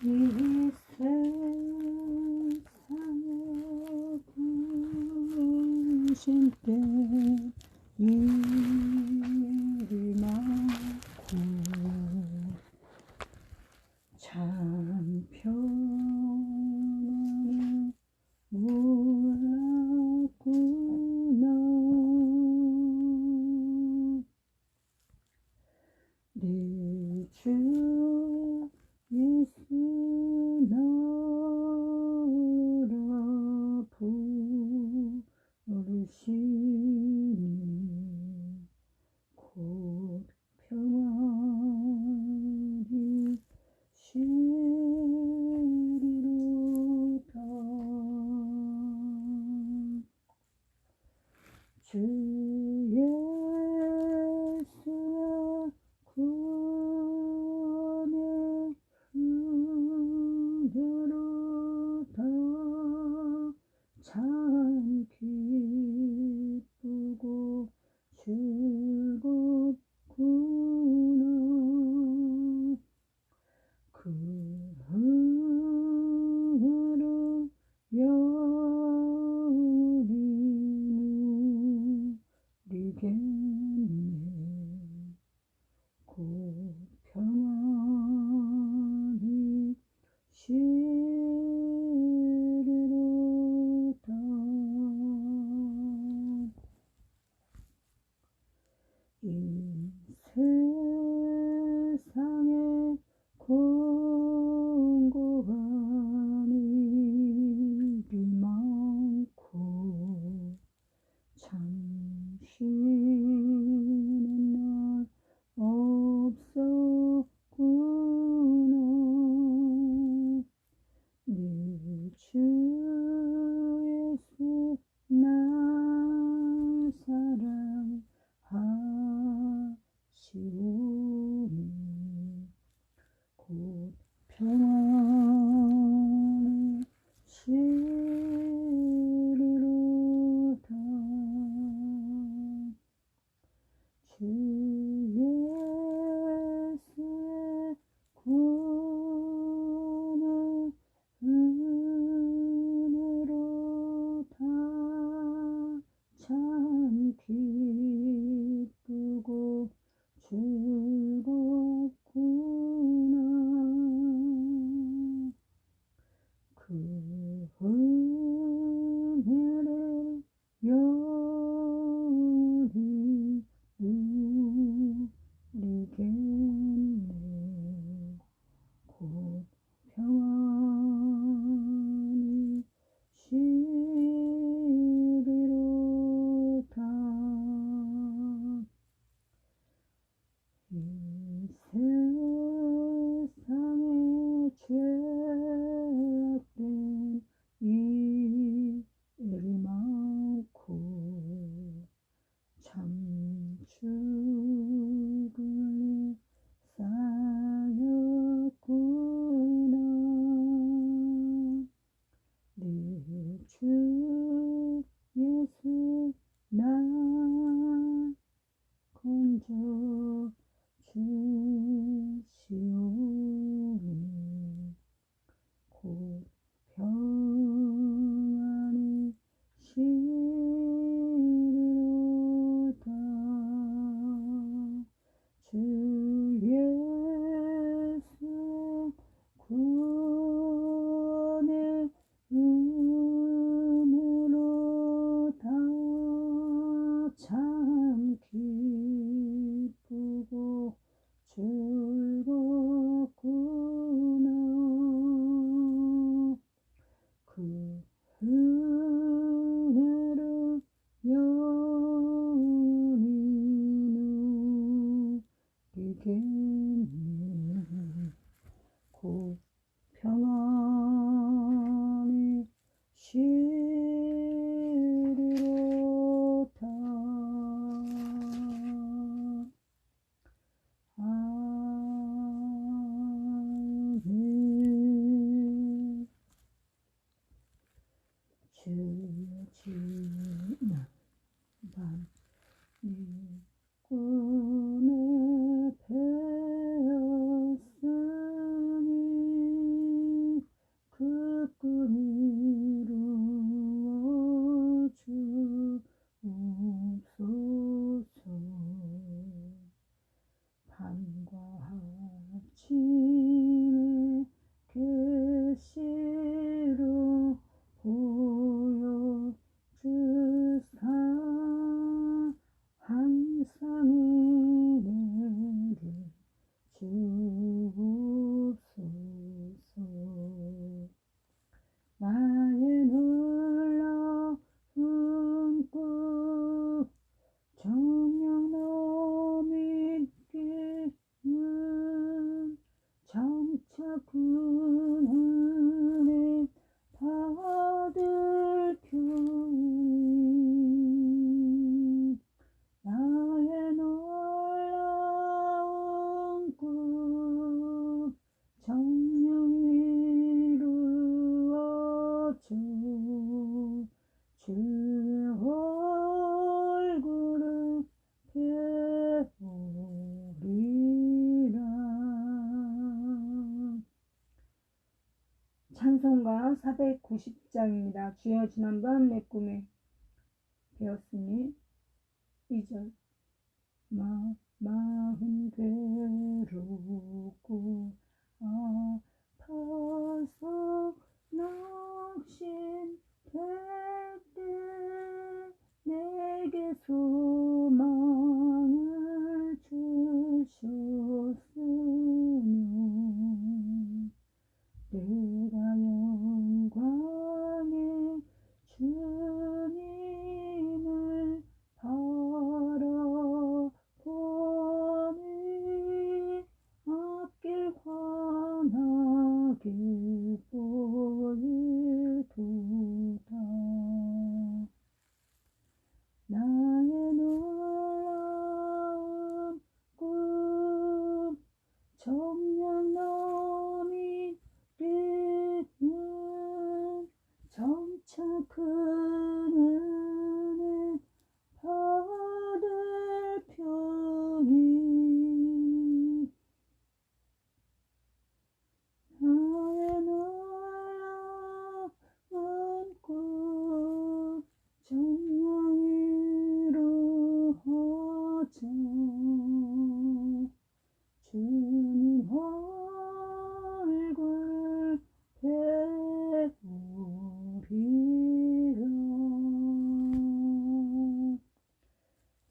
이 세상에 부신때 일이 많고 참 편안을 몰랐구나. 네 주 예수 나라 부르시니 곧 평안히 쉬리로다. 주 예수의 구원의 은혜로다. 참 기쁘고 즐겁구나. 그 은혜를 영원히 누리겠네. 곧 평안히 쉬리로다. 이 세상에 공고한 일이 많고 참 쉬는 날 없었구나. 네 주 예수 날 사랑하시오니 곧 평안히 쉬리로다. 주 예수의 구원의 은혜로다. 참 기쁘고 즐겁구나. 그 은혜를 영원히 누리겠네. 곧 평안히 쉬리로다. 이 세상에 죄악된 일이 많고 참 죽을 쌓였구나. 네 주 예수 날 건져 주시오니 곧 평안히 쉬리로다. 주 예수의 구원의 은혜로다. 참 기쁘고 즐겁구나. 그 은혜를 영원히 누리겠네. 곧 평안히 쉬리로다. 아 아침에 계시로 보여주사 항상 은혜를 주옵소서. 나의 놀라운 꿈 정녕 너 믿기는 장차 큰 은혜 받을 편이 나의 놀라운 꿈 정녕 이루어져 주의 얼굴을 배우리라. 찬송가 490장입니다. 주여 지난번 내 꿈에 배웠으니 2절 마음 괴롭고 아파서 낙심될 때 내게 소망을 주셨으며 내가 영광의 주님을 바라보니 앞길 환하게 보이도다. 나의 놀라운 꿈 정녕 너 믿기는 점차 큰 은혜 받을 편이 나의 놀라운 꿈 정녕 이루어져 주님 얼굴 배우리라.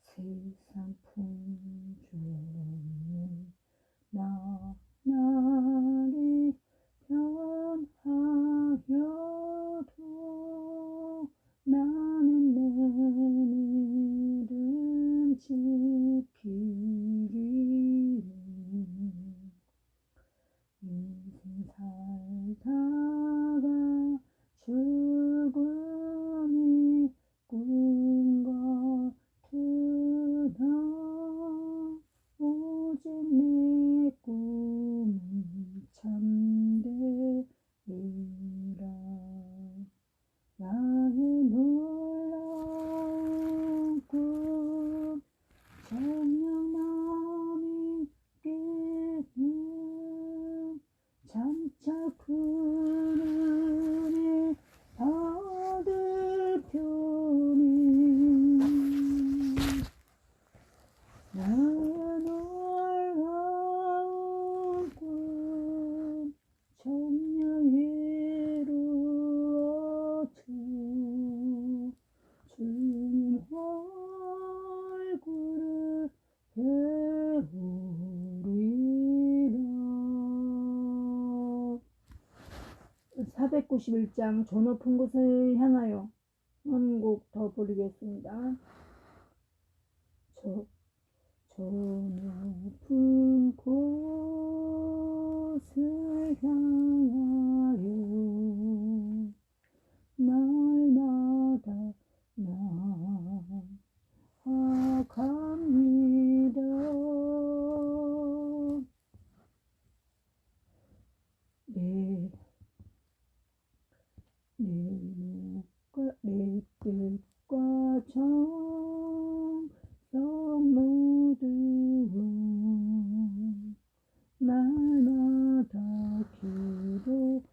세상 풍조는 나날이 변하여도 나는 내 믿음 지키리니 인생 살다가 죽음이 꿈 같으나 오직 내 꿈은 참되리라. 나의 놀라운 꿈 정녕 나 믿기는 장차 큰 은혜 받을 편이 나의 놀라운 꿈 정녕 이루어져 주님 얼굴을 배우리라. 491장 저 높은 곳을 향하여 한 곡 더 부르겠습니다. 저 높은 곳을 향하여 날마다 나아갑니다. 내 뜻과 정성 모두와 날마다 기도합니다.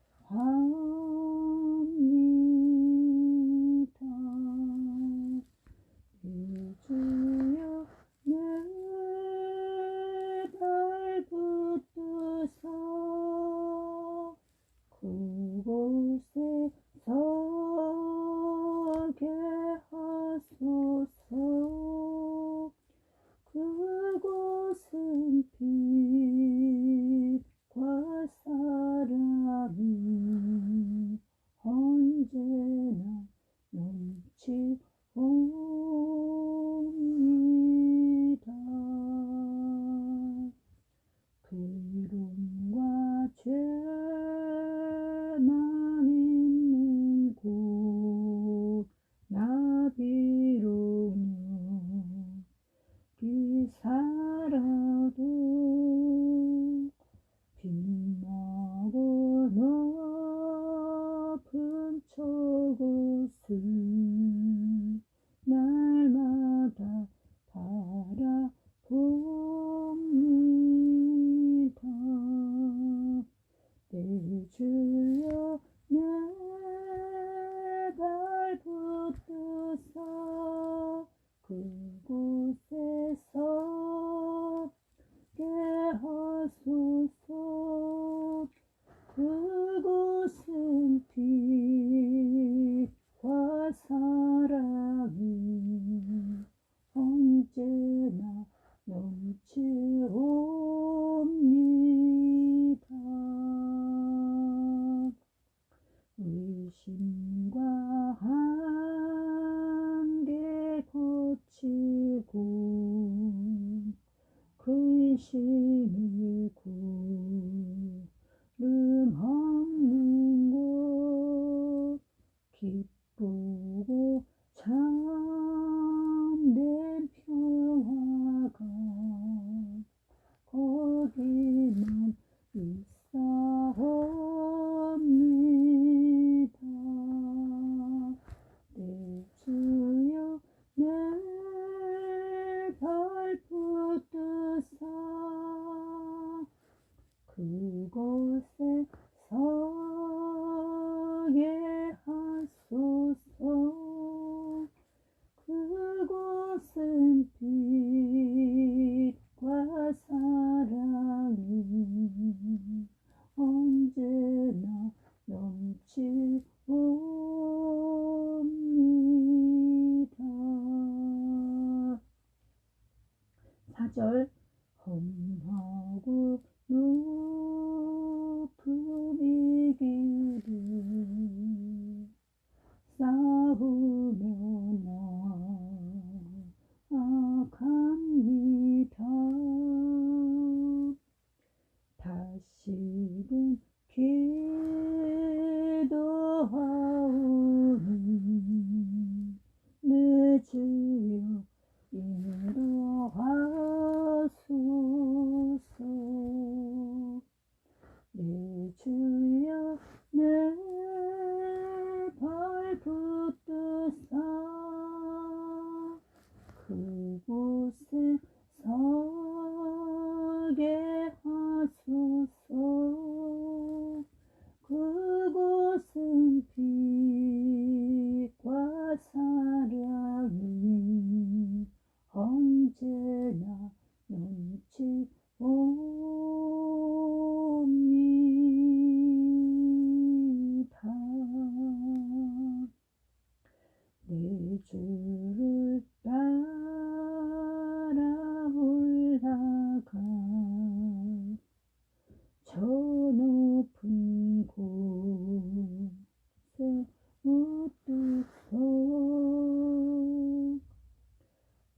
주여 내 발 붙드시고 이름과 죄만 있는 곳 나비로는 살아도 빛나고 높은 저곳을 날마다 바라봅니다. 내 주여 내 발 붙드사 그곳에서 게 하소서. 그곳은 빛과 사랑이 언제나 넘치옵니다. 의심과 한계 거치고 근심을 구름없는 곳 기쁘고 참된 평화가 거기만 있사옵니다. 내 주여 내 발 붙드사 그곳에 서게 하소서. 그곳은 빛과 사랑이 언제나 넘치옵니다. 4절 험하고 높은 이 길을 싸우며 나아갑니다. 다시금 기도하오니 내 주여 인도하소서. 내 주여 내 발 붙드사 그곳에 서게 하소서. 그곳은 빛과 사랑이 언제나 넘치옵니다. 내 주를 따라 올라가 저 높은 곳에 우뚝서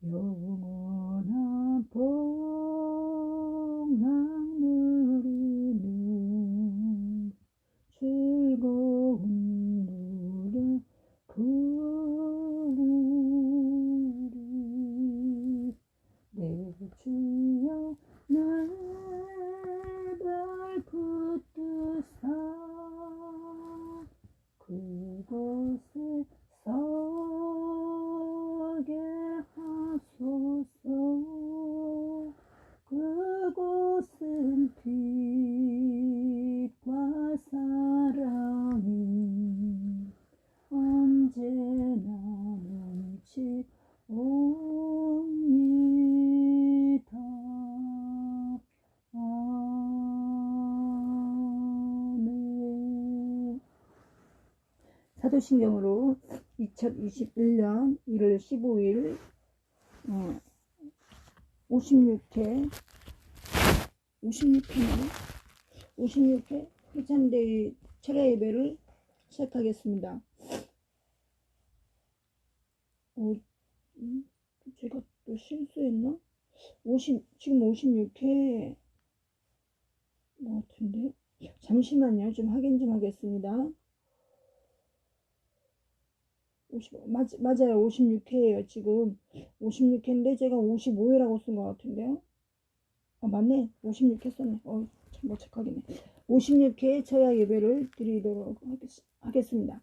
영원한 복락 누리는 즐거운 노래 부르리. 내 주여 내 발 붙드사 그곳에 서게 하소서. 그곳은 빛과 사랑이 언제나 넘치옵니다. 아멘. 사도신경으로 2021년 1월 15일 56회 해찬대의 철야 예배를 시작하겠습니다. 제가 또 실수했나? 지금 56회 것 같은데. 잠시만요. 좀 확인 좀 하겠습니다. 맞아요. 56회예요. 지금 56회인데 제가 55회라고 쓴 것 같은데요. 맞네. 56회 썼네. 참 착하겠네. 56회에 처야 예배를 드리도록 하겠습니다.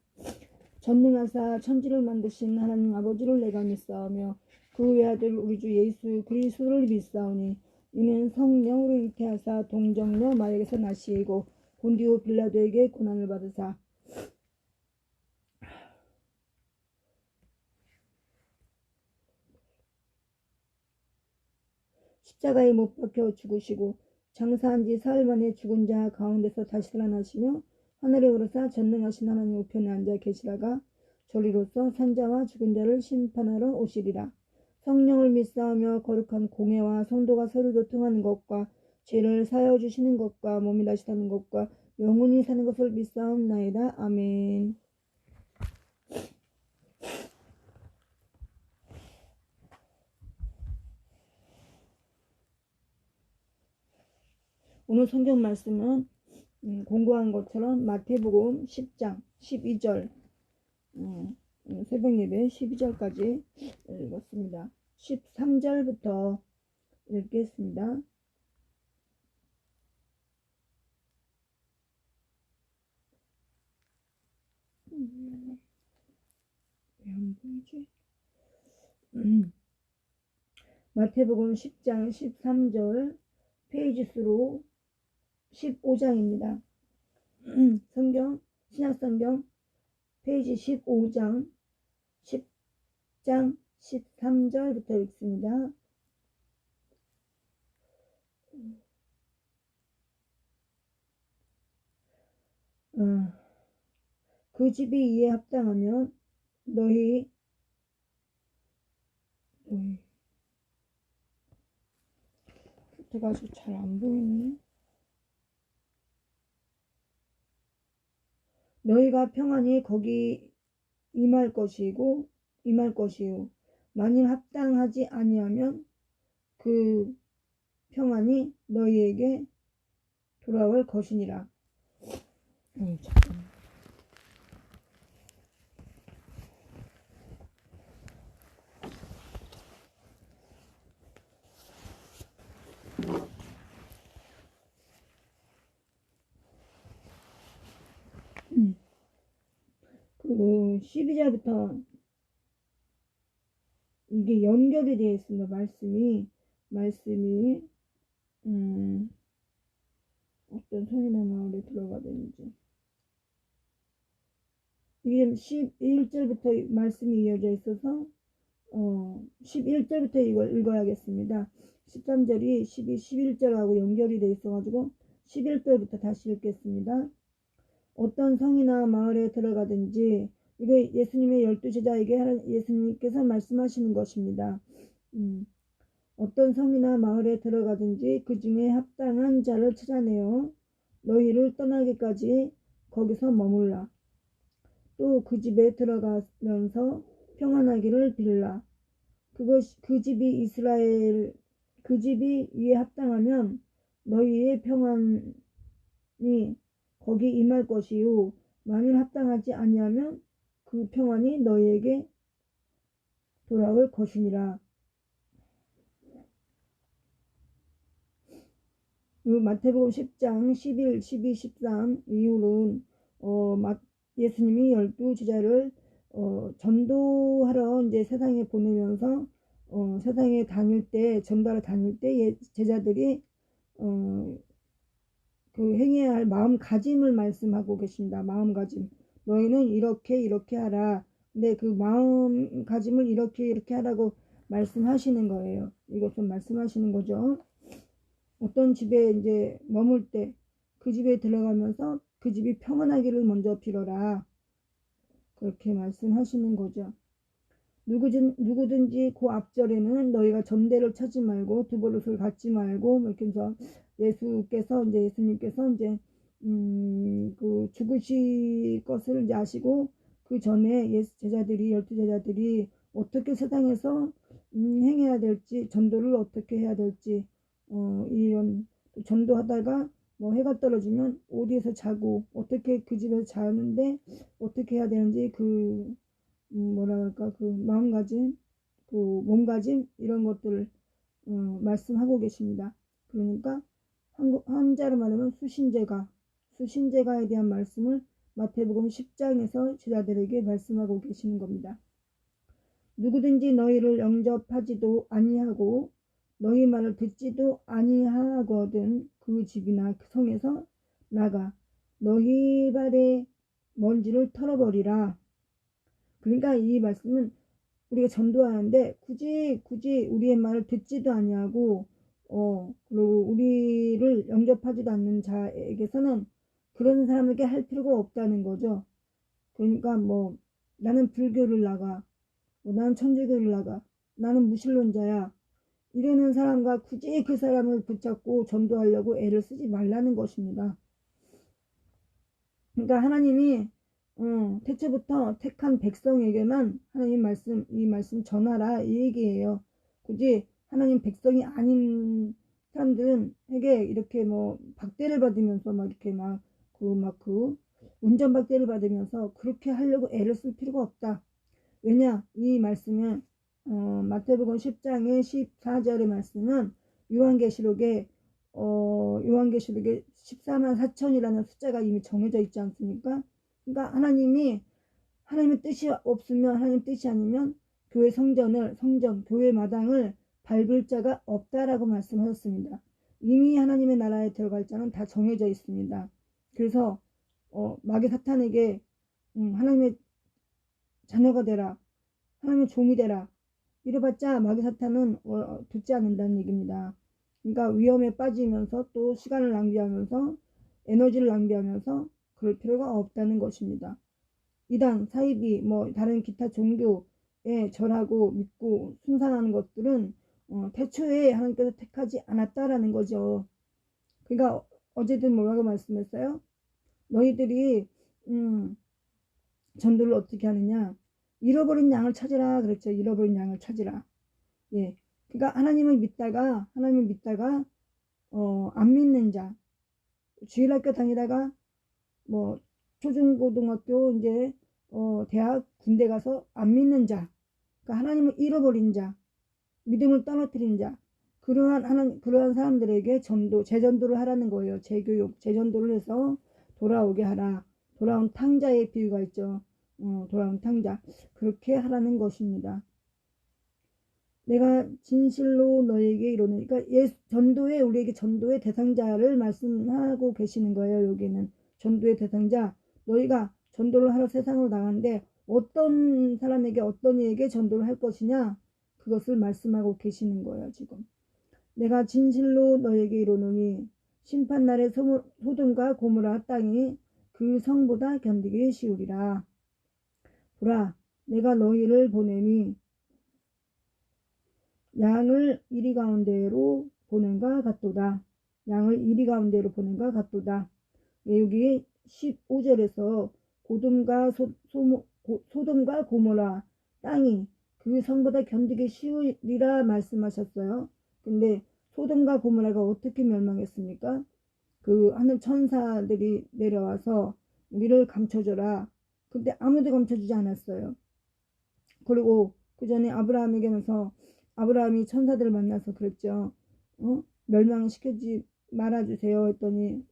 전능하사 천지를 만드신 하나님 아버지를 내가 믿사오며 그 외아들 우리 주 예수 그리스도를 믿사오니 이는 성령으로 잉태하사 동정녀 마리아에게서 나시고 본디오 빌라도에게 고난을 받으사 십자가에 못 박혀 죽으시고 장사한 지 사흘 만에 죽은 자 가운데서 다시 살아나시며 하늘에 오르사 전능하신 하나님 우편에 앉아 계시다가 저리로서 산자와 죽은 자를 심판하러 오시리라. 성령을 믿사오며 거룩한 공회와 성도가 서로 교통하는 것과 죄를 사하여 주시는 것과 몸이 다시 사는 것과 영원히 사는 것을 믿사옵나이다. 아멘. 오늘 성경 말씀은 공부한 것처럼 마태복음 10장 12절 새벽 예배 12절까지 읽었습니다. 13절부터 읽겠습니다. 왜 안 보이지? 마태복음 10장 13절 페이지 수로 15장입니다. 성경 신약성경 페이지 15장 10장 13절부터 읽습니다. 그 집이 이에 합당하면 너희 제가 아주 잘 안 보이네. 너희가 평안히 거기 임할 것이요 만일 합당하지 아니하면 그 평안이 너희에게 돌아올 것이니라. 잠깐만. 그 12절부터 이게 연결이 되어 있습니다. 말씀이 어떤 성이나 마을에 들어가든지 이게 11절부터 말씀이 이어져 있어서 11절부터 이걸 읽어야겠습니다. 13절이 11절하고 연결이 되어 있어가지고 11절부터 다시 읽겠습니다. 어떤 성이나 마을에 들어가든지 이거 예수님의 12제자에게 예수님께서 말씀하시는 것입니다. 어떤 성이나 마을에 들어가든지 그 중에 합당한 자를 찾아내어 너희를 떠나기까지 거기서 머물라. 또 그 집에 들어가면서 평안하기를 빌라. 그 집이 위에 합당하면 너희의 평안이 거기 임할 것이요 만일 합당하지 아니하면 그 평안이 너희에게 돌아올 것이니라. 마태복음 10장 11, 12, 13 이후로는 예수님이 12제자를 전도하러 이제 세상에 보내면서 세상에 전도하러 다닐 때 제자들이 그 행해야 할 마음가짐을 말씀하고 계십니다. 마음가짐. 너희는 이렇게 하라. 근데 그 마음가짐을 이렇게 하라고 말씀하시는 거예요. 이것은 말씀하시는 거죠. 어떤 집에 이제 머물 때 그 집에 들어가면서 그 집이 평안하기를 먼저 빌어라. 그렇게 말씀하시는 거죠. 누구든지 그 앞절에는 너희가 전대를 찾지 말고 두버릇을 갖지 말고 이렇게 해서 예수님께서 이제 그 죽으실 것을 이제 아시고 그 전에 12제자들이 어떻게 세상에서 행해야 될지 전도를 어떻게 해야 될지 이런 전도하다가 뭐 해가 떨어지면 어디에서 자고 어떻게 그 집에서 자는데 어떻게 해야 되는지 그 뭐라 할까 그 마음가짐 그 몸가짐 이런 것들을 말씀하고 계십니다. 그러니까 한자로 말하면 수신제가에 대한 말씀을 마태복음 10장에서 제자들에게 말씀하고 계시는 겁니다. 누구든지 너희를 영접하지도 아니하고 너희 말을 듣지도 아니하거든 그 집이나 그 성에서 나가 너희 발의 먼지를 털어버리라. 그러니까 이 말씀은 우리가 전도하는데 굳이 우리의 말을 듣지도 아니하고 그리고 우리를 영접하지도 않는 자에게서는 그런 사람에게 할 필요가 없다는 거죠. 그러니까 뭐 나는 불교를 나가 나는 천주교를 나가 나는 무신론자야 이러는 사람과 굳이 그 사람을 붙잡고 전도하려고 애를 쓰지 말라는 것입니다. 그러니까 하나님이 태초부터 택한 백성에게만 하나님 이 말씀 전하라 이 얘기예요. 굳이 하나님 백성이 아닌 사람들에게 이렇게 뭐 박대를 받으면서 막 이렇게 그 운전박대를 받으면서 그렇게 하려고 애를 쓸 필요가 없다. 왜냐 이 말씀은 마태복음 10장의 14절의 말씀은 요한계시록에 14만 4천이라는 숫자가 이미 정해져 있지 않습니까? 그러니까 하나님의 뜻이 없으면 하나님 뜻이 아니면 교회 교회 마당을 밟을 자가 없다라고 말씀하셨습니다. 이미 하나님의 나라에 들어갈 자는 다 정해져 있습니다. 그래서 마귀 사탄에게 하나님의 자녀가 되라. 하나님의 종이 되라. 이래봤자 마귀 사탄은 듣지 않는다는 얘기입니다. 그러니까 위험에 빠지면서 또 시간을 낭비하면서 에너지를 낭비하면서 그럴 필요가 없다는 것입니다. 이단, 사이비, 뭐 다른 기타 종교에 절하고 믿고 숭상하는 것들은 태초에 하나님께서 택하지 않았다라는 거죠. 그러니까 어제도 뭐라고 말씀했어요? 너희들이 전도를 어떻게 하느냐? 잃어버린 양을 찾으라 그랬죠. 잃어버린 양을 찾으라. 예. 그러니까 하나님을 믿다가 안 믿는 자, 주일학교 다니다가 뭐 초중고등학교 이제 대학 군대 가서 안 믿는 자, 그러니까 하나님을 잃어버린 자, 믿음을 떨어뜨린 자, 그러한 사람들에게 재전도를 하라는 거예요. 재전도를 해서 돌아오게 하라. 돌아온 탕자의 비유가 있죠. 돌아온 탕자. 그렇게 하라는 것입니다. 내가 진실로 너에게 이르노니 그러니까 전도에 우리에게 전도의 대상자를 말씀하고 계시는 거예요. 여기는 전도의 대상자 너희가 전도를 하러 세상으로 나가는데 어떤 사람에게 어떤 이에게 전도를 할 것이냐 그것을 말씀하고 계시는 거예요. 지금 내가 진실로 너에게 이르노니 심판날에 소돔과 고모라 땅이 그 성보다 견디기 쉬우리라. 보라 내가 너희를 보내니 양을 이리 가운데로 보낸과 같도다. 양을 이리 가운데로 보낸과 같도다. 여기 15절에서 소돔과 고모라 땅이 그 성보다 견디기 쉬우리라 말씀하셨어요. 근데 소돔과 고모라가 어떻게 멸망했습니까? 그 하늘 천사들이 내려와서 우리를 감춰줘라. 근데 아무도 감춰주지 않았어요. 그리고 그 전에 아브라함이 천사들을 만나서 그랬죠. 멸망시키지 말아주세요 했더니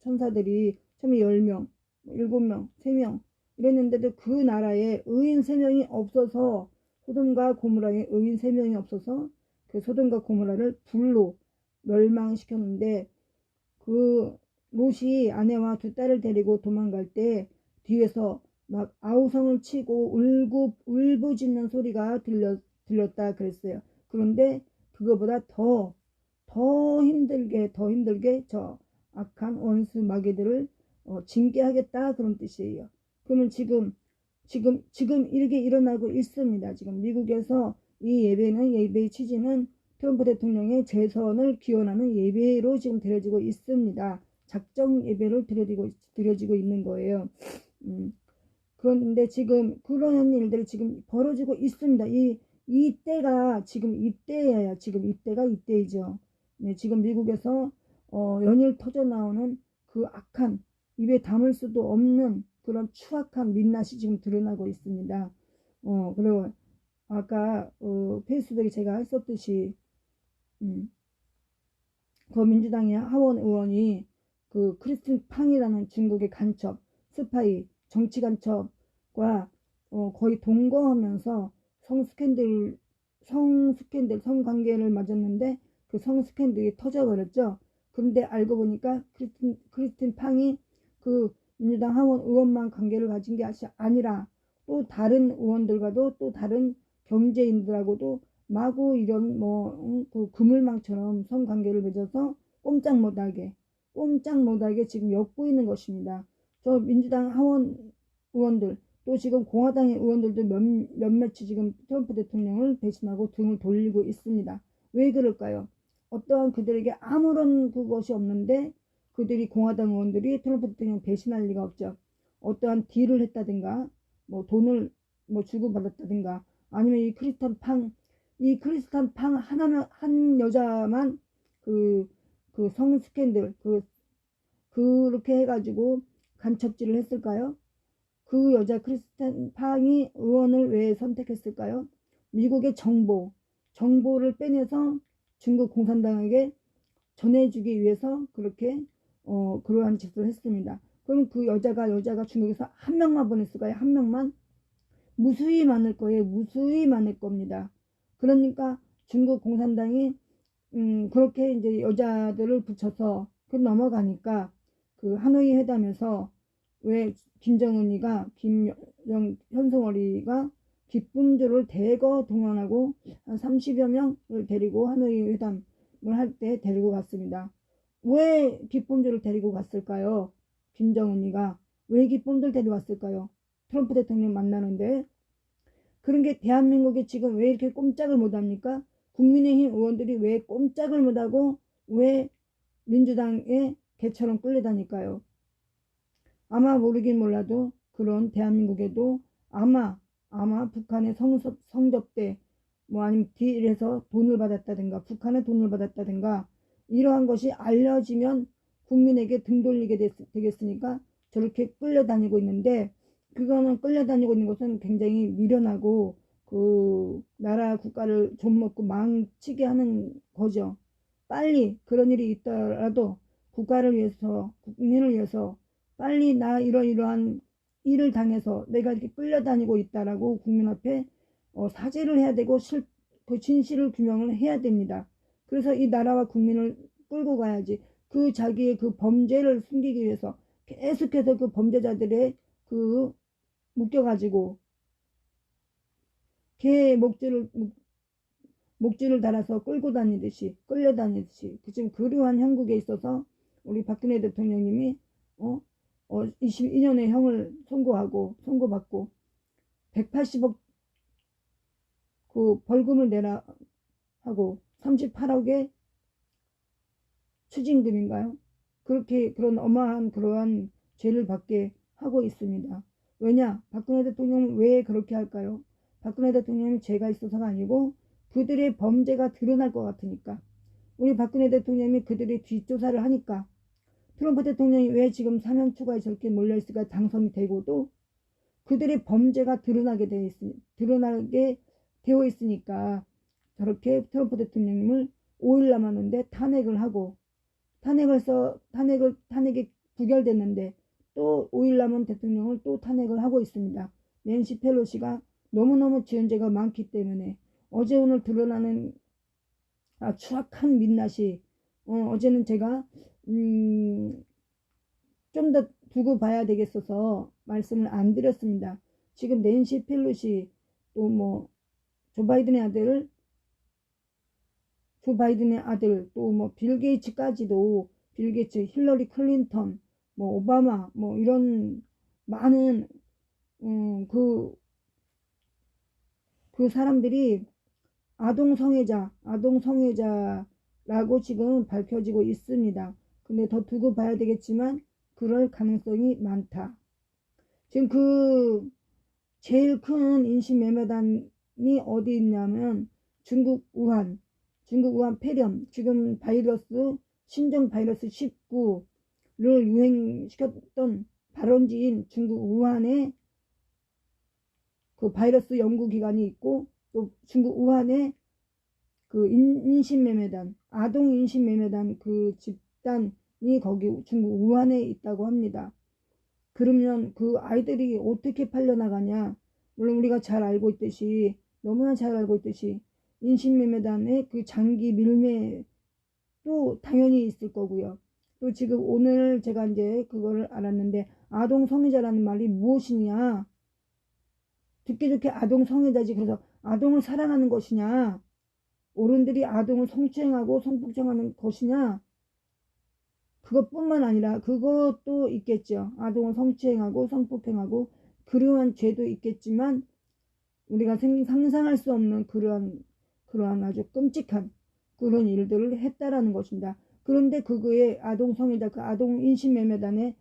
천사들이 처음에 10명, 7명, 3명 이랬는데도 그 나라에 의인 3명이 없어서 소돔과 고모라에 의인 3명이 없어서 그 소돔과 고모라를 불로 멸망시켰는데 그 롯이 아내와 2딸을 데리고 도망갈 때 뒤에서 막 아우성을 치고 울부짖는 소리가 들렸다 그랬어요. 그런데 그거보다 더 힘들게 저 악한 원수 마귀들을 징계하겠다 그런 뜻이에요. 그러면 지금 이렇게 일어나고 있습니다. 지금 미국에서 이 예배의 취지는 트럼프 대통령의 재선을 기원하는 예배로 지금 드려지고 있습니다. 작정 예배를 드려지고 있는 거예요. 그런데 지금 그런 일들이 지금 벌어지고 있습니다. 이때가 지금 이때예요. 지금 이때가 이때이죠. 네, 지금 미국에서 연일 터져 나오는 그 악한, 입에 담을 수도 없는 그런 추악한 민낯이 지금 드러나고 있습니다. 그리고 아까 페이스북에 제가 했었듯이 그 민주당의 하원 의원이 그 크리스틴 팡이라는 중국의 간첩, 스파이, 정치 간첩과 거의 동거하면서 성관계를 맺었는데 그 성스캔들이 터져버렸죠. 그런데 알고 보니까 크리스틴 팡이 그 민주당 하원 의원만 관계를 가진 게 아니라 또 다른 의원들과도 또 다른 경제인들하고도 마구 이런 그 그물망처럼 성관계를 맺어서 꼼짝 못하게 지금 엿보이는 것입니다. 저 민주당 하원 의원들 또 지금 공화당의 의원들도 몇몇이 지금 트럼프 대통령을 배신하고 등을 돌리고 있습니다. 왜 그럴까요? 어떠한 그들에게 아무런 그것이 없는데 그들이 공화당 의원들이 트럼프 대통령 배신할 리가 없죠. 어떠한 딜을 했다든가 돈을 주고받았다든가 아니면 이 크리스탄 팡 한 여자만 그 성스캔들 그렇게 해가지고 간첩질을 했을까요? 그 여자 크리스탄 팡이 의원을 왜 선택했을까요? 미국의 정보를 빼내서 중국 공산당에게 전해주기 위해서 그렇게 그러한 짓을 했습니다. 그럼 그 여자가 중국에서 한 명만 보냈을까요? 한 명만? 무수히 많을 거예요. 무수히 많을 겁니다. 그러니까 중국 공산당이 그렇게 이제 여자들을 붙여서 넘어가니까 그 하노이 회담에서 왜 김정은이가 현송월이가 기쁨주를 대거 동원하고 한 30여 명을 데리고 하노이 회담을 할 때 데리고 갔습니다. 왜 기쁨주를 데리고 갔을까요? 김정은이가 왜 기쁨주를 데리고 갔을까요? 트럼프 대통령 만나는데. 그런 게 대한민국이 지금 왜 이렇게 꼼짝을 못합니까? 국민의힘 의원들이 왜 꼼짝을 못하고 왜 민주당의 개처럼 끌려다닐까요? 아마 모르긴 몰라도 그런 대한민국에도 아마 북한의 성접대 아니면 딜에서 돈을 받았다든가 북한의 돈을 받았다든가 이러한 것이 알려지면 국민에게 등 돌리게 되겠으니까 저렇게 끌려다니고 있는데 그거는 끌려다니고 있는 것은 굉장히 미련하고 그 나라 국가를 좀먹고 망치게 하는 거죠. 빨리 그런 일이 있더라도 국가를 위해서 국민을 위해서 빨리 나 이러이러한 일을 당해서 내가 이렇게 끌려다니고 있다라고 국민 앞에 사죄를 해야 되고 그 진실을 규명을 해야 됩니다. 그래서 이 나라와 국민을 끌고 가야지. 그 자기의 그 범죄를 숨기기 위해서 계속해서 그 범죄자들의 그 묶여가지고 개 목줄을 달아서 끌려다니듯이 지금 그러한 형국에 있어서 우리 박근혜 대통령님이 22년의 형을 선고받고 180억 그 벌금을 내라 하고 38억의 추징금인가요? 그런 어마한 그러한 죄를 받게 하고 있습니다. 왜냐? 박근혜 대통령은 왜 그렇게 할까요? 박근혜 대통령은 죄가 있어서가 아니고 그들의 범죄가 드러날 것 같으니까. 우리 박근혜 대통령이 그들의 뒷조사를 하니까. 트럼프 대통령이 왜 지금 사면 추가에 저렇게 몰려있을까? 당선이 되고도 그들의 범죄가 드러나게 되어 있으니까 저렇게 트럼프 대통령님을 5일 남았는데 탄핵이 부결됐는데 또 5일 남은 대통령을 또 탄핵을 하고 있습니다. 낸시 펠로시가 너무너무 지은 죄가 많기 때문에 어제 오늘 드러나는 추악한 민낯이 어제는 제가 좀 더 두고 봐야 되겠어서 말씀을 안 드렸습니다. 지금 낸시 펠로시 또 조 바이든의 아들 또 빌 게이츠까지도 힐러리 클린턴 오바마 이런 많은 그 사람들이 아동 성애자라고 지금 밝혀지고 있습니다. 근데 더 두고 봐야 되겠지만 그럴 가능성이 많다. 지금 제일 큰 인신매매단이 어디 있냐면 중국 우한 폐렴 지금 바이러스 신종 바이러스 19를 유행시켰던 발원지인 중국 우한에 그 바이러스 연구기관이 있고, 또 중국 우한에 그 인신매매단, 아동 인신매매단 그 집단이 거기 중국 우한에 있다고 합니다. 그러면 그 아이들이 어떻게 팔려나가냐? 물론 우리가 잘 알고 있듯이, 너무나 잘 알고 있듯이 인신매매단의 그 장기 밀매도 당연히 있을 거고요. 또 지금 오늘 제가 이제 그거를 알았는데, 아동 성애자라는 말이 무엇이냐? 듣기 좋게 아동 성애자지. 그래서 아동을 사랑하는 것이냐? 어른들이 아동을 성추행하고 성폭행하는 것이냐? 그것뿐만 아니라 그것도 있겠죠. 아동을 성추행하고 성폭행하고 그러한 죄도 있겠지만, 우리가 상상할 수 없는 그러한 아주 끔찍한 그런 일들을 했다라는 것입니다. 그런데 그거에 아동 성애자, 그 아동 인신매매단의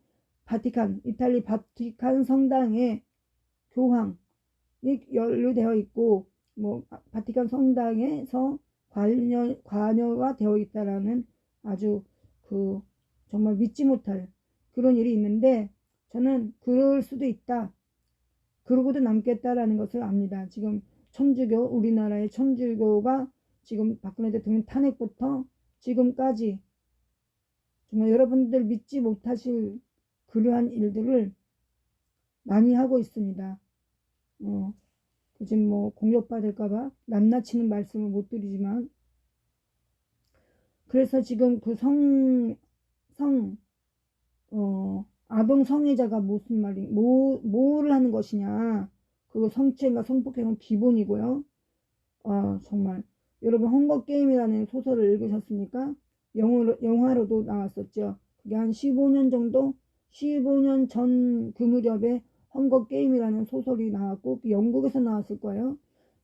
이탈리 바티칸 성당의 교황이 연루되어 있고, 뭐 바티칸 성당에서 관여가 되어 있다라는 아주 그 정말 믿지 못할 그런 일이 있는데, 저는 그럴 수도 있다, 그러고도 남겠다라는 것을 압니다. 지금 천주교, 우리나라의 천주교가 지금 박근혜 대통령 탄핵부터 지금까지 정말 여러분들 믿지 못하실 그러한 일들을 많이 하고 있습니다. 지금 뭐 공격받을까봐 낱낱이는 말씀을 못 드리지만, 그래서 지금 그 아동 성애자가 무슨 뭐를 하는 것이냐. 그 성추행과 성폭행은 기본이고요. 정말 여러분 헝거게임이라는 소설을 읽으셨습니까? 영화로도 나왔었죠. 그게 한 15년 전 그 무렵에 헝거게임이라는 소설이 나왔고, 영국에서 나왔을 거예요.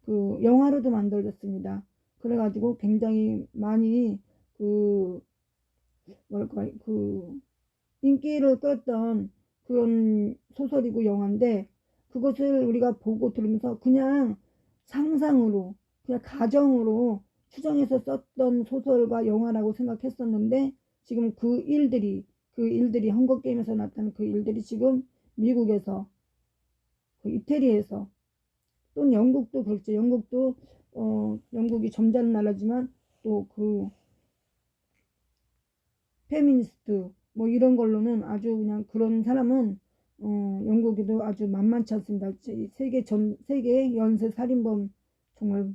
그 영화로도 만들어졌습니다. 그래가지고 굉장히 많이 인기를 끌었던 그런 소설이고 영화인데, 그것을 우리가 보고 들으면서 그냥 상상으로, 그냥 가정으로 추정해서 썼던 소설과 영화라고 생각했었는데, 지금 그 일들이 헝거게임에서 나타난 그 일들이 지금 미국에서, 그 이태리에서, 또는 영국도 그렇죠. 영국이 점잖은 나라지만 또 그 페미니스트 뭐 이런 걸로는 아주 그냥 그런 사람은 영국에도 아주 만만치 않습니다. 세계 연쇄 살인범, 정말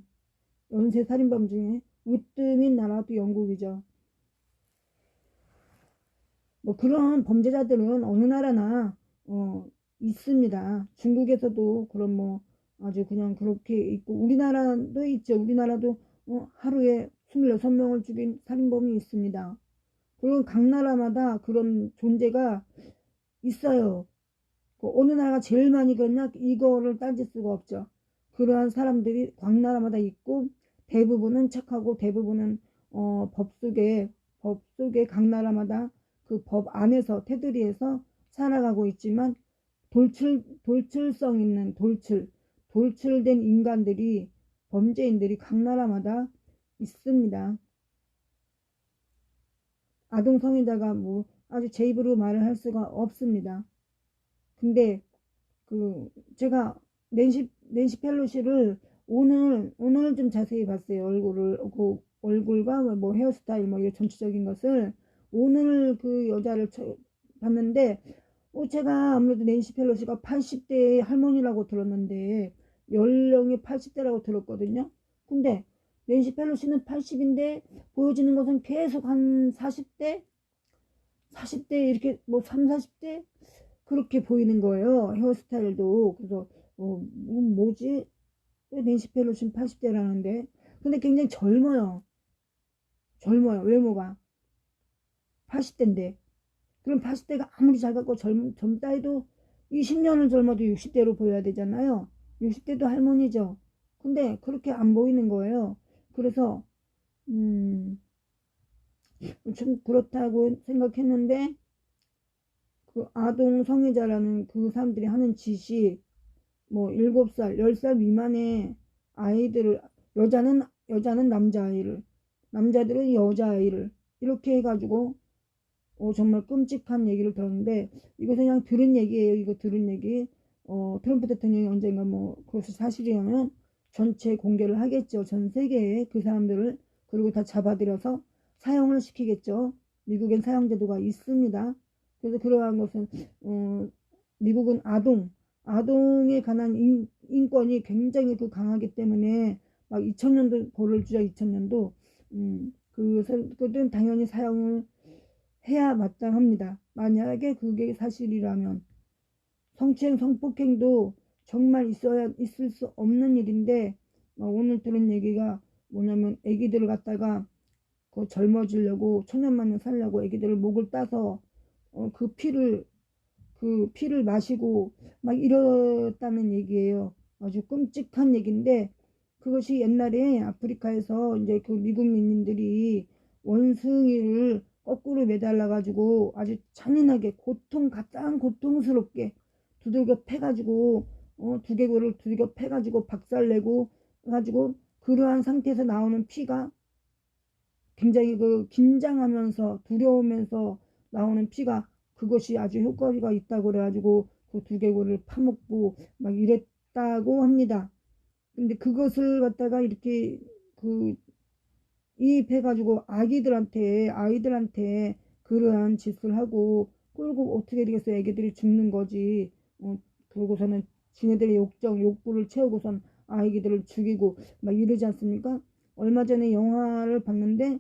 연쇄 살인범 중에 으뜸인 나라도 영국이죠. 뭐 그런 범죄자들은 어느 나라나 있습니다. 중국에서도 그런 뭐 아주 그냥 그렇게 있고, 우리나라도 있죠. 우리나라도 하루에 26명을 죽인 살인범이 있습니다. 그리고 각 나라마다 그런 존재가 있어요. 어느 나라가 제일 많이 그랬냐, 이거를 따질 수가 없죠. 그러한 사람들이 각 나라마다 있고, 대부분은 착하고 대부분은 법 속에 각 나라마다 그 법 안에서 테두리에서 살아가고 있지만, 돌출성 있는 돌출된 인간들이, 범죄인들이 각 나라마다 있습니다. 아동 성애자가 뭐 아주 제 입으로 말을 할 수가 없습니다. 근데 제가 낸시 펠로시를 오늘 좀 자세히 봤어요. 얼굴과 뭐 헤어스타일 뭐 이런 전체적인 것을 오늘 그 여자를 봤는데, 제가 아무래도 낸시 펠로시가 80대 할머니라고 들었는데, 연령이 80대라고 들었거든요. 근데 낸시 펠로시는 80인데 보여지는 것은 계속 한 40대 이렇게 뭐 3, 40대 그렇게 보이는 거예요. 헤어스타일도. 그래서 뭐지? 왜 낸시 펠로시는 80대라는데? 근데 굉장히 젊어요. 외모가 80대인데. 그럼 80대가 아무리 잘 갖고 젊다 해도 20년을 젊어도 60대로 보여야 되잖아요. 60대도 할머니죠. 근데 그렇게 안 보이는 거예요. 그래서 좀 그렇다고 생각했는데, 그 아동 성애자라는 그 사람들이 하는 짓이 뭐 7살, 10살 미만의 아이들을, 여자는 남자아이를, 남자들은 여자아이를 이렇게 해가지고 정말 끔찍한 얘기를 들었는데, 이것은 그냥 들은 얘기예요. 이거 들은 얘기. 트럼프 대통령이 언젠가 뭐 그것이 사실이라면 전체 공개를 하겠죠. 전 세계에 그 사람들을, 그리고 다 잡아들여서 사형을 시키겠죠. 미국엔 사형제도가 있습니다. 그래서 그러한 것은 미국은 아동에 관한 인권이 굉장히 강하기 때문에 막 2000년도 벌을 주자. 2000년도 그것은 당연히 사형을 해야 마땅합니다. 만약에 그게 사실이라면. 성추행, 성폭행도 정말 있을 수 없는 일인데, 오늘 들은 얘기가 뭐냐면, 애기들을 갖다가 젊어지려고, 천년만년 살려고 애기들을 목을 따서 그 피를 마시고 막 이랬다는 얘기예요. 아주 끔찍한 얘기인데, 그것이 옛날에 아프리카에서 이제 그 미국 민님들이 원숭이를 거꾸로 매달라 가지고 아주 잔인하게 가장 고통스럽게 두들겨 패가지고 두개골을 두들겨 패가지고 박살내고 해가지고, 그러한 상태에서 나오는 피가 굉장히 긴장하면서 두려우면서 나오는 피가, 그것이 아주 효과가 있다고 그래가지고 그 두개골을 파먹고 막 이랬다고 합니다. 근데 그것을 갖다가 이렇게 이입해가지고 아이들한테 그러한 짓을 하고 끌고 어떻게 되겠어요? 애기들이 죽는 거지. 그러고서는 지네들의 욕구를 채우고선 아이들을 죽이고 막 이러지 않습니까? 얼마 전에 영화를 봤는데,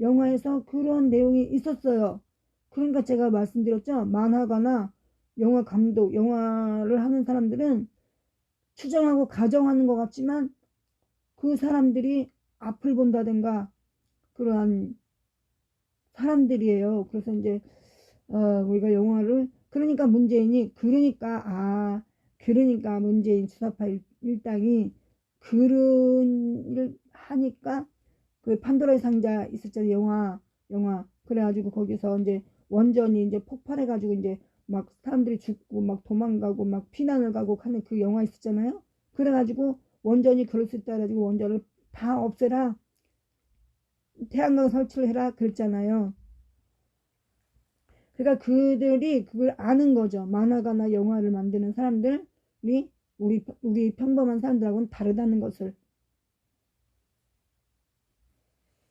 영화에서 그런 내용이 있었어요. 그러니까 제가 말씀드렸죠. 만화가나 영화 감독, 영화를 하는 사람들은 추정하고 가정하는 것 같지만, 그 사람들이 앞을 본다든가 그러한 사람들이에요. 그래서 이제 우리가 영화를, 그러니까 문재인 주사파 일당이 그런 일을 하니까, 그 판도라의 상자 있었잖아요. 영화. 그래가지고 거기서 이제 원전이 이제 폭발해가지고 이제 막 사람들이 죽고 막 도망가고 막 피난을 가고 하는 그 영화 있었잖아요. 그래가지고 원전이 그럴 수 있다 해가지고 원전을 다 없애라, 태양광 설치를 해라 그랬잖아요. 그러니까 그들이 그걸 아는 거죠. 만화가나 영화를 만드는 사람들이 우리 평범한 사람들하고는 다르다는 것을.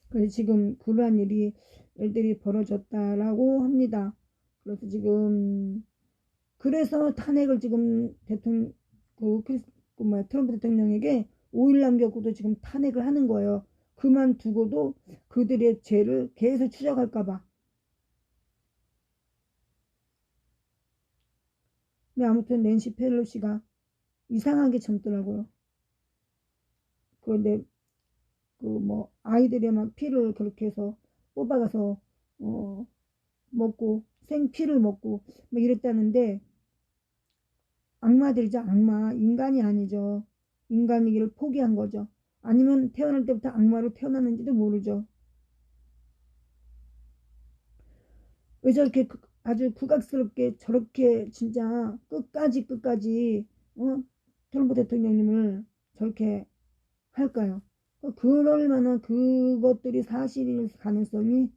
그래서 지금 그러한 일들이 벌어졌다라고 합니다. 그래서 지금 그래서 탄핵을 지금 트럼프 대통령에게 5일 남겼고도 지금 탄핵을 하는 거예요. 그만두고도 그들의 죄를 계속 추적할까봐. 근데 아무튼 낸시 펠로시가 이상하게 젊더라고요. 그런데 아이들의 막 피를 그렇게 해서 뽑아가서 먹고, 생피를 먹고 막 이랬다는데, 악마들이죠. 악마. 인간이 아니죠. 인간이기를 포기한 거죠. 아니면 태어날 때부터 악마로 태어났는지도 모르죠. 왜 저렇게 아주 국악스럽게 저렇게 진짜 끝까지 트럼프 대통령님을 저렇게 할까요? 그럴 만한 그것들이 사실일 가능성이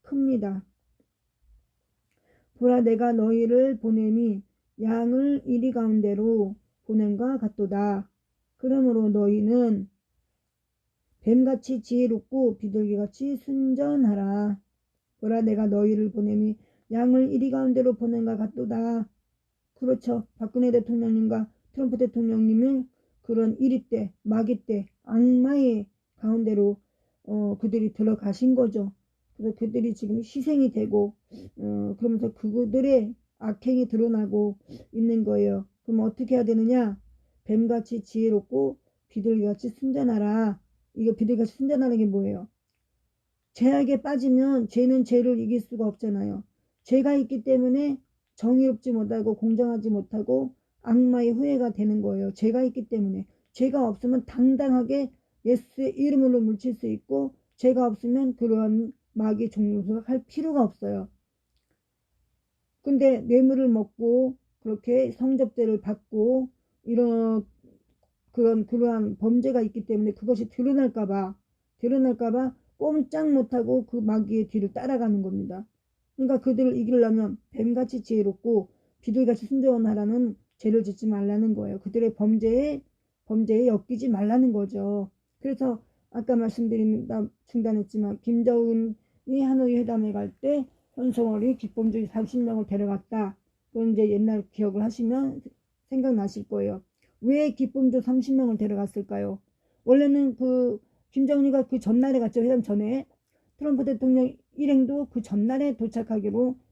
큽니다. 보라, 내가 너희를 보냄이 양을 이리 가운데로 보냄과 같도다. 그러므로 너희는 뱀같이 지혜롭고 비둘기같이 순전하라. 보라, 내가 너희를 보냄이 양을 이리 가운데로 보냄과 같도다. 그렇죠. 박근혜 대통령님과 트럼프 대통령님은 그런 이리 때, 마귀 때, 악마의 가운데로 그들이 들어가신 거죠. 그래서 그들이 지금 희생이 되고 그러면서 그들의 악행이 드러나고 있는 거예요. 그럼 어떻게 해야 되느냐? 뱀같이 지혜롭고 비둘기같이 순전하라. 이거 비둘기같이 순전하는 게 뭐예요? 죄악에 빠지면 죄는 죄를 이길 수가 없잖아요. 죄가 있기 때문에 정의롭지 못하고 공정하지 못하고 악마의 후예가 되는 거예요. 죄가 있기 때문에. 죄가 없으면 당당하게 예수의 이름으로 물칠 수 있고, 죄가 없으면 그러한 마귀의 종로를 할 필요가 없어요. 근데 뇌물을 먹고 그렇게 성접대를 받고 이런 그러한 범죄가 있기 때문에 그것이 드러날까봐 꼼짝 못하고 그 마귀의 뒤를 따라가는 겁니다. 그러니까 그들을 이기려면 뱀같이 지혜롭고 비둘기같이 순종하라는 죄를 짓지 말라는 거예요. 그들의 범죄에 엮이지 말라는 거죠. 그래서 아까 말씀드립니다. 중단했지만 김정은이 하노이 회담에 갈 때 현송월이 기쁨주의 30명을 데려갔다. 그건 이제 옛날 기억을 하시면 생각나실 거예요. 왜 기쁨주 30명을 데려갔을까요? 원래는 김정은이가 그 전날에 갔죠. 회담 전에. 트럼프 대통령 일행도 그 전날에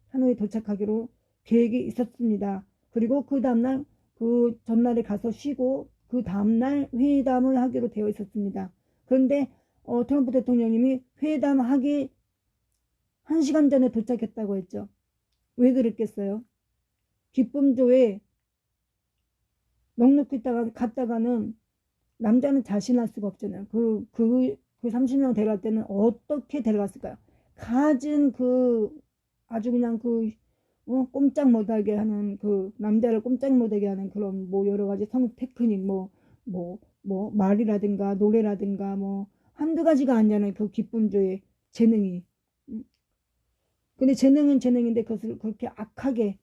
하노이에 도착하기로 계획이 있었습니다. 그리고 그 다음날 그 전날에 가서 쉬고 그 다음날 회담을 하기로 되어 있었습니다. 그런데 트럼프 대통령님이 회담하기 1시간 전에 도착했다고 했죠. 왜 그랬겠어요? 기쁨조에 넉넉히 갔다가는 남자는 자신할 수가 없잖아요. 그 30명 데려갈 때는 어떻게 데려갔을까요? 갖은 아주 그냥 꼼짝 못하게 하는 남자를 꼼짝 못하게 하는 그런 여러 가지 성 테크닉 말이라든가 노래라든가 한두 가지가 아니잖아요. 그 기쁨조의 재능이. 근데 재능은 재능인데 그것을 그렇게 악하게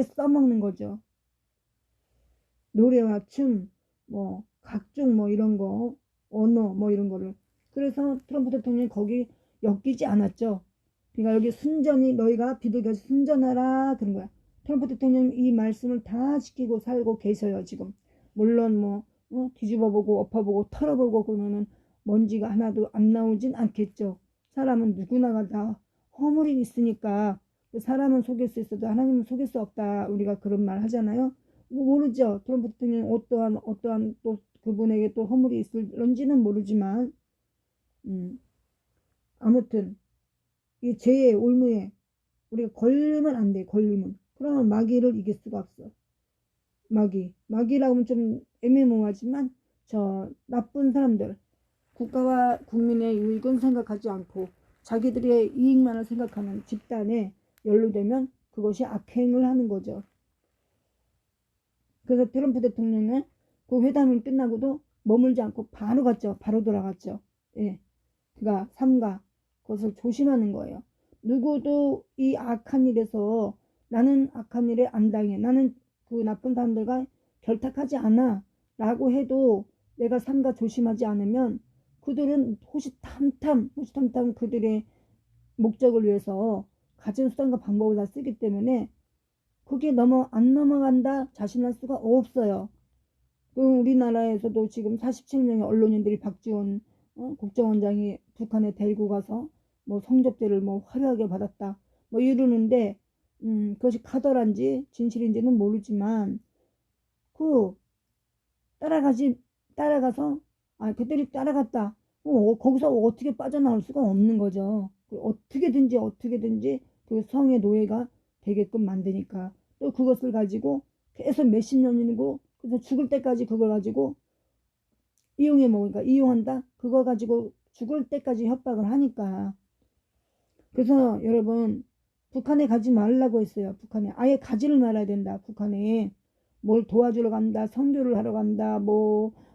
써먹는 거죠. 노래와 춤, 각종 이런 거, 언어 이런 거를. 그래서 트럼프 대통령이 거기 엮이지 않았죠. 그러니까 여기 순전히 너희가 비둘기같이 순전하라 그런 거야. 트럼프 대통령이 이 말씀을 다 지키고 살고 계셔요. 지금. 물론 뒤집어보고 엎어보고 털어보고 그러면은 먼지가 하나도 안 나오진 않겠죠. 사람은 누구나가 다 허물이 있으니까 사람은 속일 수 있어도 하나님은 속일 수 없다. 우리가 그런 말 하잖아요. 모르죠. 트럼프 대통령이 어떠한 또 그분에게 또 허물이 있을런지는 모르지만 아무튼 이 죄의 올무에 우리가 걸리면 안 돼. 걸리면. 그러면 마귀를 이길 수가 없어. 마귀라고 하면 좀 애매모호하지만 저 나쁜 사람들, 국가와 국민의 이익은 생각하지 않고 자기들의 이익만을 생각하는 집단에 연루되면 그것이 악행을 하는 거죠. 그래서 트럼프 대통령은 그 회담이 끝나고도 머물지 않고 바로 갔죠. 바로 돌아갔죠. 예. 그가 삼가 그것을 조심하는 거예요. 누구도 이 악한 일에서 나는 악한 일에 안 당해. 나는 그 나쁜 사람들과 결탁하지 않아. 라고 해도 내가 삼가 조심하지 않으면 그들은 호시탐탐 그들의 목적을 위해서 가진 수단과 방법을 다 쓰기 때문에 그게 안 넘어간다 자신할 수가 없어요. 우리나라에서도 지금 47명의 언론인들이 박지원 국정원장이 북한에 데리고 가서 성접대를 화려하게 받았다 이러는데 그것이 카더란지 진실인지는 모르지만 따라가서 그들이 따라갔다 거기서 어떻게 빠져나올 수가 없는 거죠. 어떻게든지 그 성의 노예가 되게끔 만드니까 또 그것을 가지고 계속 몇십 년이고 그래서 죽을 때까지 그걸 가지고 이용해 먹으니까 이용한다 그거 가지고 죽을 때까지 협박을 하니까. 그래서 여러분 북한에 가지 말라고 했어요. 북한에 아예 가지를 말아야 된다. 북한에 뭘 도와주러 간다, 선교를 하러 간다,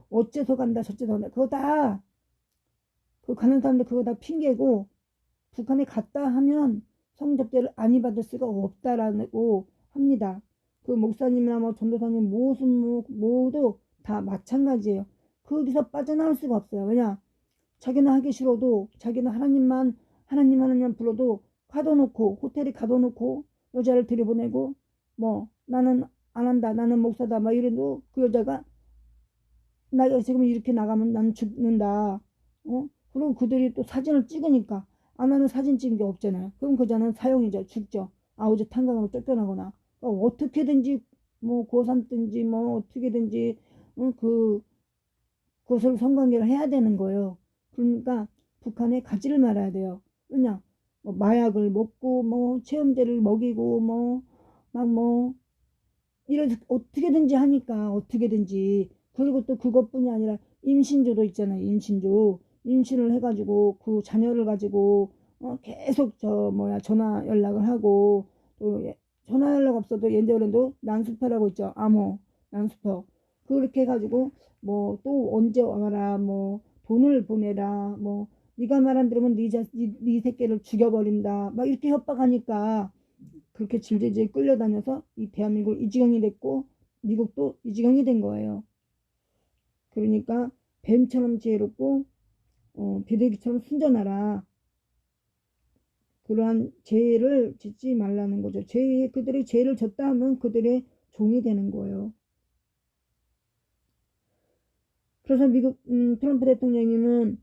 어째서 간다, 저째서 간다. 그거 다 가는 사람들 그거 다 핑계고 북한에 갔다 하면 성접대를 안이 받을 수가 없다라고 합니다. 그 목사님이나 전도사님 모두 다 마찬가지예요. 거기서 빠져나올 수가 없어요. 왜냐? 자기는 하기 싫어도 자기는 하나님 불러도 가둬놓고 호텔에 가둬놓고 여자를 들여보내고 나는 안 한다. 나는 목사다. 이래도 그 여자가 나 지금 이렇게 나가면 난 죽는다. 그리고 그들이 또 사진을 찍으니까 하나는 사진 찍은 게 없잖아요. 그럼 그 여자는 사형이죠. 죽죠. 아우지 탄광으로 쫓겨나거나 어떻게든지 고3든지 어떻게든지 그것을 성관계를 해야 되는 거예요. 그러니까 북한에 가지를 말아야 돼요. 그냥 마약을 먹고 체험제를 먹이고 이래서 어떻게든지 하니까 어떻게든지. 그리고 또 그것뿐이 아니라 임신조도 있잖아요. 임신을 해가지고 그 자녀를 가지고 계속 전화 연락을 하고 또 전화 연락 없어도 옛날에도 난수표라고 있죠. 암호 난수표 그렇게 해가지고 또 언제 와라 돈을 보내라 네가 말 안 들으면 네 새끼를 죽여버린다. 막 이렇게 협박하니까 그렇게 질질질 끌려다녀서 이 대한민국 이 지경이 됐고 미국도 이 지경이 된 거예요. 그러니까 뱀처럼 지혜롭고 비둘기처럼 순전하라. 그러한 죄를 짓지 말라는 거죠. 그들이 죄를 졌다 하면 그들의 종이 되는 거예요. 그래서 미국 트럼프 대통령님은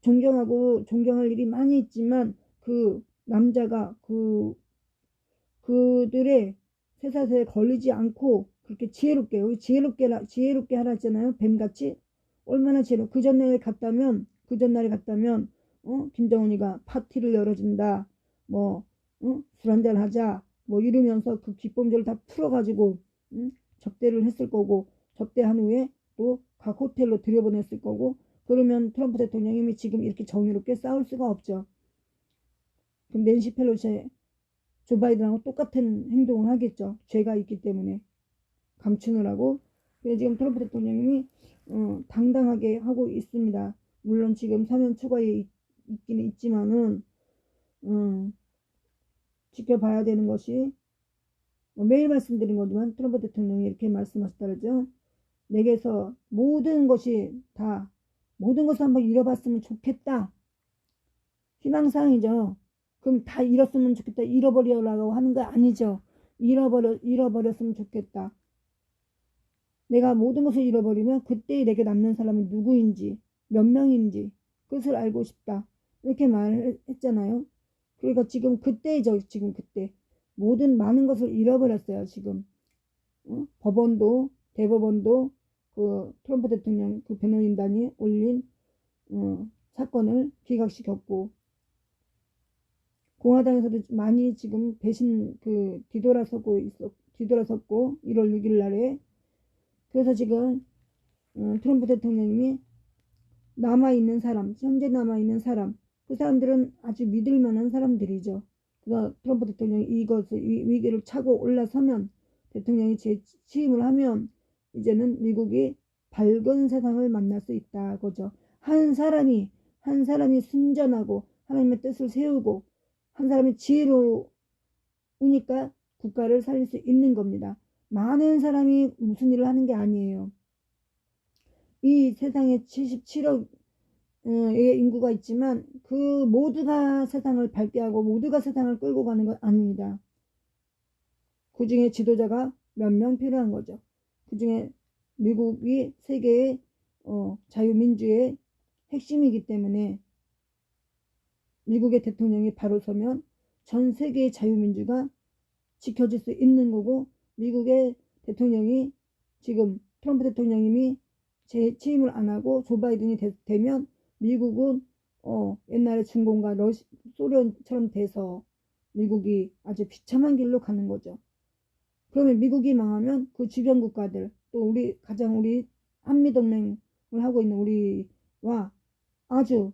존경할 일이 많이 있지만 그 남자가 그들의 쇠사슬에 걸리지 않고 그렇게 지혜롭게 하라 했잖아요. 뱀같이 얼마나 지혜롭. 그 전날에 갔다면 김정은이가 파티를 열어준다. 술 한잔 하자. 이러면서 그 기쁨들을 다 풀어가지고 접대를 했을 거고 접대한 후에 또 각 호텔로 들여보냈을 거고 그러면 트럼프 대통령이 지금 이렇게 정의롭게 싸울 수가 없죠. 그럼 낸시 펠로시 조 바이든하고 똑같은 행동을 하겠죠. 죄가 있기 때문에 감추느라고. 그래서 지금 트럼프 대통령이 당당하게 하고 있습니다. 물론 지금 사면 초과에 있기는 있지만은 지켜봐야 되는 것이 매일 말씀드린 거지만 트럼프 대통령이 이렇게 말씀하셨다죠. 내게서 모든 것을 한번 잃어봤으면 좋겠다. 희망사항이죠. 그럼 다 잃었으면 좋겠다. 잃어버리라고 하는 거 아니죠. 잃어버렸으면 좋겠다. 내가 모든 것을 잃어버리면 그때 내게 남는 사람이 누구인지 몇 명인지 그것을 알고 싶다. 이렇게 말했잖아요. 그러니까 지금 그때죠. 지금 그때 많은 것을 잃어버렸어요. 지금 법원도 대법원도 그 트럼프 대통령 그 변호인단이 올린 사건을 기각시켰고 공화당에서도 많이 지금 배신 뒤돌아섰고 1월 6일 날에. 그래서 지금 트럼프 대통령이 현재 남아있는 사람 그 사람들은 아주 믿을 만한 사람들이죠. 그래서 트럼프 대통령이 이 위기를 차고 올라서면 대통령이 취임을 하면 이제는 미국이 밝은 세상을 만날 수 있다 그죠. 한 사람이 순전하고 하나님의 뜻을 세우고 한 사람이 지혜로우니까 국가를 살릴 수 있는 겁니다. 많은 사람이 무슨 일을 하는 게 아니에요. 이 세상에 77억의 인구가 있지만 그 모두가 세상을 밝게 하고 모두가 세상을 끌고 가는 건 아닙니다. 그 중에 지도자가 몇 명 필요한 거죠. 그 중에 미국이 세계의 자유민주의 핵심이기 때문에 미국의 대통령이 바로 서면 전 세계의 자유민주가 지켜질 수 있는 거고 미국의 대통령이 지금 트럼프 대통령님이 취임을 안 하고 조 바이든이 되면 미국은 옛날에 중공과 소련처럼 돼서 미국이 아주 비참한 길로 가는 거죠. 그러면 미국이 망하면 그 주변 국가들 또 우리 한미동맹을 하고 있는 우리와 아주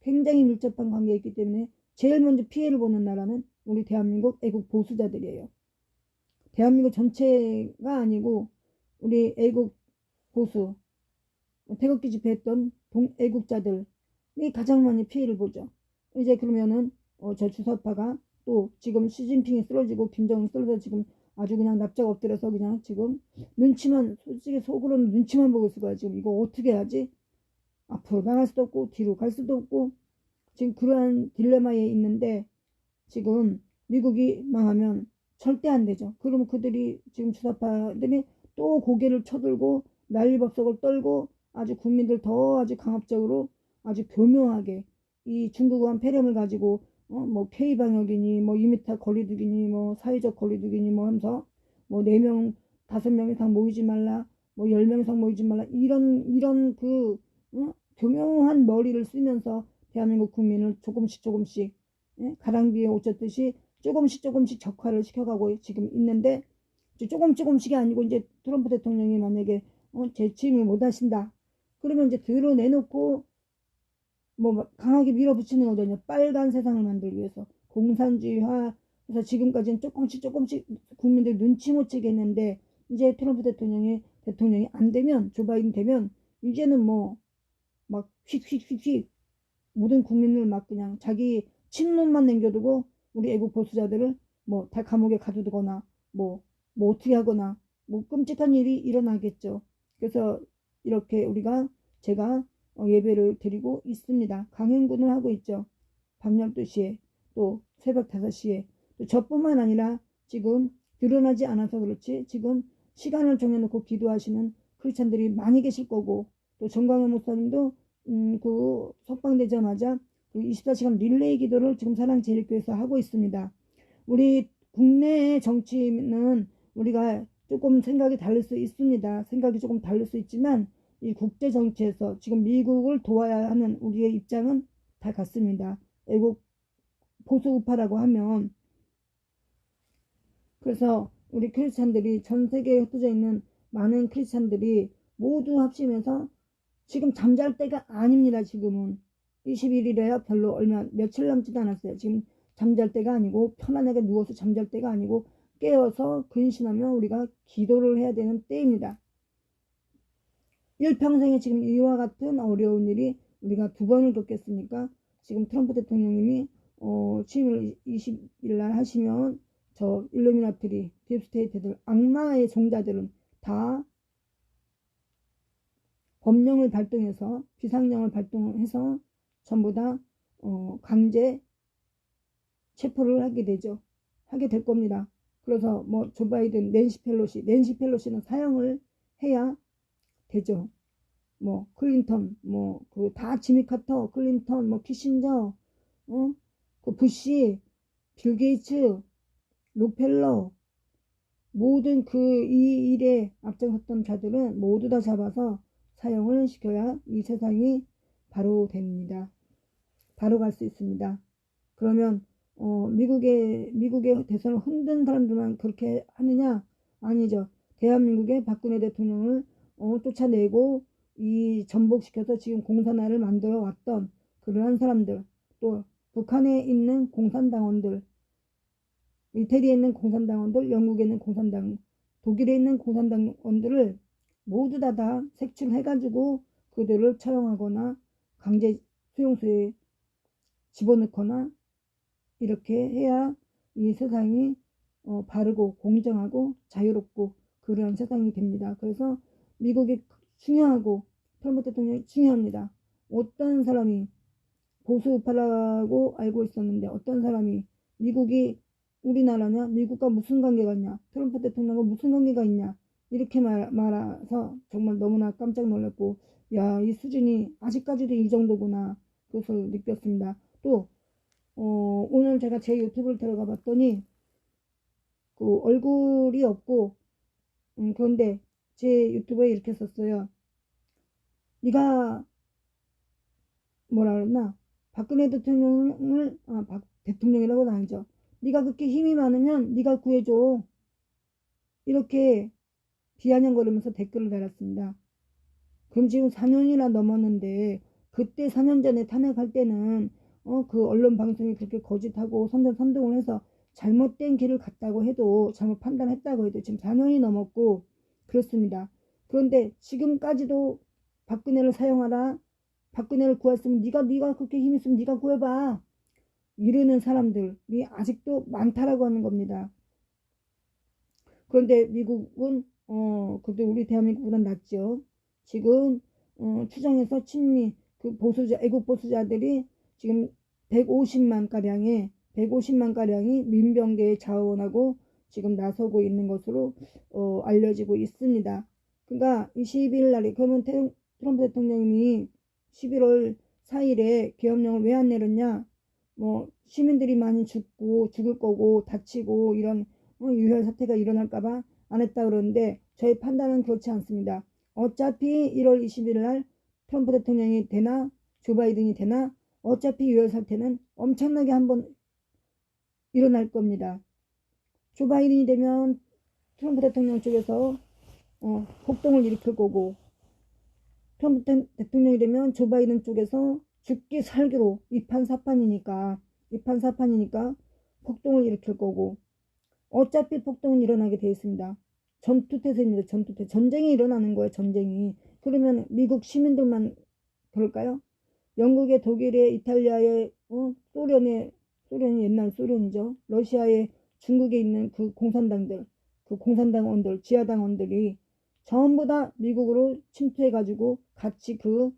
굉장히 밀접한 관계에 있기 때문에 제일 먼저 피해를 보는 나라는 우리 대한민국 애국 보수자들이에요. 대한민국 전체가 아니고 우리 애국 보수 태극기 집회했던 애국자들이 가장 많이 피해를 보죠. 이제 그러면은 저 주사파가 또 지금 시진핑이 쓰러지고 김정은 쓰러져 지금 아주 그냥 납작 엎드려서 그냥 지금 솔직히 속으로는 눈치만 보고 있을 거야. 지금 이거 어떻게 하지? 앞으로 나갈 수도 없고 뒤로 갈 수도 없고 지금 그러한 딜레마에 있는데 지금 미국이 망하면 절대 안 되죠. 그러면 그들이 지금 주사파들이 또 고개를 쳐들고 난리법석을 떨고 아주 국민들 더 아주 강압적으로 아주 교묘하게 이 중국어한 폐렴을 가지고 K방역이니 2m 거리두기니 사회적 거리두기니 하면서 4명 5명 이상 모이지 말라 10명 이상 모이지 말라 이런 교묘한 머리를 쓰면서 대한민국 국민을 조금씩 가랑비에 옷 젖듯이 조금씩 적화를 시켜가고 지금 있는데 조금씩이 아니고 이제 트럼프 대통령이 만약에 재취임을 못 하신다 그러면 이제 드러내놓고 강하게 밀어붙이는 거거든요. 빨간 세상을 만들기 위해서 공산주의화 해서 지금까지는 조금씩 국민들 눈치 못 채게 했는데 이제 트럼프 대통령이 안 되면 조 바이든 되면 이제는 막 휙휙휙휙 모든 국민을 막 그냥 자기 친놈만 남겨두고 우리 애국 보수자들을 뭐 다 감옥에 가두거나 뭐 어떻게 하거나 뭐 끔찍한 일이 일어나겠죠. 그래서 이렇게 제가 예배를 드리고 있습니다. 강행군을 하고 있죠. 밤 12시에 또 새벽 5시에 또 저뿐만 아니라 지금 드러나지 않아서 그렇지 지금 시간을 정해놓고 기도하시는 크리스찬들이 많이 계실 거고 또 정광현 목사님도 그 석방되자마자 그 24시간 릴레이 기도를 지금 사랑제일교회에서 하고 있습니다. 우리 국내의 정치는 우리가 조금 생각이 다를 수 있습니다. 생각이 조금 다를 수 있지만 이 국제 정치에서 지금 미국을 도와야 하는 우리의 입장은 다 같습니다. 애국 보수 우파라고 하면 그래서 우리 크리스찬들이 전 세계에 흩어져 있는 많은 크리스찬들이 모두 합심해서 지금 잠잘 때가 아닙니다. 지금은 21일에야 별로 얼마 며칠 남지도 않았어요. 지금 잠잘 때가 아니고 편안하게 누워서 잠잘 때가 아니고 깨어서 근신하며 우리가 기도를 해야 되는 때입니다. 일평생에 지금 이와 같은 어려운 일이 우리가 2번을 겪겠습니까? 지금 트럼프 대통령님이 7월 20일 날 하시면 저 일루미나트리, 딥스테이트들, 악마의 종자들은 다 법령을 발동해서 비상령을 발동해서 전부 다 강제 체포를 하게 될 겁니다. 그래서 뭐 조 바이든, 낸시 펠로시는 사형을 해야 되죠. 뭐 클린턴, 뭐 그 다 지미 카터, 클린턴, 뭐 키신저, 그 부시, 빌 게이츠, 록펠러 모든 이 일에 앞장섰던 자들은 모두 다 잡아서 사형을 시켜야 이 세상이 바로 됩니다. 바로 갈 수 있습니다. 그러면 미국의 대선을 흔든 사람들만 그렇게 하느냐? 아니죠. 대한민국의 박근혜 대통령을 쫓아내고 이 전복시켜서 지금 공산화를 만들어 왔던 그러한 사람들, 또 북한에 있는 공산당원들, 이태리에 있는 공산당원들, 영국에 있는 공산당, 독일에 있는 공산당원들을 모두 다 색출해가지고 그들을 처형하거나 강제 수용소에 집어넣거나 이렇게 해야 이 세상이 바르고 공정하고 자유롭고 그런 세상이 됩니다. 그래서 미국이 중요하고 트럼프 대통령이 중요합니다. 어떤 사람이 보수우파라고 알고 있었는데 어떤 사람이 미국이 우리나라냐? 미국과 무슨 관계가 있냐? 트럼프 대통령과 무슨 관계가 있냐? 이렇게 말해서 정말 너무나 깜짝 놀랐고 야, 이 수준이 아직까지도 이 정도구나 그것을 느꼈습니다. 또 오늘 제가 제 유튜브를 들어가 봤더니 그 얼굴이 없고 그런데 제 유튜브에 이렇게 썼어요. 네가 뭐라 그랬나? 박근혜 대통령을 대통령이라고는 아니죠. 네가 그렇게 힘이 많으면 네가 구해줘. 이렇게 비아냥거리면서 댓글을 달았습니다. 그럼 지금 4년이나 넘었는데 그때 4년 전에 탄핵할 때는 그 언론 방송이 그렇게 거짓하고 선전선동을 해서 잘못된 길을 갔다고 해도 잘못 판단했다고 해도 지금 4년이 넘었고 그렇습니다. 그런데 지금까지도 박근혜를 사용하라. 박근혜를 구했으면 네가 그렇게 힘 있으면 네가 구해봐. 이러는 사람들이 아직도 많다라고 하는 겁니다. 그런데 미국은 그래도 우리 대한민국보다 낫죠. 지금 추정해서 친미 그 보수자 애국 보수자들이 지금 150만 가량이 민병대에 자원하고 지금 나서고 있는 것으로 알려지고 있습니다. 그러니까 22일 날에 그러면 트럼프 대통령이 11월 4일에 계엄령을 왜 안 내렸냐? 뭐 시민들이 많이 죽을 거고 다치고 이런 유혈 사태가 일어날까봐 안 했다 그러는데 저의 판단은 그렇지 않습니다. 어차피 1월 20일 날 트럼프 대통령이 되나 조 바이든이 되나 어차피 유혈 사태는 엄청나게 한번 일어날 겁니다. 조 바이든이 되면 트럼프 대통령 쪽에서 폭동을 일으킬 거고 트럼프 대통령이 되면 조 바이든 쪽에서 죽기 살기로 이판사판이니까 폭동을 일으킬 거고 어차피 폭동은 일어나게 되어 있습니다. 전투태세입니다. 전쟁이 일어나는 거예요. 전쟁이. 그러면 미국 시민들만 그럴까요? 영국의, 독일의, 이탈리아의, 소련이 옛날 소련이죠. 러시아의, 중국에 있는 그 공산당들, 그 공산당원들, 지하당원들이 전부 다 미국으로 침투해가지고 같이 조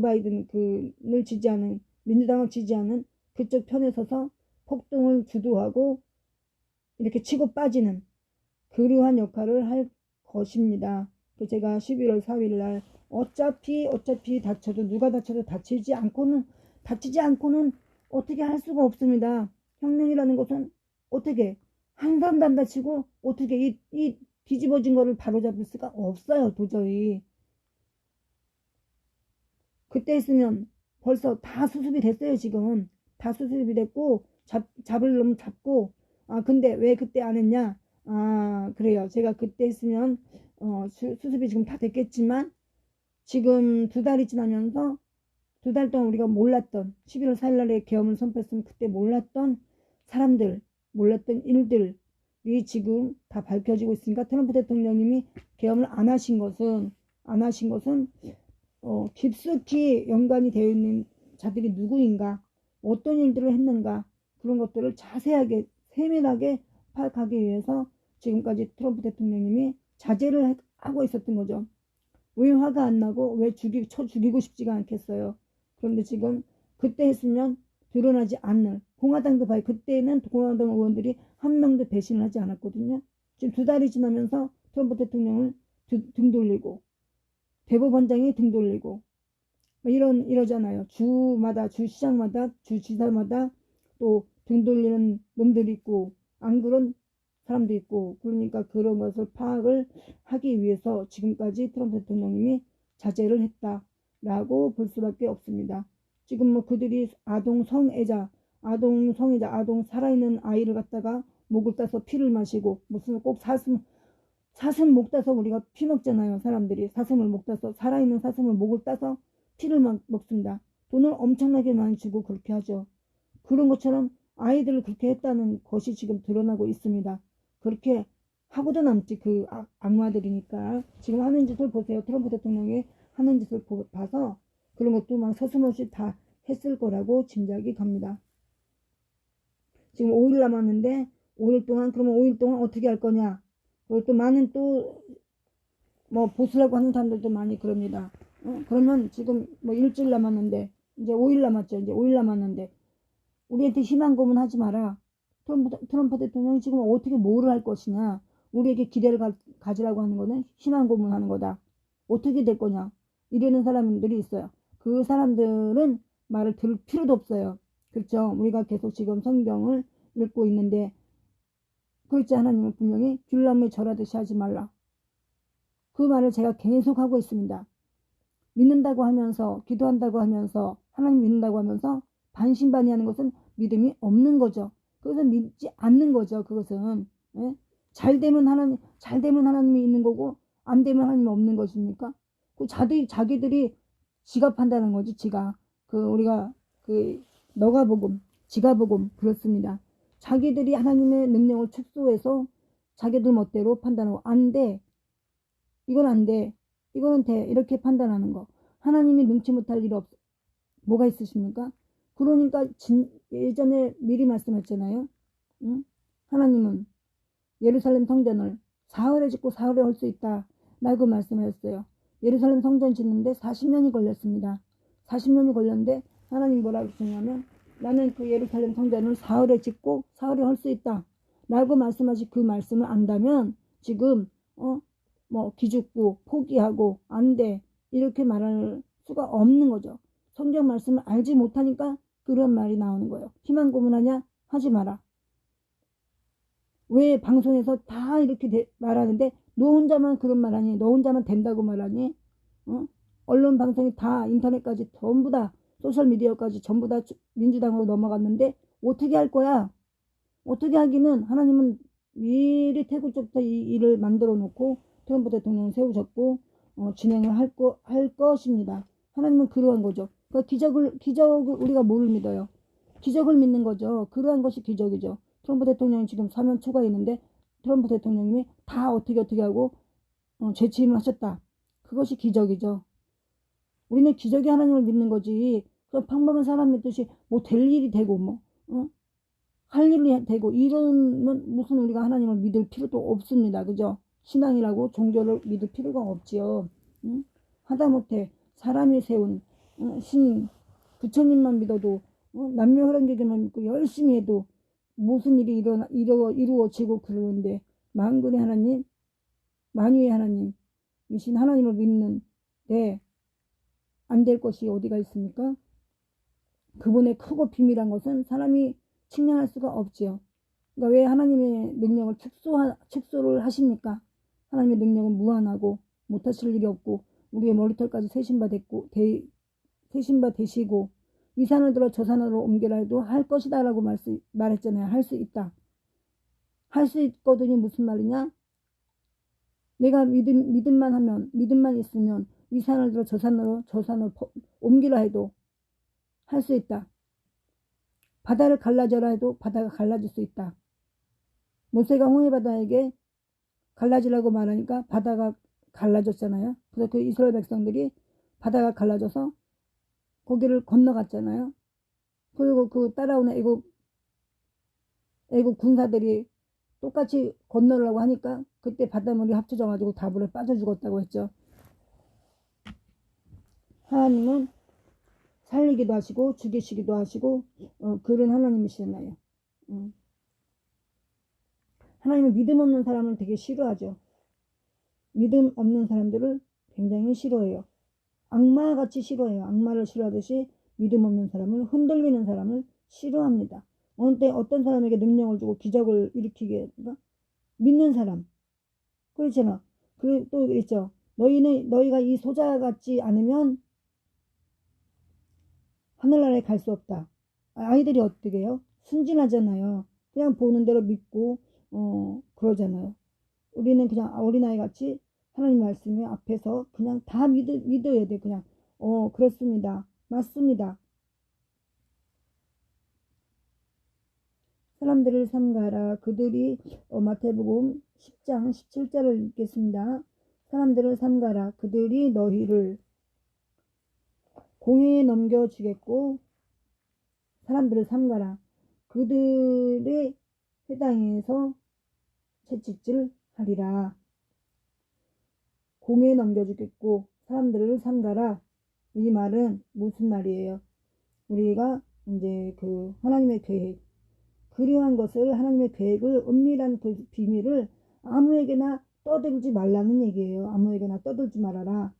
바이든 그를 지지하는, 민주당을 지지하는 그쪽 편에 서서 폭동을 주도하고 이렇게 치고 빠지는 그러한 역할을 할 것입니다. 제가 11월 4일 날 어차피 다쳐도, 누가 다쳐도 다치지 않고는 어떻게 할 수가 없습니다. 혁명이라는 것은 어떻게 한 사람도 안 다치고 어떻게 이 뒤집어진 거를 바로잡을 수가 없어요. 도저히. 그때 했으면 벌써 다 수습이 됐어요. 지금 다 수습이 됐고 잡을 놈 잡고. 근데 왜 그때 안 했냐? 그래요. 제가 그때 했으면 수습이 지금 다 됐겠지만, 지금 2달이 지나면서 2달 동안 우리가 몰랐던, 11월 4일 날에 계엄을 선포했으면 그때 몰랐던 사람들, 몰랐던 일들이 지금 다 밝혀지고 있으니까, 트럼프 대통령님이 계엄을 안 하신 것은 깊숙이 연관이 되어 있는 자들이 누구인가, 어떤 일들을 했는가, 그런 것들을 자세하게 세밀하게 파악하기 위해서 지금까지 트럼프 대통령님이 자제를 하고 있었던 거죠. 왜 화가 안 나고 왜 쳐 죽이고 싶지가 않겠어요. 그런데 지금 그때 했으면 드러나지 않는, 공화당도 봐요. 그때는 공화당 의원들이 한 명도 배신을 하지 않았거든요. 지금 2달이 지나면서 트럼프 대통령을 등 돌리고, 대법원장이 등 돌리고, 이러잖아요. 주시장마다, 주지사마다 또 등 돌리는 놈들이 있고, 안 그런 사람도 있고. 그러니까 그런 것을 파악을 하기 위해서 지금까지 트럼프 대통령님이 자제를 했다라고 볼 수밖에 없습니다. 지금 그들이 아동 살아있는 아이를 갖다가 목을 따서 피를 마시고, 무슨 꼭 사슴 목 따서 우리가 피 먹잖아요. 사람들이 사슴을 목 따서, 살아있는 사슴을 목을 따서 피를 먹습니다. 돈을 엄청나게 많이 주고 그렇게 하죠. 그런 것처럼 아이들을 그렇게 했다는 것이 지금 드러나고 있습니다. 그렇게 하고도 남지, 그 악마들이니까. 지금 하는 짓을 보세요. 트럼프 대통령이 하는 짓을 봐서 그런 것도 막 서슴없이 다 했을 거라고 짐작이 갑니다. 지금 5일 남았는데 5일 동안, 그러면 5일 동안 어떻게 할 거냐. 그리고 또 많은 보수라고 하는 사람들도 많이 그럽니다. 그러면 지금 일주일 남았는데, 이제 5일 남았죠. 이제 5일 남았는데 우리한테 희망 고문하지 마라. 트럼프 대통령이 지금 어떻게 뭐를 할 것이냐. 우리에게 기대를 가지라고 하는 거는 희망 고문하는 거다. 어떻게 될 거냐. 이러는 사람들이 있어요. 그 사람들은 말을 들을 필요도 없어요. 그렇죠. 우리가 계속 지금 성경을 읽고 있는데, 그렇지, 하나님은 분명히 귤나무에 절하듯이 하지 말라. 그 말을 제가 계속 하고 있습니다. 믿는다고 하면서, 기도한다고 하면서, 하나님 믿는다고 하면서 반신반의하는 것은 믿음이 없는 거죠. 그것은 믿지 않는 거죠. 그것은. 예? 잘 되면 하나님이 있는 거고, 안 되면 하나님이 없는 것입니까? 자기들이 지갑한다는 거지. 지갑. 우리가 너가복음, 지가복음, 그렇습니다. 자기들이 하나님의 능력을 축소해서 자기들 멋대로 판단하고, 안 돼, 이건 안 돼, 이거는 돼, 이렇게 판단하는 거. 하나님이 능치 못할 일 뭐가 있으십니까? 그러니까 예전에 미리 말씀했잖아요. 응? 하나님은 예루살렘 성전을 사흘에 짓고 사흘에 할 수 있다 라고 말씀하셨어요. 예루살렘 성전 짓는데 40년이 걸렸습니다. 40년이 걸렸는데 하나님 뭐라고 하셨냐면, 나는 그 예루살렘 성전을 사흘에 짓고 사흘에 할 수 있다 라고 말씀하신 그 말씀을 안다면, 지금 기죽고 포기하고 안 돼 이렇게 말할 수가 없는 거죠. 성경 말씀을 알지 못하니까 그런 말이 나오는 거예요. 희망 고문하냐? 하지 마라. 왜 방송에서 다 이렇게 말하는데 너 혼자만 그런 말하니? 너 혼자만 된다고 말하니? 언론 방송이 다, 인터넷까지 전부 다, 소셜미디어까지 전부 다 민주당으로 넘어갔는데 어떻게 할 거야? 어떻게 하기는, 하나님은 미리 태국적부터 이 일을 만들어 놓고 트럼프 대통령을 세우셨고 진행을 할 것입니다. 하나님은 그러한 거죠. 그 기적을 우리가 뭘 믿어요? 기적을 믿는 거죠. 그러한 것이 기적이죠. 트럼프 대통령이 지금 사면 초과에 있는데 트럼프 대통령님이 다 어떻게 하고 재취임을 하셨다. 그것이 기적이죠. 우리는 기적의 하나님을 믿는 거지. 그 평범한 사람 믿듯이 뭐 될 일이 되고 뭐 할 일이 되고 이러면 무슨 우리가 하나님을 믿을 필요도 없습니다. 그죠? 신앙이라고 종교를 믿을 필요가 없지요. 하다못해 사람이 세운 신 부처님만 믿어도 남녀 혈연계만 믿고 열심히 해도 무슨 일이 이루어지고 그러는데 만군의 하나님, 만유의 하나님이신 하나님을 믿는데 안 될 것이 어디가 있습니까? 그분의 크고 비밀한 것은 사람이 측량할 수가 없지요. 그러니까 왜 하나님의 능력을 축소를 하십니까? 하나님의 능력은 무한하고 못하실 일이 없고 우리의 머리털까지 세신바 되시고 이 산을 들어 저 산으로 옮기라 해도 할 것이다 라고 말했잖아요. 할 수 있다. 할 수 있거든요. 무슨 말이냐? 내가 믿음만 있으면 이 산을 들어 저 산으로 옮기라 해도 할 수 있다. 바다를 갈라져라 해도 바다가 갈라질 수 있다. 모세가 홍해바다에게 갈라지라고 말하니까 바다가 갈라졌잖아요. 그래서 그 이스라엘 백성들이 바다가 갈라져서 거기를 건너갔잖아요. 그리고 그 따라오는 애국 군사들이 똑같이 건너려고 하니까 그때 바닷물이 합쳐져가지고 다 물에 빠져 죽었다고 했죠. 하나님은 살리기도 하시고 죽이시기도 하시고 그런 하나님이시잖아요. 하나님은 믿음 없는 사람을 되게 싫어하죠. 믿음 없는 사람들을 굉장히 싫어해요. 악마같이 싫어해요. 악마를 싫어하듯이 믿음 없는 사람을, 흔들리는 사람을 싫어합니다. 어느 때 어떤 사람에게 능력을 주고 기적을 일으키게 믿는 사람. 그렇잖아. 그리고 또 있죠. 너희가 이 소자 같지 않으면 하늘나라에 갈 수 없다. 아이들이 어떻게 해요? 순진하잖아요. 그냥 보는 대로 믿고 그러잖아요. 우리는 그냥 어린아이 같이 하나님 말씀에 앞에서 그냥 다 믿어야 돼. 그냥 그렇습니다. 맞습니다. 사람들을 삼가라. 그들이 마태복음 10장 17절을 읽겠습니다. 사람들을 삼가라. 그들이 너희를 공회에 넘겨주겠고 사람들을 삼가라. 그들의 해당에서 채찍질 하리라. 공회에 넘겨주겠고 사람들을 삼가라. 이 말은 무슨 말이에요? 우리가 이제 그 하나님의 계획, 그리한 것을 하나님의 계획을 은밀한 그 비밀을 아무에게나 떠들지 말라는 얘기예요. 아무에게나 떠들지 말아라.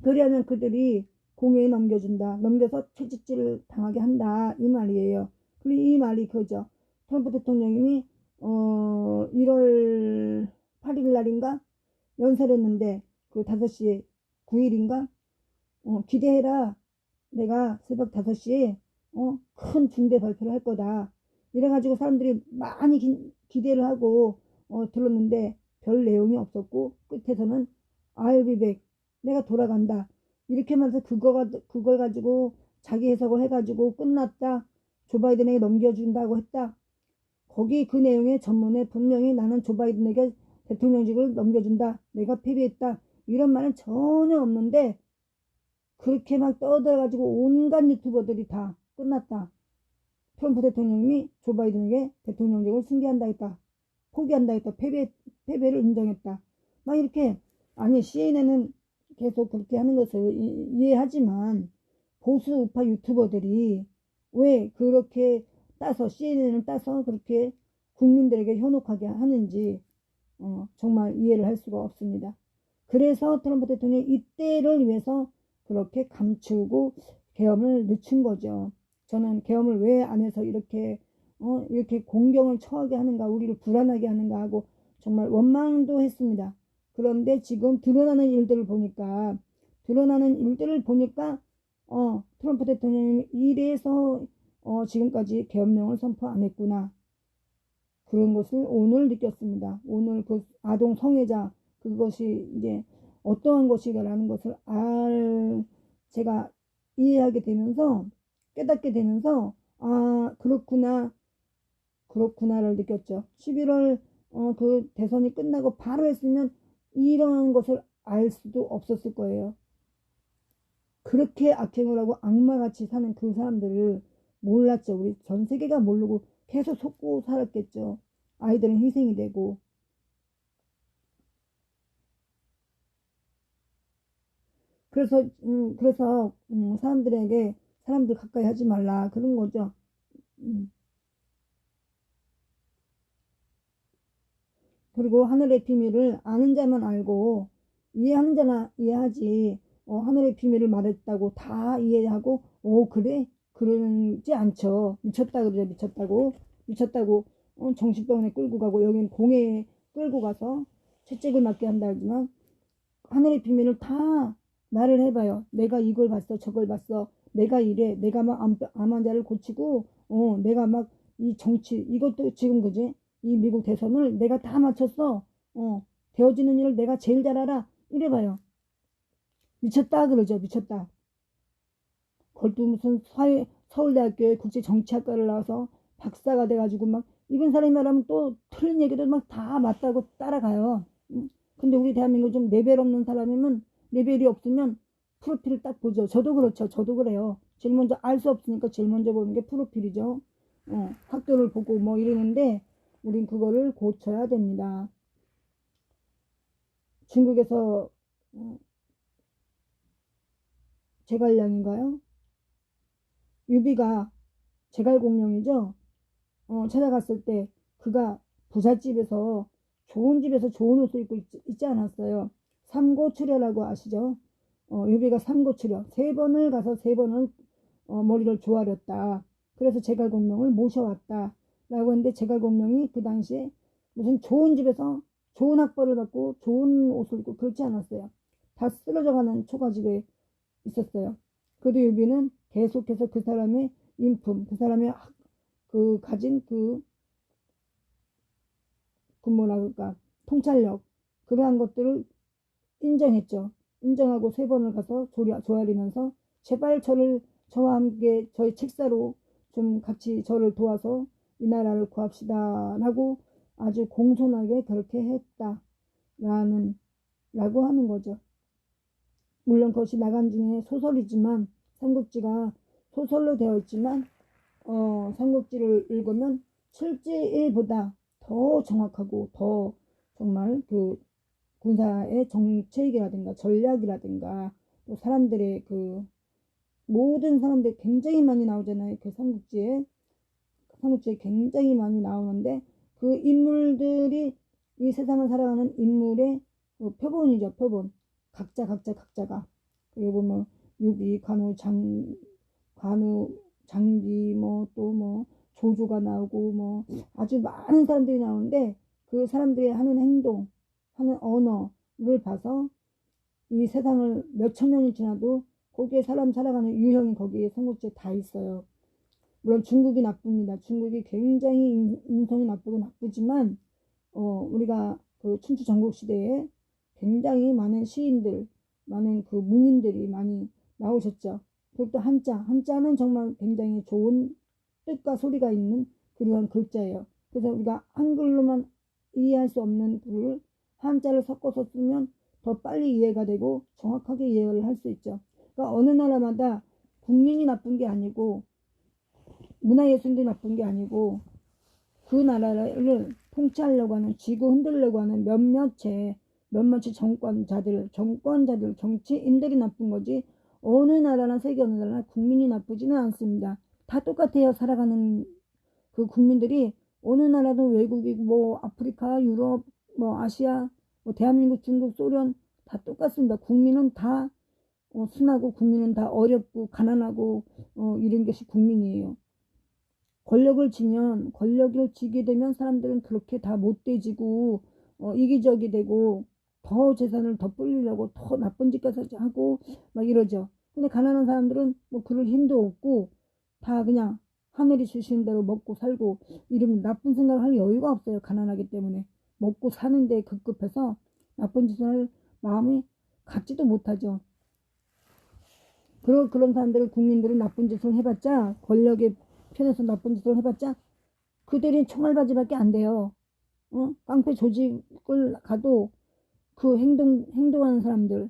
그리하면 그들이 공회에 넘겨서 채찍질을 당하게 한다. 이 말이에요. 그리고 이 말이 그죠. 트럼프 대통령이 1월 8일 날인가 연설을 했는데 그 5시에 9일인가 기대해라. 내가 새벽 5시에 큰 중대 발표를 할 거다. 이래가지고 사람들이 많이 기대를 하고 들었는데 별 내용이 없었고 끝에서는 I'll be back. 내가 돌아간다. 이렇게 하면서 그걸 가지고 자기 해석을 해가지고 끝났다. 조 바이든에게 넘겨준다고 했다. 거기 그 내용의 전문에 분명히 나는 조 바이든에게 대통령직을 넘겨준다. 내가 패배했다. 이런 말은 전혀 없는데 그렇게 막 떠들어가지고 온갖 유튜버들이 다 끝났다. 트럼프 대통령이 조 바이든에게 대통령직을 승계한다 했다. 포기한다 했다. 패배를 인정했다. 막 이렇게 아니 CNN은 계속 그렇게 하는 것을 이해하지만 보수 우파 유튜버들이 왜 그렇게 CNN을 따서 그렇게 국민들에게 현혹하게 하는지 정말 이해를 할 수가 없습니다. 그래서 트럼프 대통령이 이때를 위해서 그렇게 감추고 계엄을 늦춘 거죠. 저는 계엄을 왜 안 해서 이렇게 공경을 처하게 하는가, 우리를 불안하게 하는가 하고 정말 원망도 했습니다. 그런데 지금 드러나는 일들을 보니까 트럼프 대통령이 이래서 지금까지 계엄령을 선포 안 했구나. 그런 것을 오늘 느꼈습니다. 오늘 그 아동 성애자 그것이 이제 어떠한 것이라는 것을 제가 이해하게 되면서 깨닫게 되면서 그렇구나를 느꼈죠. 11월 그 대선이 끝나고 바로 했으면 이런 것을 알 수도 없었을 거예요. 그렇게 악행을 하고 악마같이 사는 그 사람들을 몰랐죠. 우리 전 세계가 모르고 계속 속고 살았겠죠. 아이들은 희생이 되고. 그래서 사람들에게 사람들 가까이 하지 말라 그런 거죠. 음. 그리고 하늘의 비밀을 아는 자만 알고 이해하는 자나 이해하지. 하늘의 비밀을 말했다고 다 이해하고 그래? 그러지 않죠. 미쳤다 그러죠. 미쳤다고 정신병원에 끌고 가고 여기는 공회에 끌고 가서 채찍을 맞게 한다 하지만 하늘의 비밀을 다 말을 해봐요. 내가 이걸 봤어 저걸 봤어 내가 이래 내가 막 암 환자를 고치고 내가 막 이 정치 이것도 지금 그지 이 미국 대선을 내가 다 맞췄어. 되어지는 일을 내가 제일 잘 알아. 이래봐요. 미쳤다 그러죠. 미쳤다. 그것도 무슨 서울대학교에 국제정치학과를 나와서 박사가 돼가지고 막 이런 사람이 말하면 또 틀린 얘기도 막 다 맞다고 따라가요. 근데 우리 대한민국 좀 레벨 없는 사람이면 레벨이 없으면 프로필을 딱 보죠. 저도 그렇죠. 저도 그래요. 제일 먼저 알 수 없으니까 제일 먼저 보는 게 프로필이죠. 학교를 보고 뭐 이러는데 우린 그거를 고쳐야 됩니다. 중국에서 제갈량인가요? 유비가 제갈공명이죠. 찾아갔을 때 그가 부잣집에서 좋은 집에서 좋은 옷을 입고 있지 않았어요. 삼고추려라고 아시죠? 유비가 삼고추려 세 번을 가서 세 번을 머리를 조아렸다. 그래서 제갈공명을 모셔왔다. 라고 했는데 제갈공명이 그 당시에 무슨 좋은 집에서 좋은 학벌을 받고 좋은 옷을 입고 그렇지 않았어요. 다 쓰러져가는 초가집에 있었어요. 그래도 유비는 계속해서 그 사람의 인품, 그 사람의 가진 뭐라 그럴까 통찰력 그러한 것들을 인정했죠. 인정하고 세 번을 가서 조아리면서 제발 저와 함께 저희 책사로 좀 같이 저를 도와서 이 나라를 구합시다 라고 아주 공손하게 그렇게 했다 라고 하는 거죠. 물론 그것이 나간 중에 소설이지만 삼국지가 소설로 되어 있지만 삼국지를 읽으면 실제보다 더 정확하고 더 정말 그 군사의 정책이라든가 전략이라든가 또 사람들의 모든 사람들이 굉장히 많이 나오잖아요. 그 삼국지에 굉장히 많이 나오는데 그 인물들이 이 세상을 살아가는 인물의 표본이죠. 표본. 각자가 여기 보면 유비, 관우, 장비 또 조조가 나오고 아주 많은 사람들이 나오는데 그 사람들이 하는 행동, 하는 언어를 봐서 이 세상을 몇천 년이 지나도 거기에 사람 살아가는 유형이 거기에 삼국지에 다 있어요. 물론 중국이 나쁩니다. 중국이 굉장히 인성이 나쁘고 나쁘지만 우리가 그 춘추 전국 시대에 굉장히 많은 시인들, 많은 그 문인들이 많이 나오셨죠. 그것도 한자는 정말 굉장히 좋은 뜻과 소리가 있는 그러한 글자예요. 그래서 우리가 한글로만 이해할 수 없는 글을 한자를 섞어서 쓰면 더 빨리 이해가 되고 정확하게 이해를 할 수 있죠. 그러니까 어느 나라마다 국민이 나쁜 게 아니고 문화예술도 나쁜 게 아니고 그 나라를 통치하려고 하는 쥐고 흔들려고 하는 몇몇의 정권자들 정치인들이 나쁜 거지 어느 나라나 세계 어느 나라나 국민이 나쁘지는 않습니다. 다 똑같아요. 살아가는 그 국민들이 어느 나라든 외국이고 아프리카 유럽 아시아 대한민국 중국 소련 다 똑같습니다. 국민은 다 순하고 국민은 다 어렵고 가난하고 이런 것이 국민이에요. 권력을 지게 되면 사람들은 그렇게 다 못돼지고 이기적이 되고 더 재산을 더 불리려고 더 나쁜 짓까지 하고 막 이러죠. 근데 가난한 사람들은 그럴 힘도 없고 다 그냥 하늘이 주시는 대로 먹고 살고 이러면 나쁜 생각을 할 여유가 없어요. 가난하기 때문에 먹고 사는데 급급해서 나쁜 짓을 할 마음이 갖지도 못하죠. 그런 사람들은 국민들은 나쁜 짓을 해봤자 권력의 편에서 나쁜 짓을 해봤자 그들이 총알바지밖에 안 돼요. 깡패 조직을 가도 그 행동하는 사람들이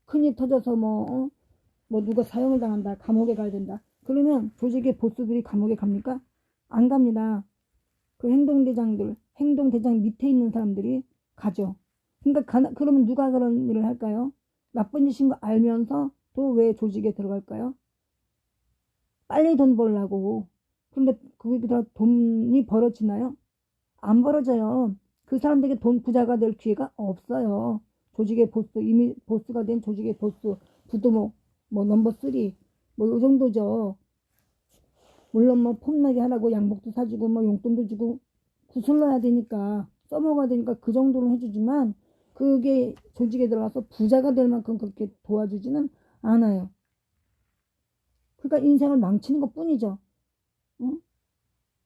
큰일 터져서 뭐 누가 사형을 당한다, 감옥에 가야 된다. 그러면 조직의 보스들이 감옥에 갑니까? 안 갑니다. 그 행동대장 밑에 있는 사람들이 가죠. 그러니까 그러면 누가 그런 일을 할까요? 나쁜 짓인 거 알면서 또 왜 조직에 들어갈까요? 빨리 돈 벌려고. 근데 거기다 돈이 벌어지나요? 안 벌어져요. 그 사람들에게 부자가 될 기회가 없어요. 조직의 보스, 이미 보스가 된 조직의 보스, 부도목, 뭐 넘버 3, 뭐 요 정도죠. 물론 뭐 폼나게 하라고 양복도 사주고 뭐 용돈도 주고 구슬러야 되니까 써먹어야 되니까 그 정도는 해주지만 그게 조직에 들어가서 부자가 될 만큼 그렇게 도와주지는 않아요. 그러니까 인생을 망치는 것 뿐이죠. 응?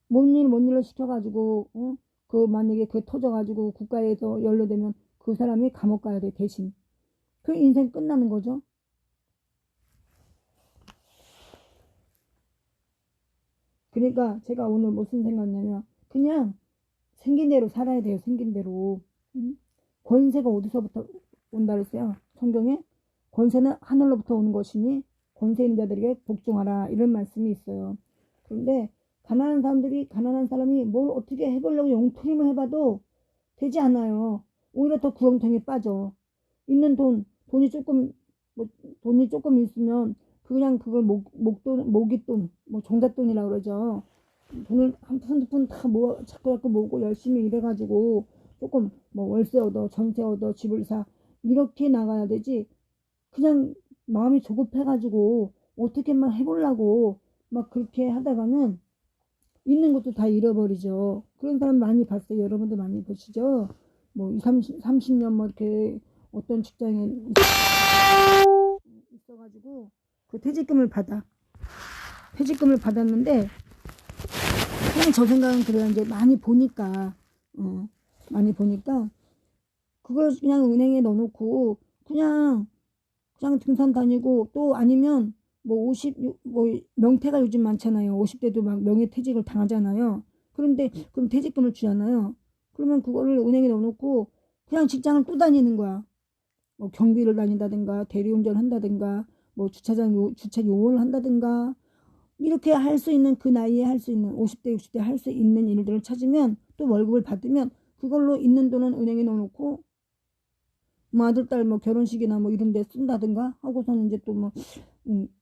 뭔 일을 시켜가지고 그 만약에 그 터져가지고 국가에서 연루되면 그 사람이 감옥 가야 돼 대신. 그 인생 끝나는 거죠. 그러니까 제가 오늘 무슨 생각냐면 그냥 생긴 대로 살아야 돼요. 생긴 대로. 권세가 어디서부터 온다 그랬어요. 성경에 권세는 하늘로부터 오는 것이니 권세 있는 자들에게 복종하라 이런 말씀이 있어요. 그런데 가난한 사람이 뭘 어떻게 해보려고 용트림을 해봐도 되지 않아요. 오히려 더 구렁텅이에 빠져. 있는 돈이 조금 뭐 돈이 조금 있으면 그냥 그걸 모기돈, 뭐 종잣돈이라고 그러죠. 돈을 한 푼 두 푼 다 모아 자꾸 모으고 열심히 일해가지고 조금 뭐 월세 얻어, 전세 얻어, 집을 사 이렇게 나가야 되지. 그냥 마음이 조급해가지고 어떻게만 해보려고 막 그렇게 하다가는 있는 것도 다 잃어버리죠. 그런 사람 많이 봤어요. 여러분도 많이 보시죠. 뭐 30년 뭐 이렇게 어떤 직장에 있어가지고 그 퇴직금을 받았는데 그냥 저 생각은 그래요. 이제 많이 보니까 그걸 그냥 은행에 넣어놓고 그냥 등산 다니고 또 아니면 뭐 명퇴가 요즘 많잖아요. 50대도 막 명예퇴직을 당하잖아요. 그런데 그럼 퇴직금을 주잖아요. 그러면 그거를 은행에 넣어놓고 그냥 직장을 또 다니는 거야. 뭐 경비를 다닌다든가 대리운전 한다든가 뭐 주차 요원을 한다든가 이렇게 할 수 있는 그 나이에 할 수 있는 50대 60대 할 수 있는 일들을 찾으면 또 월급을 받으면 그걸로 있는 돈은 은행에 넣어놓고 뭐 아들 딸 뭐 결혼식이나 뭐 이런 데 쓴다든가 하고서는 이제 또 뭐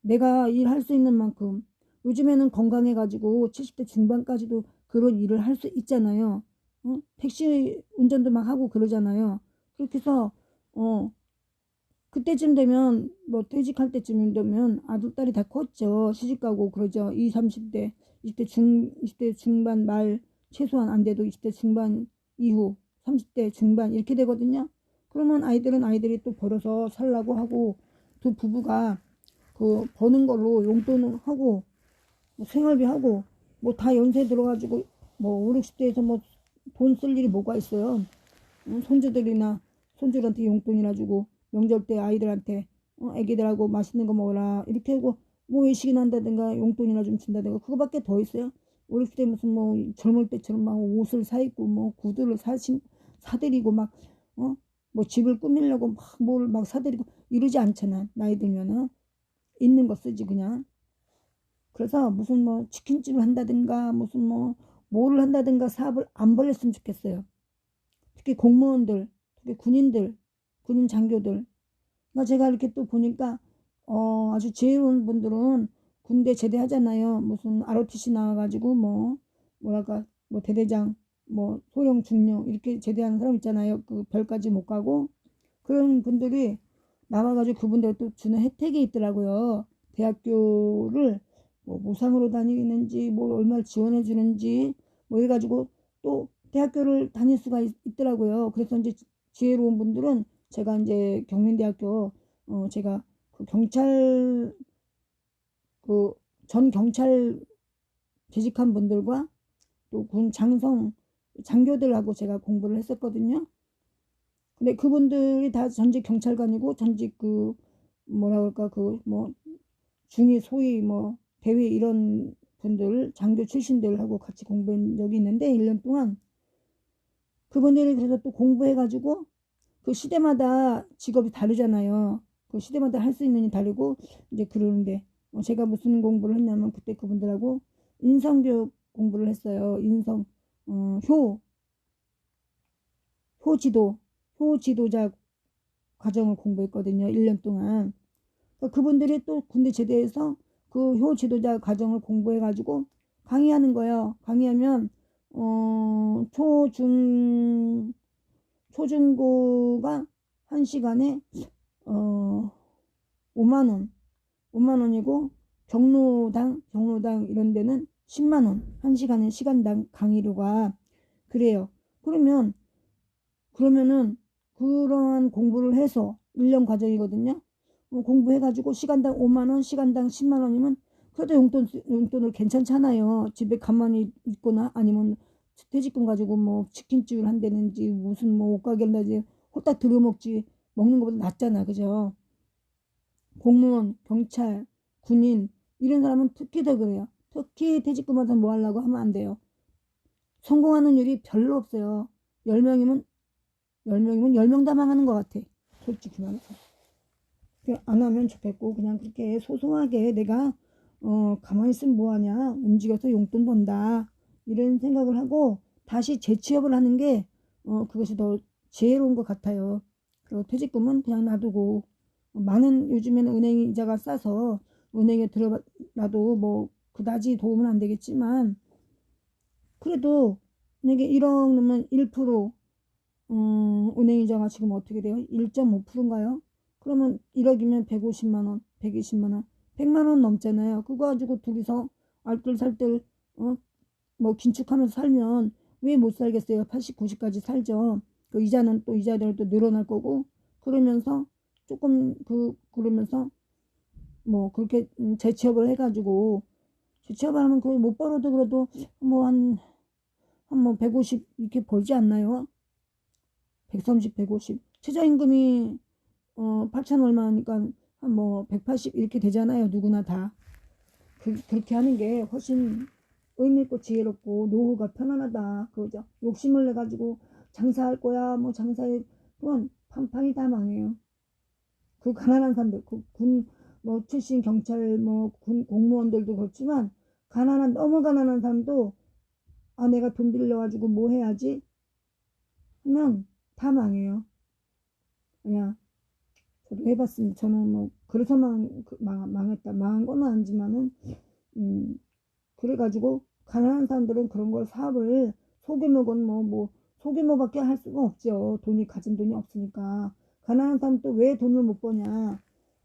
내가 일할 수 있는 만큼 요즘에는 건강해가지고 70대 중반까지도 그런 일을 할 수 있잖아요. 택시 운전도 막 하고 그러잖아요. 그렇게 해서 그때쯤 되면 뭐 퇴직할 때쯤 되면 아들 딸이 다 컸죠. 시집가고 그러죠. 20, 30대 20대 중반 말 최소한 안 돼도 20대 중반 이후 30대 중반 이렇게 되거든요. 그러면 아이들이 또 벌어서 살라고 하고 두 부부가 그 버는 걸로 용돈을 하고 뭐 생활비 하고 뭐 다 연세 들어가지고 뭐 5, 60대에서 뭐 돈 쓸 일이 뭐가 있어요. 손주들한테 용돈이나 주고 명절 때 아이들한테 애기들하고 맛있는 거 먹어라 이렇게 하고 뭐 외식이나 한다든가 용돈이나 좀 준다든가 그거밖에 더 있어요. 5, 60대 무슨 뭐 젊을 때처럼 막 옷을 사 입고 뭐 구두를 사드리고 막 뭐 집을 꾸미려고 막 뭘 막 사드리고 이러지 않잖아. 나이 들면은 있는 거 쓰지 그냥. 그래서 무슨 뭐 치킨집을 한다든가 무슨 뭐 뭐를 한다든가 사업을 안 벌렸으면 좋겠어요. 특히 공무원들, 특히 군인 장교들. 그러니까 제가 이렇게 또 보니까 아주 지혜로운 분들은 군대 제대하잖아요. 무슨 ROTC 나와가지고 뭐랄까 뭐 대대장, 뭐 소령 중령 이렇게 제대하는 사람 있잖아요. 그 별까지 못 가고 그런 분들이 나와가지고 그분들 또 주는 혜택이 있더라고요. 대학교를 뭐 무상으로 다니는지 뭐 얼마를 지원해 주는지 뭐 해가지고 또 대학교를 다닐 수가 있더라고요. 그래서 이제 지혜로운 분들은 제가 이제 경민대학교 제가 그 경찰 그 전 경찰 재직한 분들과 또 군 장성 장교들하고 제가 공부를 했었거든요. 근데 그분들이 다 전직 경찰관이고 전직 그 뭐라 그럴까 그 뭐 중위 소위 뭐 대위 이런 분들 장교 출신들하고 같이 공부한 적이 있는데 1년 동안 그분들이 그래서 또 공부해가지고 그 시대마다 직업이 다르잖아요. 그 시대마다 할 수 있는 일 다르고 이제 그러는데 제가 무슨 공부를 했냐면 그때 그분들하고 인성교육 공부를 했어요. 인성 효지도자 과정을 공부했거든요. 1년 동안. 그러니까 그분들이 또 군대 제대해서 그 효지도자 과정을 공부해가지고 강의하는 거예요. 강의하면 초중고가 1시간에 5만원이고 경로당 이런 데는 10만원 1시간에 시간당 강의료가 그래요. 그러면은 그러한 공부를 해서 1년 과정이거든요. 공부해가지고 시간당 5만원 시간당 10만원이면 그래도 용돈을 괜찮잖아요. 집에 가만히 있거나 아니면 퇴직금 가지고 뭐 치킨집을 한다든지 무슨 뭐 옷가게를 하지 홀딱 들여먹지 먹는 것보다 낫잖아. 그죠? 공무원, 경찰, 군인 이런 사람은 특히 더 그래요. 특히 퇴직금 받아서 뭐 하려고 하면 안 돼요. 성공하는 일이 별로 없어요. 10명이면 10명 다 망하는 것 같아. 솔직히 말해서. 안 하면 좋겠고 그냥 그렇게 소소하게 내가 가만히 있으면 뭐하냐 움직여서 용돈 번다 이런 생각을 하고 다시 재취업을 하는 게 그것이 더 지혜로운 것 같아요. 그리고 퇴직금은 그냥 놔두고 많은 요즘에는 은행 이자가 싸서 은행에 들어놔도 뭐 그다지 도움은 안 되겠지만 그래도 만약에 1억 넣으면 1% 은행 이자가 지금 어떻게 돼요? 1.5%인가요? 그러면 1억이면 150만원, 120만원, 100만원 넘잖아요. 그거 가지고 둘이서 알뜰살뜰 뭐 긴축하면서 살면 왜 못 살겠어요? 80, 90까지 살죠. 그 이자는 또 이자대로 또 늘어날 거고 그러면서 조금 그러면서 뭐 그렇게 재취업을 해가지고 재취업을 하면 거의 못 벌어도 그래도 뭐 한 150 이렇게 벌지 않나요? 130, 150 최저임금이 8천 얼마니까 한 뭐 180 이렇게 되잖아요. 누구나 다 그렇게 하는 게 훨씬 의미있고 지혜롭고 노후가 편안하다. 그죠? 욕심을 내가지고 장사할 거야 뭐 장사해 그건 판판이 다 망해요. 그 가난한 사람들 그 군 뭐 출신 경찰 뭐 군 공무원들도 그렇지만 너무 가난한 사람도 내가 돈 빌려가지고 뭐 해야지 하면 다 망해요. 그냥 저도 해봤습니다. 저는 뭐 그래서 망했다 망한 건 아니지만은 그래가지고 가난한 사람들은 그런 걸 사업을 소규모건 뭐 소규모밖에 할 수가 없죠. 가진 돈이 없으니까. 가난한 사람 또 왜 돈을 못 버냐.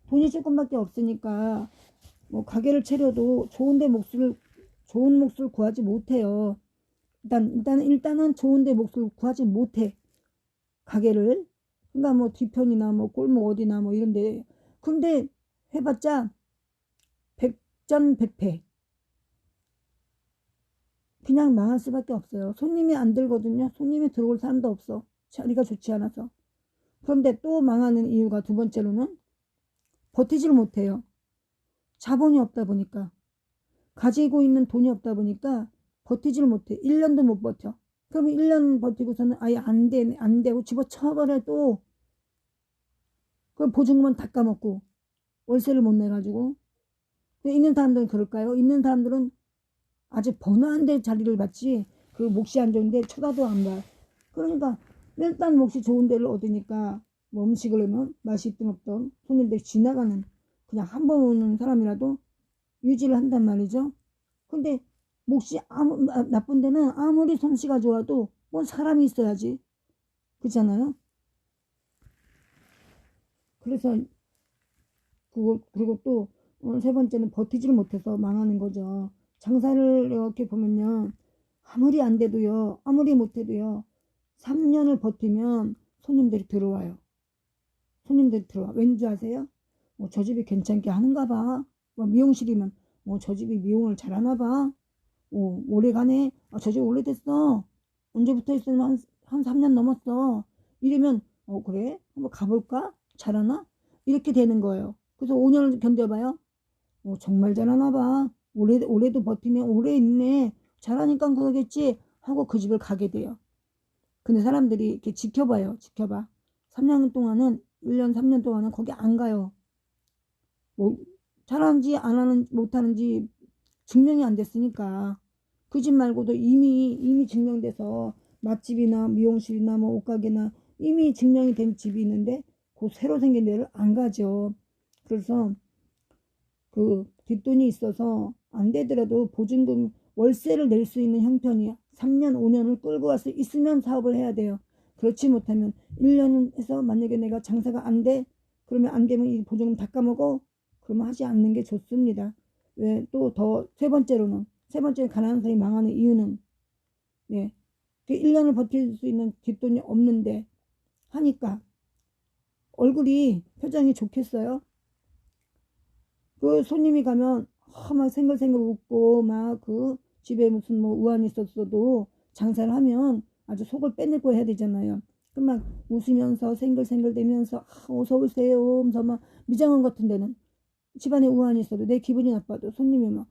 돈이 조금밖에 없으니까 뭐 가게를 차려도 좋은 몫을 구하지 못해요. 일단은 좋은데 몫을 구하지 못해. 가게를. 그러니까 뭐 뒤편이나 뭐 골목 어디나 뭐 이런데. 근데 해봤자 백전백패. 그냥 망할 수밖에 없어요. 손님이 안 들거든요. 손님이 들어올 사람도 없어. 자리가 좋지 않아서. 그런데 또 망하는 이유가 두 번째로는 버티지를 못해요. 자본이 없다 보니까. 가지고 있는 돈이 없다 보니까 버티지를 못해. 1년도 못 버텨. 그러면 1년 버티고서는 아예 안 되고 집어쳐버려도 그걸 보증금은 다 까먹고 월세를 못 내가지고 있는 사람들은 그럴까요? 있는 사람들은 아직 번화한데 자리를 받지 그 몫이 안 좋은데 쳐다도 안 봐. 그러니까 일단 몫이 좋은 데를 얻으니까 뭐 음식을 하면 맛이 있든 없든 손님들이 지나가는 그냥 한 번 오는 사람이라도 유지를 한단 말이죠. 근데 몫이 나쁜 데는 아무리 솜씨가 좋아도 뭐 사람이 있어야지. 그렇잖아요. 그래서 그리고 또 세 번째는 버티지를 못해서 망하는 거죠. 장사를 이렇게 보면요. 아무리 안 돼도요. 아무리 못해도요. 3년을 버티면 손님들이 들어와요. 왠지 아세요? 저 집이 괜찮게 하는가 봐. 미용실이면 저 집이 미용을 잘하나 봐. 오래가네. 저 집 오래됐어. 언제부터 있으면 한 3년 넘었어. 이러면 그래? 한번 가볼까? 잘하나? 이렇게 되는 거예요. 그래서 5년을 견뎌봐요. 정말 잘하나 봐. 올해도 버티네. 오래 있네. 잘하니까 그러겠지 하고 그 집을 가게 돼요. 근데 사람들이 이렇게 지켜봐. 3년 동안은 1년 3년 동안은 거기 안 가요. 뭐 잘하는지 안 하는 못하는지 증명이 안 됐으니까. 그 집 말고도 이미 증명돼서 맛집이나 미용실이나 뭐 옷가게나 이미 증명이 된 집이 있는데 그 새로 생긴 데를 안 가죠. 그래서 그 뒷돈이 있어서 안 되더라도 보증금 월세를 낼 수 있는 형편이 3년 5년을 끌고 갈 수 있으면 사업을 해야 돼요. 그렇지 못하면 1년 해서 만약에 내가 장사가 안 돼, 그러면 안 되면 이 보증금 다 까먹어, 그러면 하지 않는 게 좋습니다. 왜 또 더 세 번째로 가난한 사람이 망하는 이유는, 네, 그 1년을 버틸 수 있는 뒷돈이 없는데 하니까 얼굴이 표정이 좋겠어요? 그 손님이 가면 막 생글생글 웃고 막 그 집에 무슨 뭐 우환이 있었어도 장사를 하면 아주 속을 빼내고 해야 되잖아요. 그럼 막 웃으면서 생글생글 대면서 어서 오세요 하면서 막 미장원 같은 데는 집안에 우환이 있어도 내 기분이 나빠도 손님이 막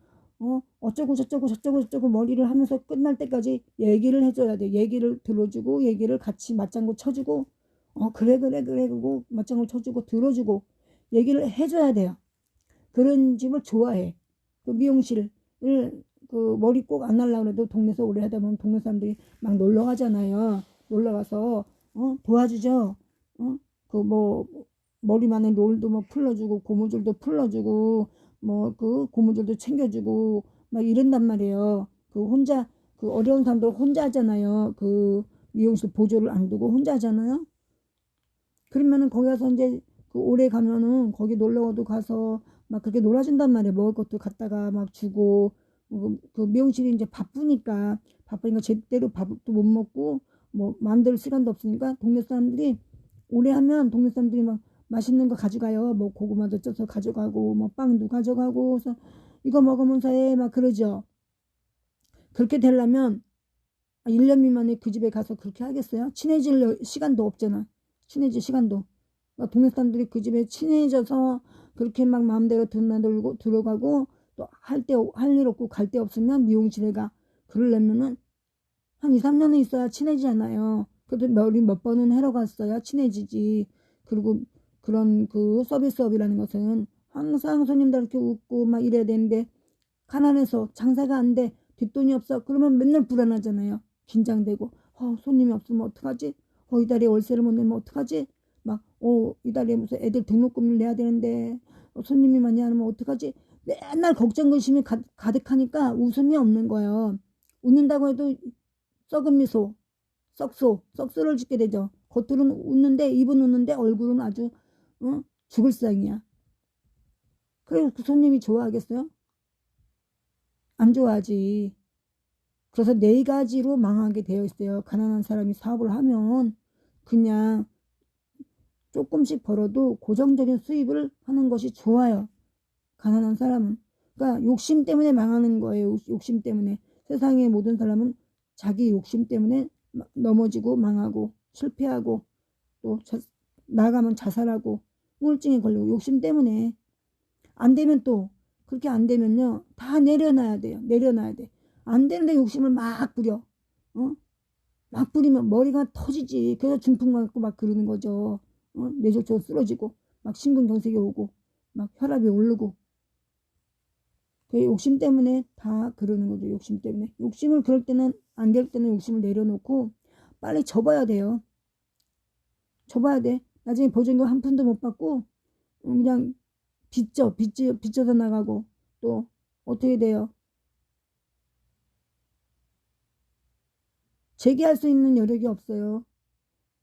어쩌고 저쩌고 머리를 하면서 끝날 때까지 얘기를 해줘야 돼. 얘기를 들어주고 얘기를 같이 맞장구 쳐주고 그래 그러고 맞장구 쳐주고 들어주고 얘기를 해줘야 돼요. 그런 집을 좋아해. 그 미용실을 그 머리 꼭 안 하려고 해도 동네에서 오래 하다 보면 동네 사람들이 막 놀러 가잖아요. 놀러 가서 도와주죠. 그 뭐 머리만에 롤도 뭐 풀러주고 고무줄도 풀러주고 뭐 그 고무줄도 챙겨주고 막 이런단 말이에요. 그 혼자 그 어려운 사람들 혼자 하잖아요. 그 미용실 보조를 안 두고 혼자 하잖아요. 그러면은 거기 가서 이제 그 오래 가면은 거기 놀러도 가서 막 그렇게 놀아준단 말이에요. 먹을 것도 갖다가 막 주고 그 미용실이 이제 바쁘니까 제대로 밥도 못 먹고 뭐 마음대로 시간도 없으니까 동네 사람들이 오래 하면 동네 사람들이 막 맛있는 거 가져가요. 뭐 고구마도 쪄서 가져가고 뭐 빵도 가져가고 그래서 이거 먹으면서 해 막 그러죠. 그렇게 되려면 1년 미만에 그 집에 가서 그렇게 하겠어요? 친해질 시간도 없잖아. 친해질 시간도. 그러니까 동네 사람들이 그 집에 친해져서 그렇게 막 마음대로 드나들고 들어가고 또 할 일 없고 갈 데 없으면 미용실에 가. 그러려면은 한 2, 3년은 있어야 친해지잖아요. 그래도 머리 몇 번은 하러 갔어야 친해지지. 그리고 그런 그 서비스업이라는 것은 항상 손님들 이렇게 웃고 막 이래야 되는데 가난해서 장사가 안 돼. 뒷돈이 없어. 그러면 맨날 불안하잖아요. 긴장되고 손님이 없으면 어떡하지? 이달에 월세를 못 내면 어떡하지? 막 이달에 무슨 애들 등록금을 내야 되는데 손님이 많이 안 오면 어떡하지? 맨날 걱정 근심이 가득하니까 웃음이 없는 거예요. 웃는다고 해도 썩은 미소, 썩소를 짓게 되죠. 겉으로는 웃는데 입은 웃는데 얼굴은 아주 죽을 상이야. 그래서 그 손님이 좋아하겠어요? 안 좋아하지. 그래서 4가지로 망하게 되어 있어요. 가난한 사람이 사업을 하면 그냥 조금씩 벌어도 고정적인 수입을 하는 것이 좋아요. 가난한 사람은. 그러니까 욕심 때문에 망하는 거예요. 욕심 때문에. 세상의 모든 사람은 자기 욕심 때문에 넘어지고 망하고 실패하고 또 나가면 자살하고 우울증에 걸리고 욕심 때문에. 안 되면 또 그렇게 안 되면요. 다 내려놔야 돼요. 내려놔야 돼. 안 되는데 욕심을 막 부려. 막 부리면 머리가 터지지. 그래서 중풍 맞고 막 그러는 거죠. 뇌졸중 쓰러지고 막 심근경색이 오고 막 혈압이 오르고 그 욕심 때문에 다 그러는 거죠. 욕심 때문에. 욕심을 그럴 때는 안 될 때는 욕심을 내려놓고 빨리 접어야 돼요. 접어야 돼. 나중에 보증금 한 푼도 못 받고 그냥 빚져서 나가고 또 어떻게 돼요? 재기할 수 있는 여력이 없어요.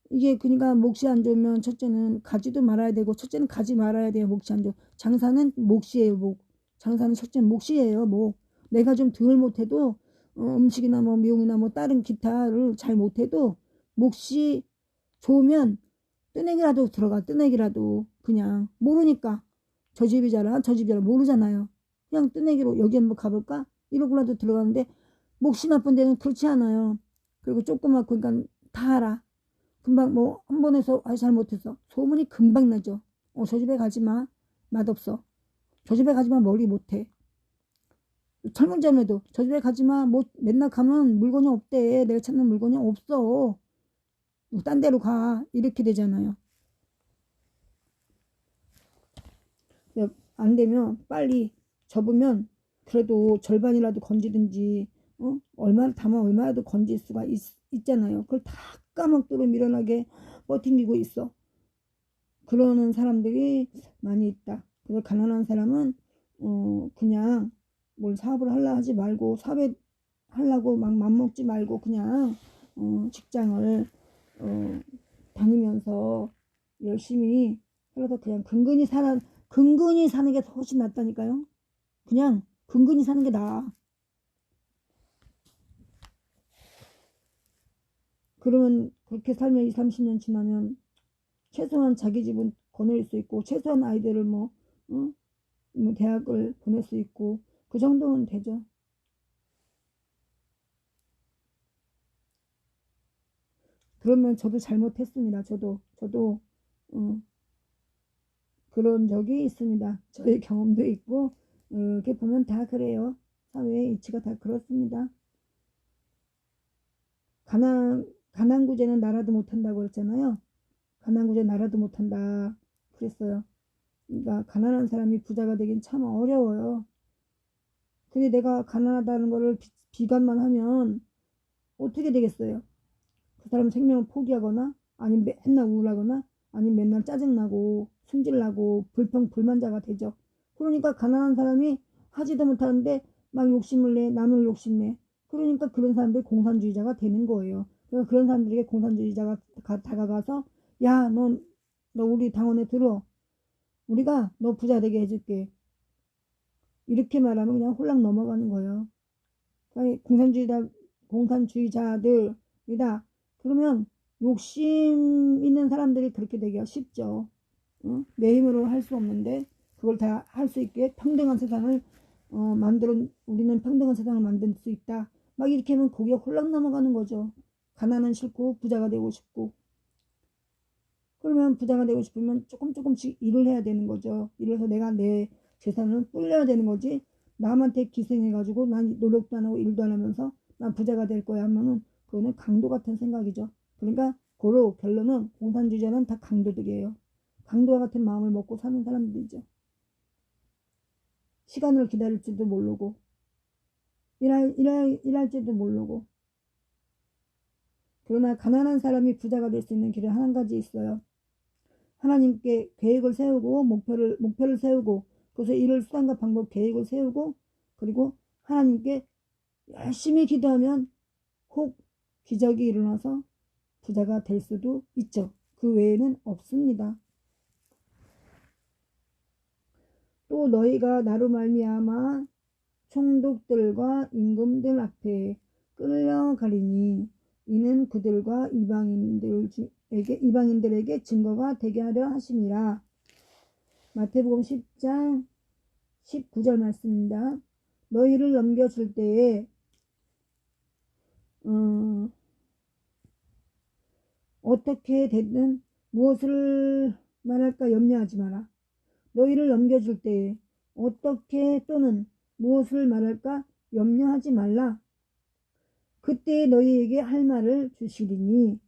이게 그러니까 몫이 안 좋으면 첫째는 가지도 말아야 되고 첫째는 가지 말아야 돼요. 몫이 안 좋아. 장사는 몫이에요. 몫. 장사는 첫째는 몫이에요. 몫. 내가 좀 덜 못해도 음식이나 뭐 미용이나 뭐 다른 기타를 잘 못해도 몫이 좋으면 뜨내기라도 들어가. 뜨내기라도 그냥 모르니까 저 집이 잘하 저 집이 잘하 모르잖아요. 그냥 뜨내기로 여기 한번 가볼까 이러고라도 들어가는데 몫이 나쁜 데는 그렇지 않아요. 그리고 조그맣고 그러니까 다 알아. 금방 뭐 한 번 해서 잘못했어. 소문이 금방 나죠. 저 집에 가지마. 맛없어. 저 집에 가지마. 머리 못해. 철문점에도 저 집에 가지마. 뭐 맨날 가면 물건이 없대. 내가 찾는 물건이 없어. 딴 데로 가. 이렇게 되잖아요. 안 되면 빨리 접으면 그래도 절반이라도 건지든지 얼마라도 건질 수가 있잖아요. 그걸 다 까먹도록 미련하게 버팅기고 있어. 그러는 사람들이 많이 있다. 그래서 가난한 사람은 그냥 뭘 사업을 하려 하지 말고, 사업에 하려고 막 맘먹지 말고 그냥 직장을 다니면서 열심히 살아서 그냥 근근히 사는 게 훨씬 낫다니까요. 그냥 근근히 사는 게 나아. 그러면 그렇게 살면 20, 30년 지나면 최소한 자기 집은 거느릴 수 있고, 최소한 아이들을 뭐 대학을 보낼 수 있고, 그 정도는 되죠. 그러면 저도 잘못했습니다. 저도 그런 적이 있습니다. 저의 경험도 있고, 이렇게 보면 다 그래요. 사회의 이치가 다 그렇습니다. 가난구제는 나라도 못한다고 그랬잖아요. 가난구제 나라도 못한다 그랬어요. 그러니까 가난한 사람이 부자가 되긴 참 어려워요. 근데 내가 가난하다는 거를 비관만 하면 어떻게 되겠어요? 그 사람 생명을 포기하거나, 아니면 맨날 우울하거나, 아니면 맨날 짜증나고 승질나고 불만자가 되죠. 그러니까 가난한 사람이 하지도 못하는데 막 욕심을 내, 남을 욕심내. 그러니까 그런 사람들이 공산주의자가 되는 거예요. 그러니까 그런 사람들에게 공산주의자가 다가가서, 야, 너 우리 당원에 들어. 우리가 너 부자 되게 해줄게. 이렇게 말하면 그냥 홀랑 넘어가는 거예요. 그러니까 공산주의자들이다. 그러면 욕심 있는 사람들이 그렇게 되기가 쉽죠. 내 힘으로 할 수 없는데 그걸 다 할 수 있게 평등한 세상을 우리는 평등한 세상을 만들 수 있다. 막 이렇게 하면 거기에 홀랑 넘어가는 거죠. 가난은 싫고 부자가 되고 싶고. 그러면 부자가 되고 싶으면 조금씩 일을 해야 되는 거죠. 일을 해서 내가 내 재산을 불려야 되는 거지. 남한테 기생해가지고 난 노력도 안 하고 일도 안 하면서 난 부자가 될 거야 하면은 그거는 강도 같은 생각이죠. 그러니까 고로 결론은 공산주의자는 다 강도들이에요. 강도와 같은 마음을 먹고 사는 사람들이죠. 시간을 기다릴지도 모르고 일할지도 모르고. 그러나 가난한 사람이 부자가 될 수 있는 길은 한 가지 있어요. 하나님께 계획을 세우고 목표를 세우고, 그래서 이룰 수단과 방법 계획을 세우고, 그리고 하나님께 열심히 기도하면 혹 기적이 일어나서 부자가 될 수도 있죠. 그 외에는 없습니다. 또 너희가 나로 말미암아 총독들과 임금들 앞에 끌려가리니 이는 그들과 이방인들에게 증거가 되게 하려 하심이라. 마태복음 10장 19절 말씀입니다. 너희를 넘겨줄 때에 어떻게 됐든 무엇을 말할까 염려하지 마라. 너희를 넘겨줄 때에 어떻게 또는 무엇을 말할까 염려하지 말라. 그때 너희에게 할 말을 주시리니.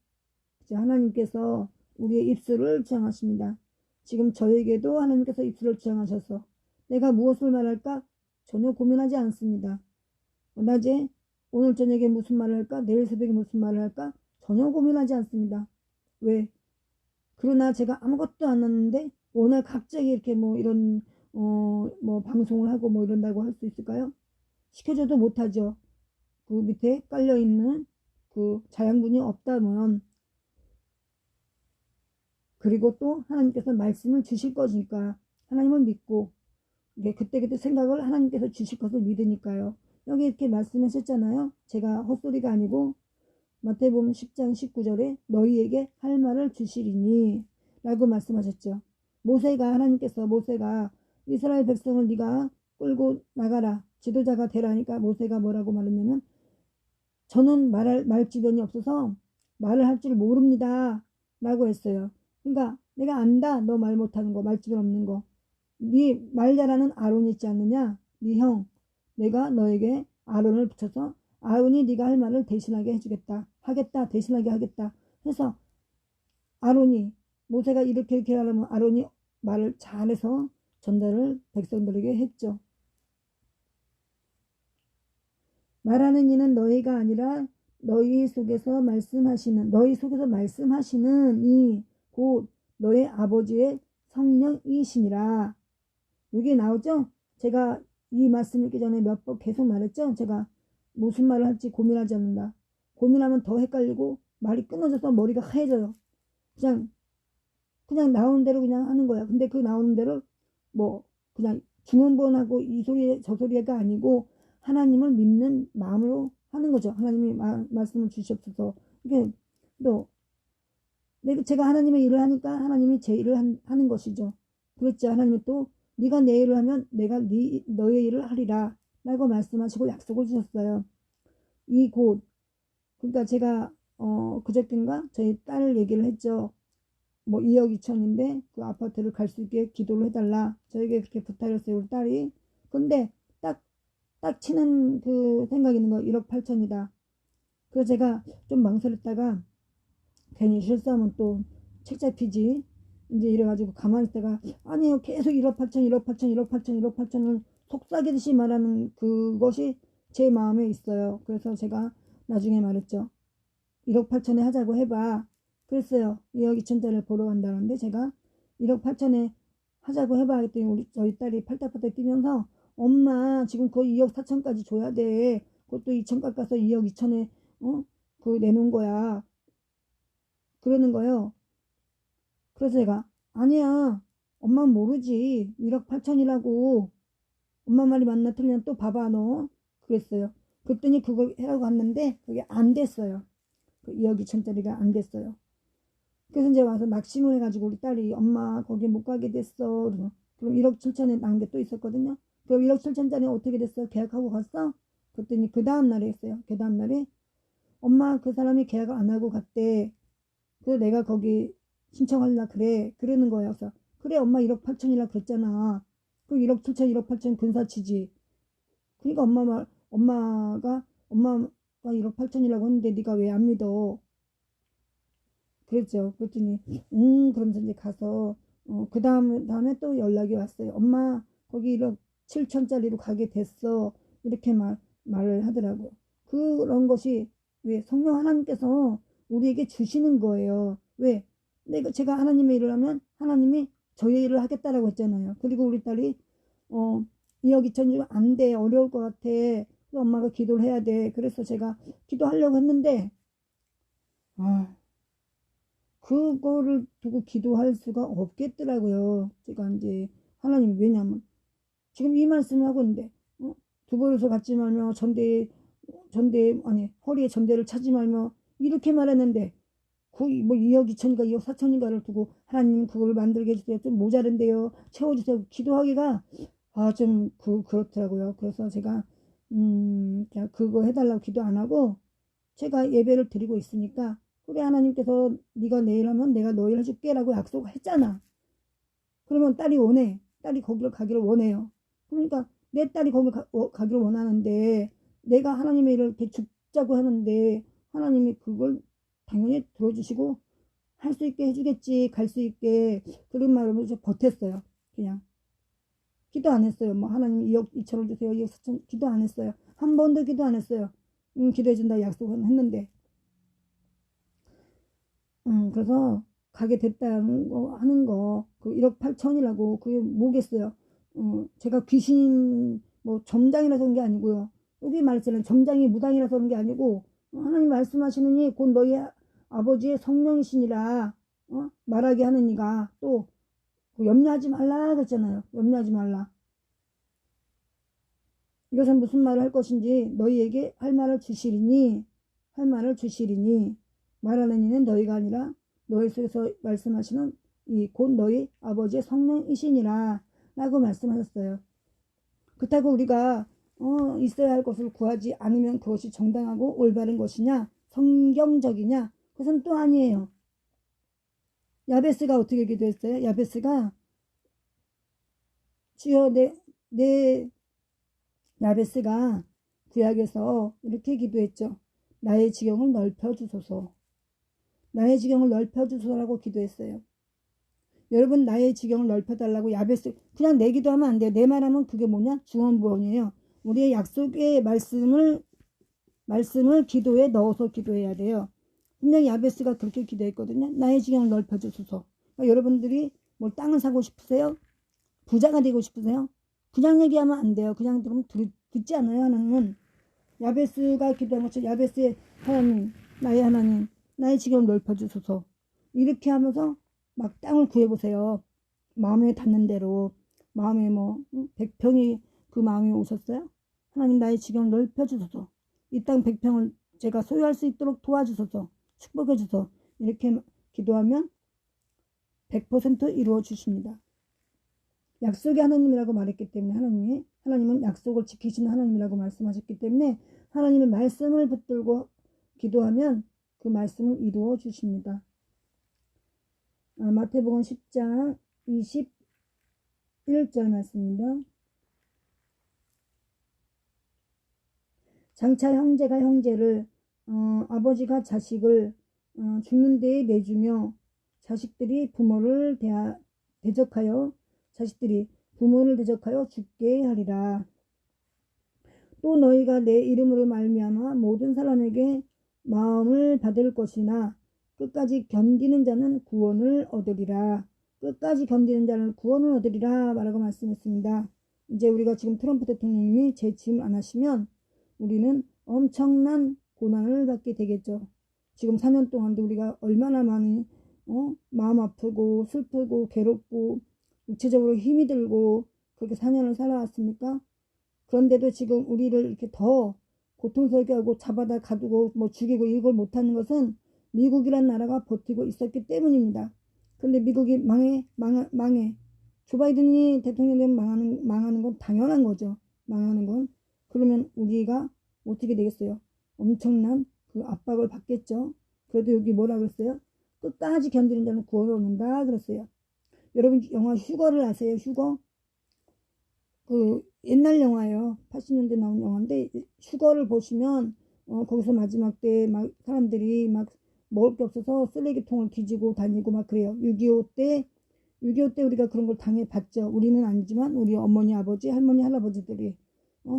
하나님께서 우리의 입술을 주장하십니다. 지금 저에게도 하나님께서 입술을 주장하셔서 내가 무엇을 말할까 전혀 고민하지 않습니다. 낮에 오늘 저녁에 무슨 말을 할까, 내일 새벽에 무슨 말을 할까 전혀 고민하지 않습니다. 왜? 그러나 제가 아무것도 안 했는데 오늘 갑자기 이렇게 뭐 이런 뭐 방송을 하고 뭐 이런다고 할 수 있을까요? 시켜줘도 못하죠. 그 밑에 깔려있는 그 자양분이 없다면. 그리고 또 하나님께서 말씀을 주실 거니까 하나님을 믿고 그때그때 생각을 하나님께서 주실 것을 믿으니까요. 여기 이렇게 말씀하셨잖아요. 제가 헛소리가 아니고 마태복음 10장 19절에 너희에게 할 말을 주시리니 라고 말씀하셨죠. 하나님께서 모세가 이스라엘 백성을 네가 끌고 나가라, 지도자가 되라니까 모세가 뭐라고 말했냐면, 저는 말주변이 없어서 말을 할 줄 모릅니다 라고 했어요. 그러니까 내가 안다, 너 말 못하는 거, 말주변 없는 거. 네 말 잘하는 아론이 있지 않느냐, 네 형. 내가 너에게 아론을 붙여서 아론이 네가 할 말을 대신하게 해주겠다, 대신하게 하겠다 해서 모세가 이렇게 하려면 아론이 말을 잘해서 전달을 백성들에게 했죠. 말하는 이는 너희가 아니라 너희 속에서 말씀하시는 이 곧 너의 아버지의 성령이시니라. 여기 나오죠? 제가 이 말씀 읽기 전에 몇 번 계속 말했죠? 제가 무슨 말을 할지 고민하지 않는다. 고민하면 더 헷갈리고 말이 끊어져서 머리가 하얘져요. 그냥 나오는 대로 그냥 하는 거야. 근데 그 나오는 대로 뭐 그냥 중언부언하고 이 소리 저 소리가 아니고 하나님을 믿는 마음으로 하는 거죠. 하나님이 말씀을 주시옵소서. 이게 또 제가 하나님의 일을 하니까 하나님이 제 일을 하는 것이죠. 그렇죠. 하나님이 또 네가 내 일을 하면 내가 너의 일을 하리라 라고 말씀하시고 약속을 주셨어요. 이 곳 그러니까 제가 그저께인가 저희 딸 얘기를 했죠. 뭐 2억 2천인데 그 아파트를 갈 수 있게 기도를 해달라. 저에게 그렇게 부탁했어요. 우리 딸이. 근데 딱 치는 그 생각이 있는 거 1억 8천이다. 그래서 제가 좀 망설였다가 괜히 실수하면 또 책 잡히지. 이제 이래가지고 가만히 있다가 아니요 계속 1억 8천 1억 8천 1억 8천 1억 8천을 속삭이듯이 말하는 그것이 제 마음에 있어요. 그래서 제가 나중에 말했죠. 1억 8천에 하자고 해봐. 그랬어요. 2억 2천짜리를 보러 간다는데 제가 1억 8천에 하자고 해봐 했더니 저희 딸이 팔딱팔딱 뛰면서 엄마 지금 거의 2억 4천까지 줘야 돼. 그것도 2천 깎아서 2억 2천에 그거 내놓은 거야. 그러는 거예요. 그래서 제가 아니야 엄마는 모르지 1억 8천이라고 엄마 말이 맞나 틀리나 또 봐봐 너 그랬어요. 그랬더니 그걸 해라고 갔는데 그게 안 됐어요. 그 2억 2천짜리가 안 됐어요. 그래서 이제 와서 낙심을 해가지고 우리 딸이 엄마 거기 못 가게 됐어. 그럼 1억 7천에 난 게 또 있었거든요. 그럼 1억 7천짜리 어떻게 됐어? 계약하고 갔어? 그랬더니 그 다음 날에 했어요. 그 다음 날에 엄마 그 사람이 계약을 안 하고 갔대. 그래서 내가 거기 신청하려 그래. 그러는 거예요. 그래서 그래 엄마 1억 8천이라 그랬잖아. 그 1억 7천 1억 8천 근사치지. 그러니까 엄마가 1억 8천이라고 했는데 네가 왜 안 믿어? 그랬죠. 그랬더니 그러면서 이제 가서 그 다음에 또 연락이 왔어요. 엄마 거기 1억 7천짜리로 가게 됐어. 이렇게 말을 하더라고요. 그런 것이 왜 성령 하나님께서 우리에게 주시는 거예요. 왜? 제가 하나님의 일을 하면 하나님이 저의 일을 하겠다라고 했잖아요. 그리고 우리 딸이 2억 2천 주면 안 돼. 어려울 것 같아. 엄마가 기도를 해야 돼. 그래서 제가 기도하려고 했는데 그거를 두고 기도할 수가 없겠더라고요. 제가 이제 하나님 왜냐면 지금 이 말씀을 하고 있는데 두벌에서 갖지 말며 허리에 전대를 차지 말며 이렇게 말했는데 뭐 2억 2천인가 2억 4천인가를 두고 하나님 그걸 만들게 해주세요. 좀 모자른데요. 채워주세요. 기도하기가 좀 그렇더라고요. 그래서 제가 그냥 그거 해달라고 기도 안 하고 제가 예배를 드리고 있으니까 그래 하나님께서 네가 내일 하면 내가 너희를 해줄게 라고 약속을 했잖아. 그러면 딸이 원해. 딸이 거기를 가기를 원해요. 그러니까 내 딸이 거기 가기를 원하는데 내가 하나님의 일을 이렇게 죽자고 하는데 하나님이 그걸 당연히 들어주시고 할 수 있게 해주겠지. 갈 수 있게. 그런 마음으로 버텼어요. 그냥. 기도 안 했어요. 뭐 하나님 2억 2천을 주세요. 2억 4천 기도 안 했어요. 한 번도 기도 안 했어요. 기도해준다 약속은 했는데 그래서 가게 됐다는 거 하는 거 그 1억 8천이라고 그게 뭐겠어요. 제가 귀신 뭐 점장이라서 그런 게 아니고요. 여기 말했잖아요. 점장이 무당이라서 그런 게 아니고 하나님 말씀하시느니 곧 너희 아버지의 성령이시니라 말하게 하는 이가 또 염려하지 말라 그랬잖아요. 염려하지 말라. 이것은 무슨 말을 할 것인지 너희에게 할 말을 주시리니 말하는 이는 너희가 아니라 너희 속에서 말씀하시는 이 곧 너희 아버지의 성령이시니라 라고 말씀하셨어요. 그렇다고 우리가 있어야 할 것을 구하지 않으면 그것이 정당하고 올바른 것이냐 성경적이냐 그것은 또 아니에요. 야베스가 어떻게 기도했어요? 야베스가 주여 내 야베스가 구약에서 이렇게 기도했죠. 나의 지경을 넓혀주소서. 나의 지경을 넓혀주소서라고 기도했어요. 여러분 나의 지경을 넓혀달라고 야베스 그냥 내기도 하면 안 돼요. 내 말하면 그게 뭐냐? 중언부언이에요. 우리의 약속의 말씀을 기도에 넣어서 기도해야 돼요. 분명히 야베스가 그렇게 기도했거든요. 나의 지경을 넓혀주소서. 그러니까 여러분들이 뭐 땅을 사고 싶으세요? 부자가 되고 싶으세요? 그냥 얘기하면 안 돼요. 그냥 들으면 듣지 않아요. 하나님은 야베스가 기도한 것처럼 야베스의 하나님 나의 지경을 넓혀주소서. 이렇게 하면서 막 땅을 구해보세요. 마음에 닿는 대로 마음에 뭐 100평이 그 마음에 오셨어요? 하나님 나의 지경을 넓혀주소서. 이 땅 100평을 제가 소유할 수 있도록 도와주소서. 축복해주소서. 이렇게 기도하면 100% 이루어 주십니다. 약속의 하나님이라고 말했기 때문에 하나님은 약속을 지키시는 하나님이라고 말씀하셨기 때문에 하나님의 말씀을 붙들고 기도하면 그 말씀을 이루어 주십니다. 마태복음 10장 21절 말씀입니다. 장차 형제가 형제를 아버지가 자식을 죽는 데에 내주며 자식들이 부모를 대적하여 죽게 하리라. 또 너희가 내 이름으로 말미암아 모든 사람에게 마음을 받을 것이나 끝까지 견디는 자는 구원을 얻으리라. 끝까지 견디는 자는 구원을 얻으리라 라고 말씀했습니다. 이제 우리가 지금 트럼프 대통령님이 재취임 안 하시면 우리는 엄청난 고난을 받게 되겠죠. 지금 4년 동안도 우리가 얼마나 많이 마음 아프고 슬프고 괴롭고 육체적으로 힘이 들고 그렇게 4년을 살아왔습니까? 그런데도 지금 우리를 이렇게 더 고통스럽게 하고 잡아다 가두고 뭐 죽이고 이걸 못하는 것은 미국이란 나라가 버티고 있었기 때문입니다. 그런데 미국이 망해. 조 바이든이 대통령이 되면 망하는 건 당연한 거죠. 망하는 건. 그러면 우리가 어떻게 되겠어요? 엄청난 그 압박을 받겠죠. 그래도 여기 뭐라 그랬어요? 끝까지 견디는 자는 구원을 얻는다 그랬어요. 여러분 영화 휴거를 아세요? 휴거? 그 옛날 영화예요. 80년대 나온 영화인데 휴거를 보시면 거기서 마지막 때 막 사람들이 막 먹을 게 없어서 쓰레기통을 뒤지고 다니고 막 그래요. 6.25 때 우리가 그런 걸 당해봤죠. 우리는 아니지만 우리 어머니, 아버지, 할머니, 할아버지들이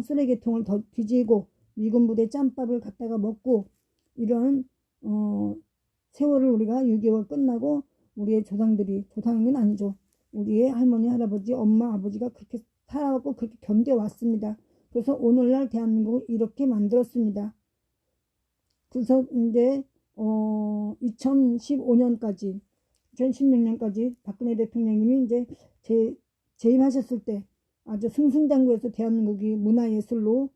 쓰레기통을 더 뒤지고 미군 부대 짬밥을 갖다가 먹고 이런 세월을 우리가 6.25가 끝나고 우리의 조상은 아니죠. 우리의 할머니, 할아버지, 엄마, 아버지가 그렇게 살아왔고 그렇게 견뎌왔습니다. 그래서 오늘날 대한민국을 이렇게 만들었습니다. 그래서 이제 2015년까지 2016년까지 박근혜 대통령님이 이제 재임하셨을 때 아주 승승장구해서 대한민국이 문화예술로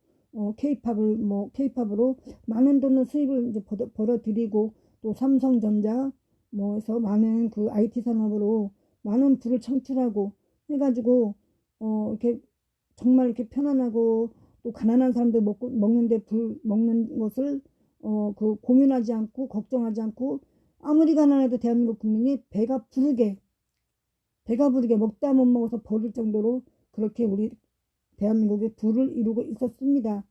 케이팝으로 많은 돈을 수입을 이제 벌어들이고 또 삼성전자 해서 많은 그 IT 산업으로 많은 부를 창출하고 해가지고 이렇게 정말 이렇게 편안하고 또 가난한 사람들 먹는데 먹는 것을 그 고민하지 않고 걱정하지 않고 아무리 가난해도 대한민국 국민이 배가 부르게 먹다 못 먹어서 버릴 정도로 그렇게 우리 대한민국의 부를 이루고 있었습니다.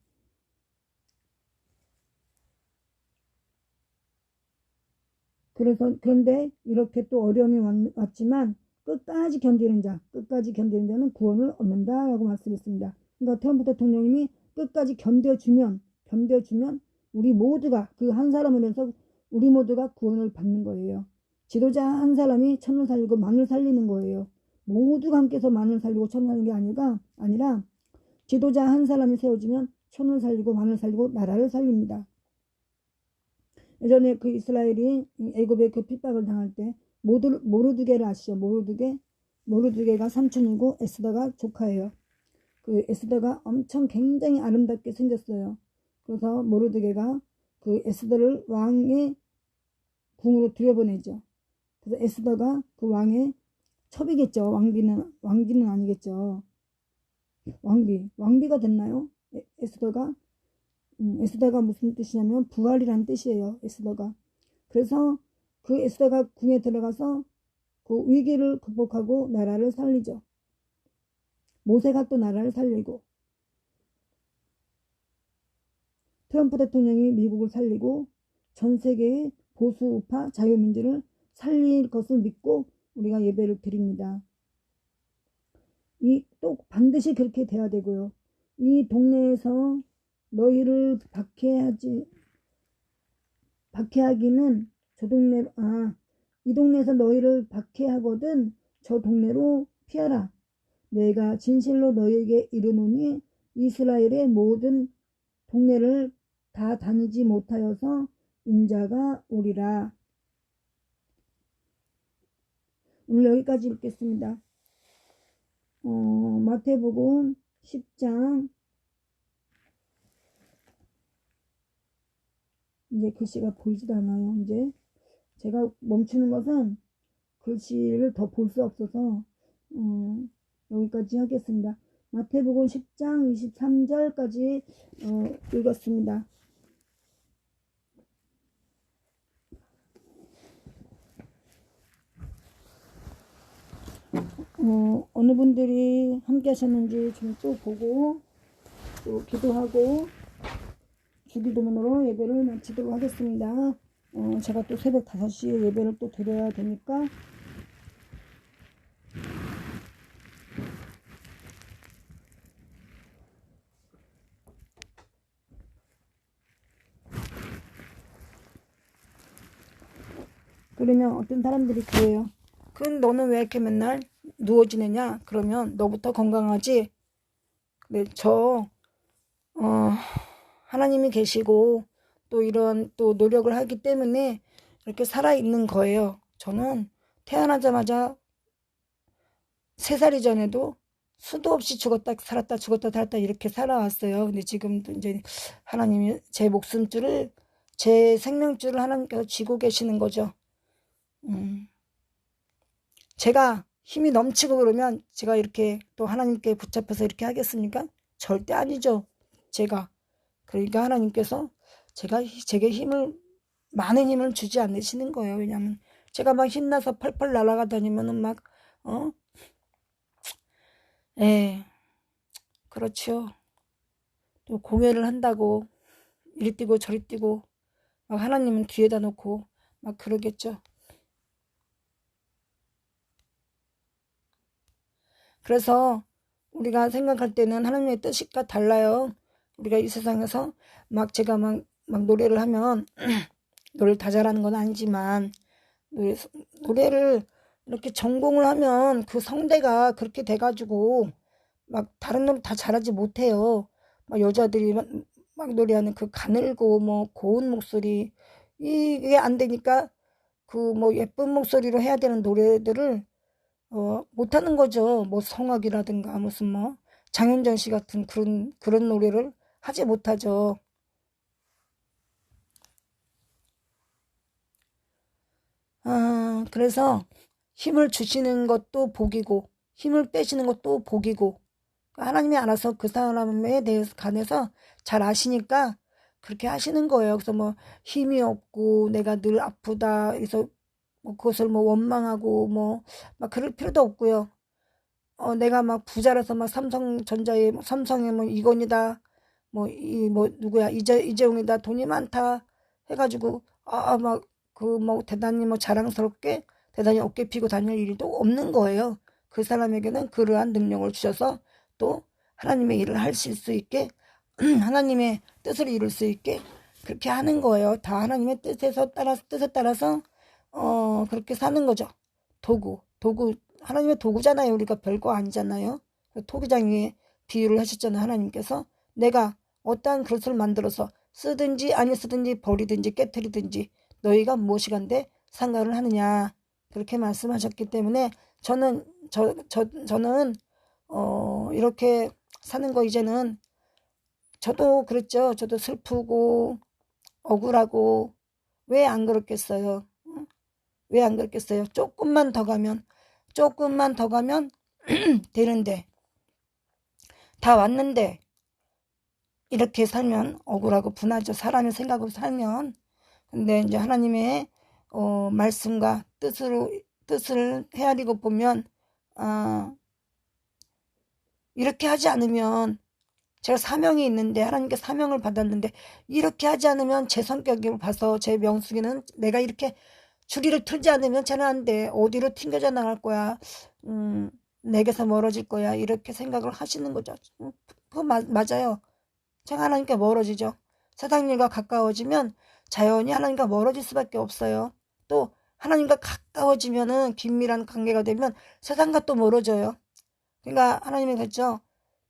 그런데 이렇게 또 어려움이 왔지만 끝까지 견디는 자는 구원을 얻는다라고 말씀했습니다. 그러니까 트럼프 대통령님이 끝까지 견뎌주면 우리 모두가 그 한 사람을 해서 우리 모두가 구원을 받는 거예요. 지도자 한 사람이 천을 살리고 만을 살리는 거예요. 모두가 함께서 만을 살리고 천을 살리는 게 아니라 지도자 한 사람이 세워지면 천을 살리고 만을 살리고 나라를 살립니다. 예전에 그 이스라엘이 애굽에 그 핍박을 당할 때 모르드게를 아시죠? 모르드게가 삼촌이고 에스더가 조카예요. 그 에스더가 엄청 굉장히 아름답게 생겼어요. 그래서 모르드게가 그 에스더를 왕의 궁으로 들여보내죠. 그래서 에스더가 그 왕의 첩이겠죠. 왕비는 아니겠죠. 왕비가 됐나요? 에스더가 무슨 뜻이냐면 부활이란 뜻이에요. 에스더가. 그래서 그 에스더가 궁에 들어가서 그 위기를 극복하고 나라를 살리죠. 모세가 또 나라를 살리고 트럼프 대통령이 미국을 살리고 전 세계의 보수 우파 자유민주를 살릴 것을 믿고 우리가 예배를 드립니다. 또 반드시 그렇게 돼야 되고요. 이 동네에서 너희를 박해하기는 이 동네에서 너희를 박해하거든 저 동네로 피하라. 내가 진실로 너희에게 이르노니 이스라엘의 모든 동네를 다 다니지 못하여서 인자가 오리라. 오늘 여기까지 읽겠습니다. 마태복음 10장 이제 글씨가 보이지도 않아요. 이제 제가 멈추는 것은 글씨를 더 볼 수 없어서 여기까지 하겠습니다. 마태복음 10장 23절까지 읽었습니다. 어느 분들이 함께 하셨는지 좀 또 보고 또 기도하고 주기도문으로 예배를 마치도록 하겠습니다. 제가 또 새벽 5시에 예배를 또 드려야 되니까 그러면 어떤 사람들이 그래요. 너는 왜 이렇게 맨날 누워 지내냐? 그러면 너부터 건강하지? 네, 하나님이 계시고 또 이런 또 노력을 하기 때문에 이렇게 살아있는 거예요. 저는 태어나자마자 3살 이전에도 수도 없이 죽었다 살았다 죽었다 살았다 이렇게 살아왔어요. 근데 지금도 이제 하나님이 제 목숨줄을 제 생명줄을 하나님께서 쥐고 계시는 거죠. 제가 힘이 넘치고 그러면 제가 이렇게 또 하나님께 붙잡혀서 이렇게 하겠습니까? 절대 아니죠. 그러니까 하나님께서 제게 많은 힘을 주지 않으시는 거예요. 왜냐하면 제가 막 힘나서 펄펄 날아가 다니면은 그렇죠. 또 공연을 한다고 이리 뛰고 저리 뛰고 막 하나님은 뒤에다 놓고 막 그러겠죠. 그래서 우리가 생각할 때는 하나님의 뜻과 달라요. 우리가 이 세상에서 제가 노래를 하면 노래를 다 잘하는 건 아니지만 노래를 이렇게 전공을 하면 그 성대가 그렇게 돼가지고 다른 노래 다 잘하지 못해요. 여자들이 노래하는 그 가늘고 고운 목소리 이게 안 되니까 예쁜 목소리로 해야 되는 노래들을 못하는 거죠. 성악이라든가 무슨 장윤정 씨 같은 그런 노래를 하지 못하죠. 그래서 힘을 주시는 것도 복이고 힘을 빼시는 것도 복이고 하나님이 알아서 그 사람에 대해서 관해서 잘 아시니까 그렇게 하시는 거예요. 그래서 힘이 없고 내가 늘 아프다 그래서 그것을 원망하고 그럴 필요도 없고요. 내가 부자라서 삼성의 이건이다 누구야 이재용이다 돈이 많다 해가지고 대단히 자랑스럽게 대단히 어깨 피고 다닐 일도 없는 거예요. 그 사람에게는 그러한 능력을 주셔서 또 하나님의 일을 하실 수 있게 하나님의 뜻을 이룰 수 있게 그렇게 하는 거예요. 다 하나님의 뜻에 따라서 그렇게 사는 거죠. 도구 하나님의 도구잖아요. 우리가 별거 아니잖아요. 토기장 위에 비유를 하셨잖아요. 하나님께서 내가 어떠한 그릇을 만들어서 쓰든지 아니 쓰든지 버리든지 깨뜨리든지 너희가 무엇이간데 상관을 하느냐 그렇게 말씀하셨기 때문에 저는 이렇게 사는 거 이제는 저도 그랬죠. 저도 슬프고 억울하고 왜 안 그렇겠어요? 왜 안 그렇겠어요? 조금만 더 가면 되는데 다 왔는데 이렇게 살면 억울하고 분하죠. 사람의 생각으로 살면. 근데 이제 하나님의 말씀과 뜻을 헤아리고 보면 이렇게 하지 않으면 제가 사명이 있는데 하나님께 사명을 받았는데 이렇게 하지 않으면 제 성격을 봐서 제 명숙이는 내가 이렇게 주리를 틀지 않으면 쟤는 안 돼. 어디로 튕겨져 나갈 거야. 내게서 멀어질 거야. 이렇게 생각을 하시는 거죠. 그거 맞아요. 제가 하나님께 멀어지죠. 세상 일과 가까워지면 자연히 하나님과 멀어질 수밖에 없어요. 또 하나님과 가까워지면은 긴밀한 관계가 되면 세상과 또 멀어져요. 그러니까 하나님이 그랬죠.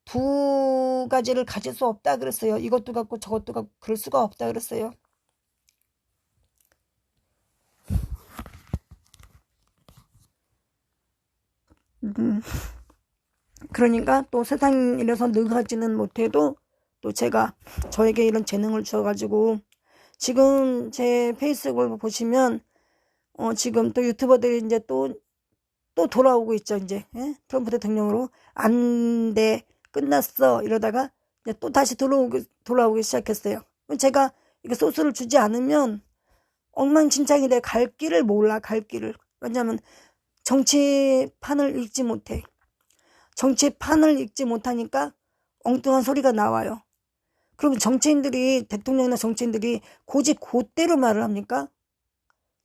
두 가지를 가질 수 없다 그랬어요. 이것도 갖고 저것도 갖고 그럴 수가 없다 그랬어요. 그러니까 또 세상 일에서 능하지는 못해도 또 제가 저에게 이런 재능을 주어가지고 지금 제 페이스북을 보시면 지금 또 유튜버들이 이제 또 돌아오고 있죠. 이제 트럼프 대통령으로 안 돼, 끝났어 이러다가 이제 또 다시 돌아오기 시작했어요. 제가 이게 소스를 주지 않으면 엉망진창이 돼. 갈 길을 몰라. 갈 길을. 왜냐하면 정치판을 읽지 못해. 정치판을 읽지 못하니까 엉뚱한 소리가 나와요. 그럼 정치인들이, 대통령이나 정치인들이 고집 곧대로 말을 합니까?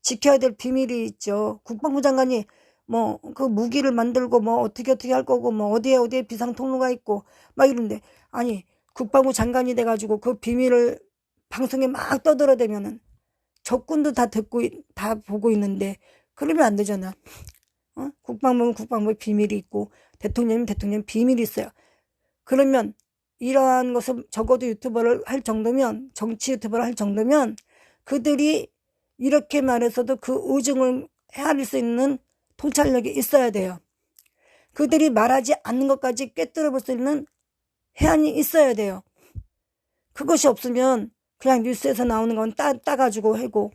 지켜야 될 비밀이 있죠. 국방부 장관이 뭐 그 무기를 만들고 뭐 어떻게 할 거고 뭐 어디에 비상 통로가 있고 막 이런데, 아니 국방부 장관이 돼가지고 그 비밀을 방송에 막 떠들어대면은 적군도 다 듣고 다 보고 있는데 그러면 안 되잖아. 국방부는 국방부의 비밀이 있고 대통령은 대통령 비밀이 있어요. 그러면 이러한 것을 적어도 유튜버를 할 정도면, 정치 유튜버를 할 정도면 그들이 이렇게 말해서도 그 의중을 헤아릴 수 있는 통찰력이 있어야 돼요. 그들이 말하지 않는 것까지 꿰뚫어 볼 수 있는 해안이 있어야 돼요. 그것이 없으면 그냥 뉴스에서 나오는 건 따가지고 해고,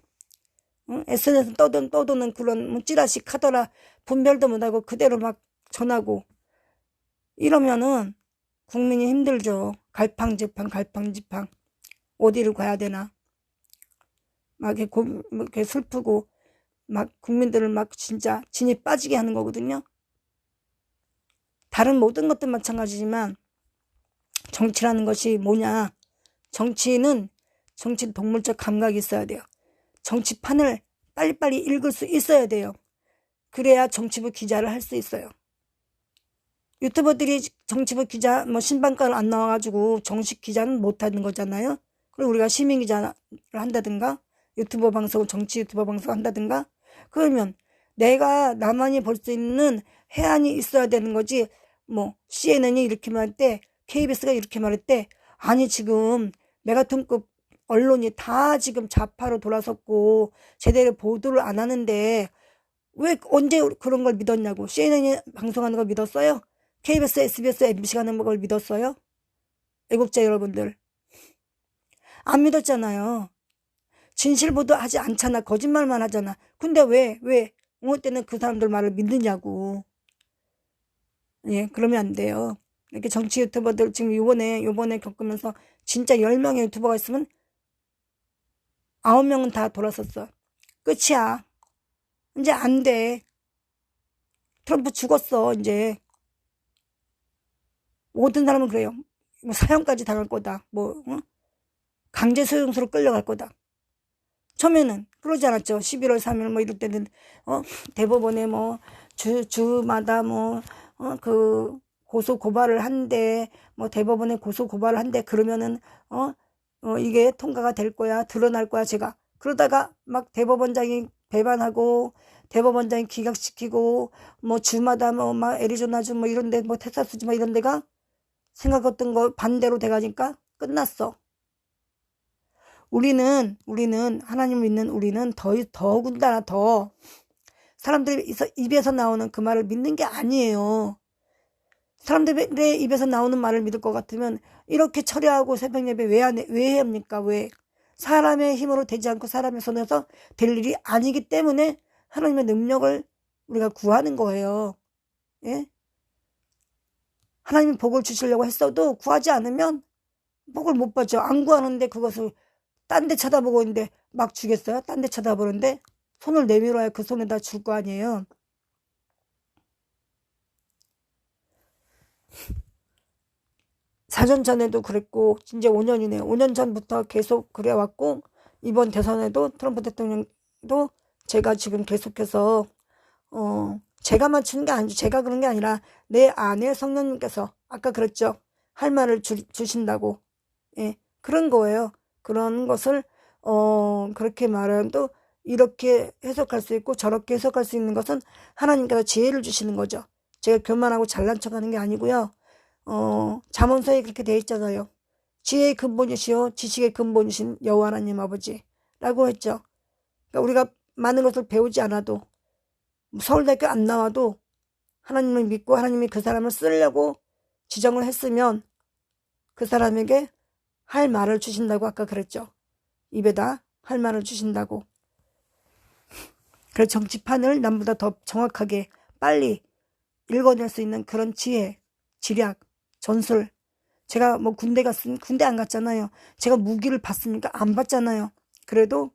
SNS에 떠도는 그런 찌라시 카더라 분별도 못하고 그대로 막 전하고 이러면은 국민이 힘들죠. 갈팡질팡 어디를 가야 되나 막 이렇게 슬프고 막 국민들을 막 진짜 진이 빠지게 하는 거거든요. 다른 모든 것도 마찬가지지만 정치라는 것이 뭐냐, 정치는 동물적 감각이 있어야 돼요. 정치판을 빨리빨리 읽을 수 있어야 돼요. 그래야 정치부 기자를 할 수 있어요. 유튜버들이 정치부 기자 뭐 신방과를 안 나와가지고 정식 기자는 못하는 거잖아요. 그리고 우리가 시민 기자를 한다든가 유튜버 방송, 정치 유튜버 방송 한다든가 그러면 내가 나만이 볼 수 있는 해안이 있어야 되는 거지. 뭐 CNN이 이렇게 말할 때, KBS가 이렇게 말할 때, 아니 지금 메가톤급 언론이 다 지금 좌파로 돌아섰고 제대로 보도를 안 하는데 왜 언제 그런 걸 믿었냐고. CNN이 방송하는 걸 믿었어요? KBS, SBS, MBC가 하는 걸 믿었어요? 애국자 여러분들 안 믿었잖아요. 진실 보도하지 않잖아. 거짓말만 하잖아. 근데 왜 어느 때는 그 사람들 말을 믿느냐고. 예, 그러면 안 돼요. 이렇게 정치 유튜버들 지금 요번에 겪으면서 진짜 10명의 유튜버가 있으면 9명은 다 돌아섰어. 끝이야. 이제 안 돼. 트럼프 죽었어. 이제 모든 사람은 그래요. 뭐 사형까지 당할 거다. 뭐 강제 수용소로 끌려갈 거다. 처음에는 그러지 않았죠. 11월 3일 뭐 이럴 때는 대법원에 뭐 주마다 뭐 그 고소 고발을 한대, 뭐 대법원에 고소 고발을 한대. 그러면은 이게 통과가 될 거야, 드러날 거야. 제가 그러다가 막 대법원장이 배반하고 대법원장이 기각시키고 뭐 주마다 뭐 막 애리조나주 뭐 이런데 뭐 텍사스주 뭐 이런 데가 생각했던 거 반대로 돼가니까 끝났어. 우리는 하나님 믿는 우리는 더군다나 더 사람들이 입에서 나오는 그 말을 믿는 게 아니에요. 사람들의 입에서 나오는 말을 믿을 것 같으면 이렇게 철야하고 새벽 예배 왜 합니까? 왜? 사람의 힘으로 되지 않고 사람의 손에서 될 일이 아니기 때문에 하나님의 능력을 우리가 구하는 거예요. 예? 하나님이 복을 주시려고 했어도 구하지 않으면 복을 못 받죠. 안 구하는데 그것을 딴 데 쳐다보고 있는데 막 주겠어요? 딴 데 쳐다보는데 손을 내밀어야 그 손에다 줄 거 아니에요. 사전 전에도 그랬고 이제 5년이네요. 5년 전부터 계속 그래왔고 이번 대선에도 트럼프 대통령도 제가 지금 계속해서 제가 맞추는 게 아니죠. 제가 그런 게 아니라 내 안에 성령님께서 아까 그랬죠. 할 말을 주신다고. 예, 그런 거예요. 그런 것을 그렇게 말하면 또 이렇게 해석할 수 있고 저렇게 해석할 수 있는 것은 하나님께서 지혜를 주시는 거죠. 제가 교만하고 잘난 척하는 게 아니고요. 잠언서에 그렇게 돼 있잖아요. 지혜의 근본이시요 지식의 근본이신 여호와 하나님 아버지라고 했죠. 그러니까 우리가 많은 것을 배우지 않아도 서울대학교 안 나와도 하나님을 믿고 하나님이 그 사람을 쓰려고 지정을 했으면 그 사람에게 할 말을 주신다고 아까 그랬죠. 입에다 할 말을 주신다고. 그래서 정치판을 남보다 더 정확하게 빨리 읽어낼 수 있는 그런 지혜, 지략, 전술. 제가 뭐 군대 안 갔잖아요. 제가 무기를 받습니까? 안 받잖아요. 그래도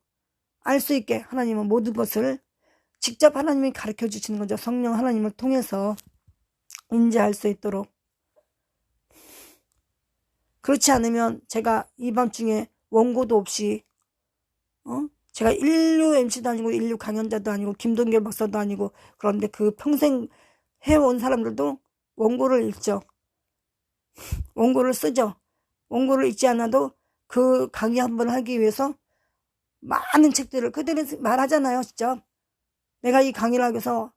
알 수 있게 하나님은 모든 것을 직접 하나님이 가르쳐 주시는 거죠. 성령 하나님을 통해서 인지할 수 있도록. 그렇지 않으면 제가 이 밤중에 원고도 없이 제가 인류 MC도 아니고 인류 강연자도 아니고 김동결 박사도 아니고 그런데 그 평생 해온 사람들도 원고를 읽죠. 원고를 쓰죠. 원고를 읽지 않아도 그 강의 한 번 하기 위해서 많은 책들을 그들은 말하잖아요. 진짜 내가 이 강의를 하기 위해서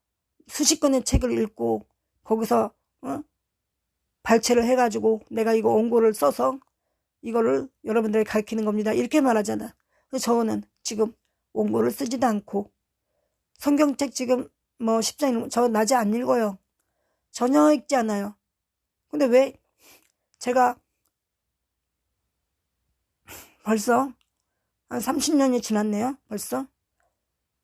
수십 권의 책을 읽고 거기서 발췌를 해가지고 내가 이거 원고를 써서 이거를 여러분들에게 가르치는 겁니다. 이렇게 말하잖아. 그래서 저는 지금 원고를 쓰지도 않고 성경책 지금 뭐 10장 저 낮에 안 읽어요. 전혀 읽지 않아요. 근데 왜 제가 벌써 한 30년이 지났네요. 벌써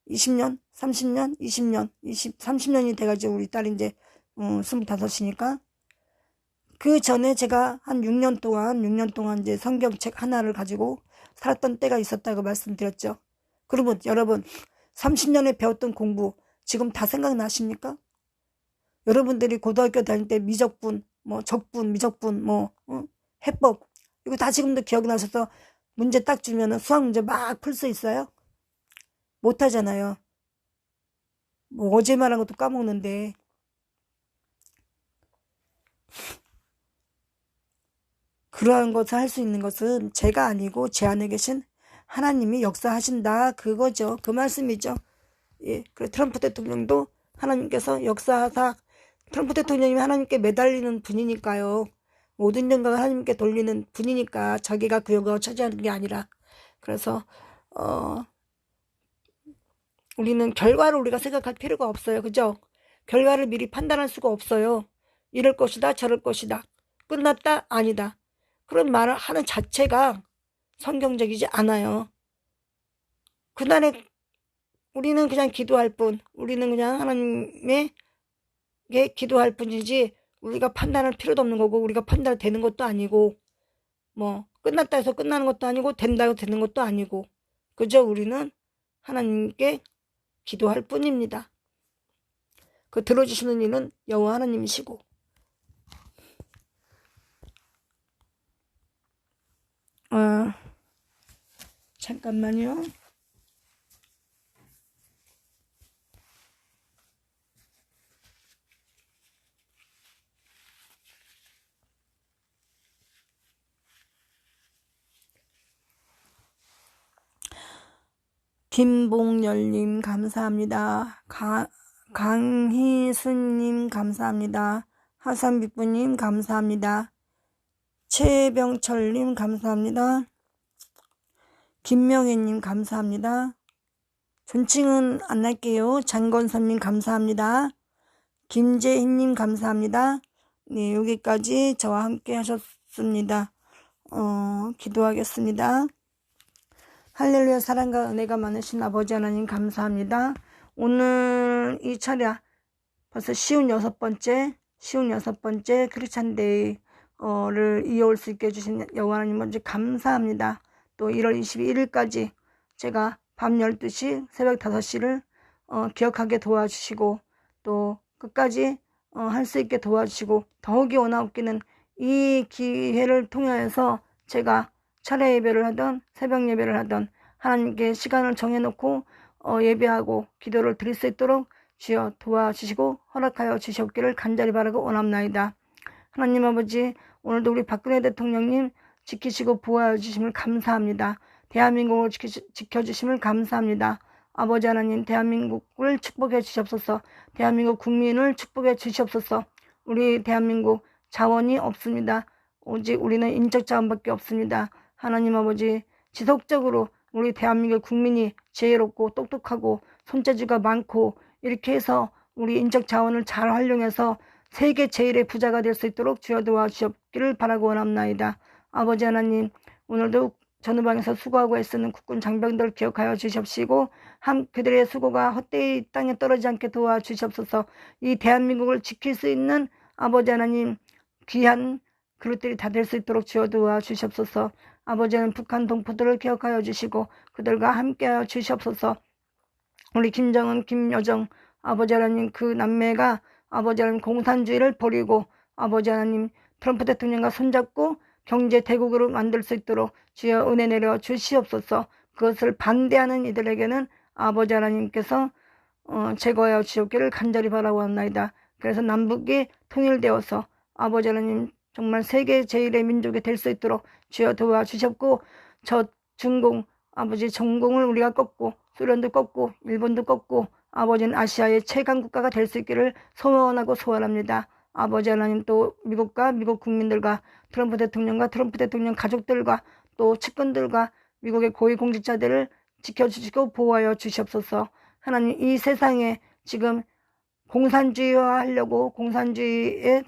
20년, 30년, 20년, 30년이 돼가지고 우리 딸이 이제 25이니까 그 전에 제가 한 6년 동안 이제 성경책 하나를 가지고 살았던 때가 있었다고 말씀드렸죠. 그러면 여러분 30년에 배웠던 공부 지금 다 생각나십니까? 여러분들이 고등학교 다닐 때 미적분, 뭐 적분, 미적분, 해법 이거 다 지금도 기억나셔서 문제 딱 주면은 수학 문제 막 풀 수 있어요? 못하잖아요. 뭐 어제 말한 것도 까먹는데. 그러한 것을 할 수 있는 것은 제가 아니고 제 안에 계신 하나님이 역사하신다 그거죠. 그 말씀이죠. 예, 그래 트럼프 대통령도 하나님께서 역사하사 트럼프 대통령이 하나님께 매달리는 분이니까요. 모든 영광을 하나님께 돌리는 분이니까 자기가 그 영광을 차지하는 게 아니라 그래서 우리는 결과를 우리가 생각할 필요가 없어요. 그죠? 결과를 미리 판단할 수가 없어요. 이럴 것이다 저럴 것이다. 끝났다 아니다. 그런 말을 하는 자체가 성경적이지 않아요. 그날에 우리는 그냥 기도할 뿐, 우리는 그냥 하나님에게 기도할 뿐이지 우리가 판단할 필요도 없는 거고 우리가 판단되는 것도 아니고 뭐 끝났다 해서 끝나는 것도 아니고 된다 해서 되는 것도 아니고 그저 우리는 하나님께 기도할 뿐입니다. 그 들어주시는 이는 여호와 하나님이시고 잠깐만요. 김봉열님 감사합니다. 강희순님 감사합니다. 하산비부님 감사합니다. 최병철님 감사합니다. 김명혜님 감사합니다. 존칭은 안 할게요. 장건선님 감사합니다. 김재희님 감사합니다. 네, 여기까지 저와 함께 하셨습니다. 기도하겠습니다. 할렐루야. 사랑과 은혜가 많으신 아버지 하나님 감사합니다. 오늘 이 차례 벌써 쉬운 여섯 번째 크리스찬데이를 이어올 수 있게 해주신 여호와 하나님 먼저 감사합니다. 또 1월 21일까지 제가 밤 12시 새벽 5시를 기억하게 도와주시고 또 끝까지 할 수 있게 도와주시고 더욱이 원하옵기는 이 기회를 통해서 제가 차례 예배를 하던 새벽 예배를 하던 하나님께 시간을 정해놓고 예배하고 기도를 드릴 수 있도록 주여 도와주시고 허락하여 주시옵기를 간절히 바라고 원합나이다. 하나님 아버지, 오늘도 우리 박근혜 대통령님 지키시고 보호하여 주심을 감사합니다. 대한민국을 지켜주심을 감사합니다. 아버지 하나님, 대한민국을 축복해 주시옵소서. 대한민국 국민을 축복해 주시옵소서. 우리 대한민국 자원이 없습니다. 오직 우리는 인적 자원밖에 없습니다. 하나님 아버지, 지속적으로 우리 대한민국 국민이 지혜롭고 똑똑하고 손재주가 많고 이렇게 해서 우리 인적 자원을 잘 활용해서 세계 제일의 부자가 될 수 있도록 주여 도와주시옵기를 바라고 원합나이다. 아버지 하나님, 오늘도 전후방에서 수고하고 애쓰는 국군 장병들 기억하여 주시옵시고 그들의 수고가 헛되이 땅에 떨어지지 않게 도와주시옵소서. 이 대한민국을 지킬 수 있는 아버지 하나님 귀한 그릇들이 다 될 수 있도록 주여 도와주시옵소서. 아버지 하나님, 북한 동포들을 기억하여 주시고 그들과 함께하여 주시옵소서. 우리 김정은, 김여정 아버지 하나님, 그 남매가 아버지 하나님 공산주의를 버리고 아버지 하나님 트럼프 대통령과 손잡고 경제 대국으로 만들 수 있도록 주여 은혜 내려 주시옵소서. 그것을 반대하는 이들에게는 아버지 하나님께서 제거하여 주옵기를 간절히 바라옵나이다. 그래서 남북이 통일되어서 아버지 하나님 정말 세계 제일의 민족이 될 수 있도록 주여 도와주셨고, 저 중공 아버지 전공을 우리가 꺾고 소련도 꺾고 일본도 꺾고 아버지는 아시아의 최강 국가가 될 수 있기를 소원하고 소원합니다. 아버지 하나님, 또 미국과 미국 국민들과 트럼프 대통령과 트럼프 대통령 가족들과 또 측근들과 미국의 고위공직자들을 지켜주시고 보호하여 주시옵소서. 하나님, 이 세상에 지금 공산주의화하려고 공산주의에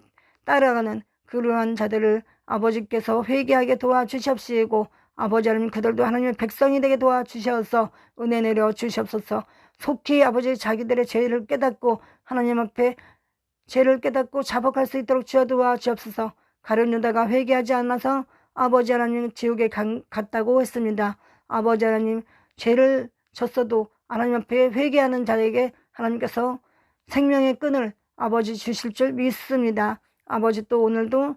따라가는 그러한 자들을 아버지께서 회개하게 도와주시옵시고 아버지 하나님, 그들도 하나님의 백성이 되게 도와주셔서 은혜 내려 주시옵소서. 속히 아버지 자기들의 죄를 깨닫고 하나님 앞에 죄를 깨닫고 자복할 수 있도록 주여 도와주옵소서. 가룟 유다가 회개하지 않아서 아버지 하나님 지옥에 갔다고 했습니다. 아버지 하나님, 죄를 졌어도 하나님 앞에 회개하는 자에게 하나님께서 생명의 끈을 아버지 주실 줄 믿습니다. 아버지, 또 오늘도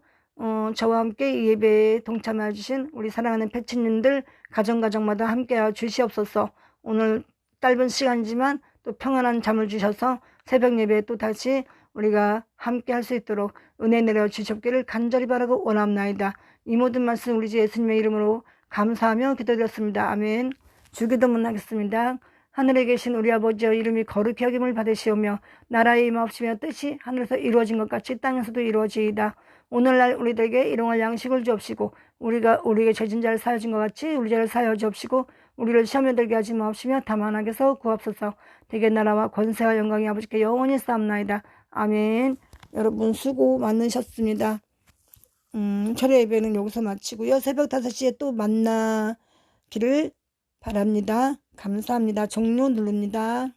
저와 함께 이 예배에 동참해 주신 우리 사랑하는 패치님들 가정마다 함께하여 주시옵소서. 오늘 짧은 시간이지만 또 평안한 잠을 주셔서 새벽 예배에 또 다시 우리가 함께 할 수 있도록 은혜 내려 주시옵기를 간절히 바라고 원합나이다. 이 모든 말씀 우리 주 예수님의 이름으로 감사하며 기도드렸습니다. 아멘. 주기도문 하겠습니다. 하늘에 계신 우리 아버지여, 이름이 거룩히 여김을 받으시오며 나라의 임하옵시며 뜻이 하늘에서 이루어진 것 같이 땅에서도 이루어지이다. 오늘날 우리들에게 일용할 양식을 주옵시고 우리가 우리에게 죄진 자를 사하여 준 것 같이 우리 죄를 사하여 주옵시고 우리를 시험에 들게 하지 마옵시며 다만 악에서 구하옵소서. 대개 나라와 권세와 영광이 아버지께 영원히 쌓옵나이다. 아멘. 여러분 수고 많으셨습니다. 철회 예배는 여기서 마치고요. 새벽 5시에 또 만나기를 바랍니다. 감사합니다. 종료 누릅니다.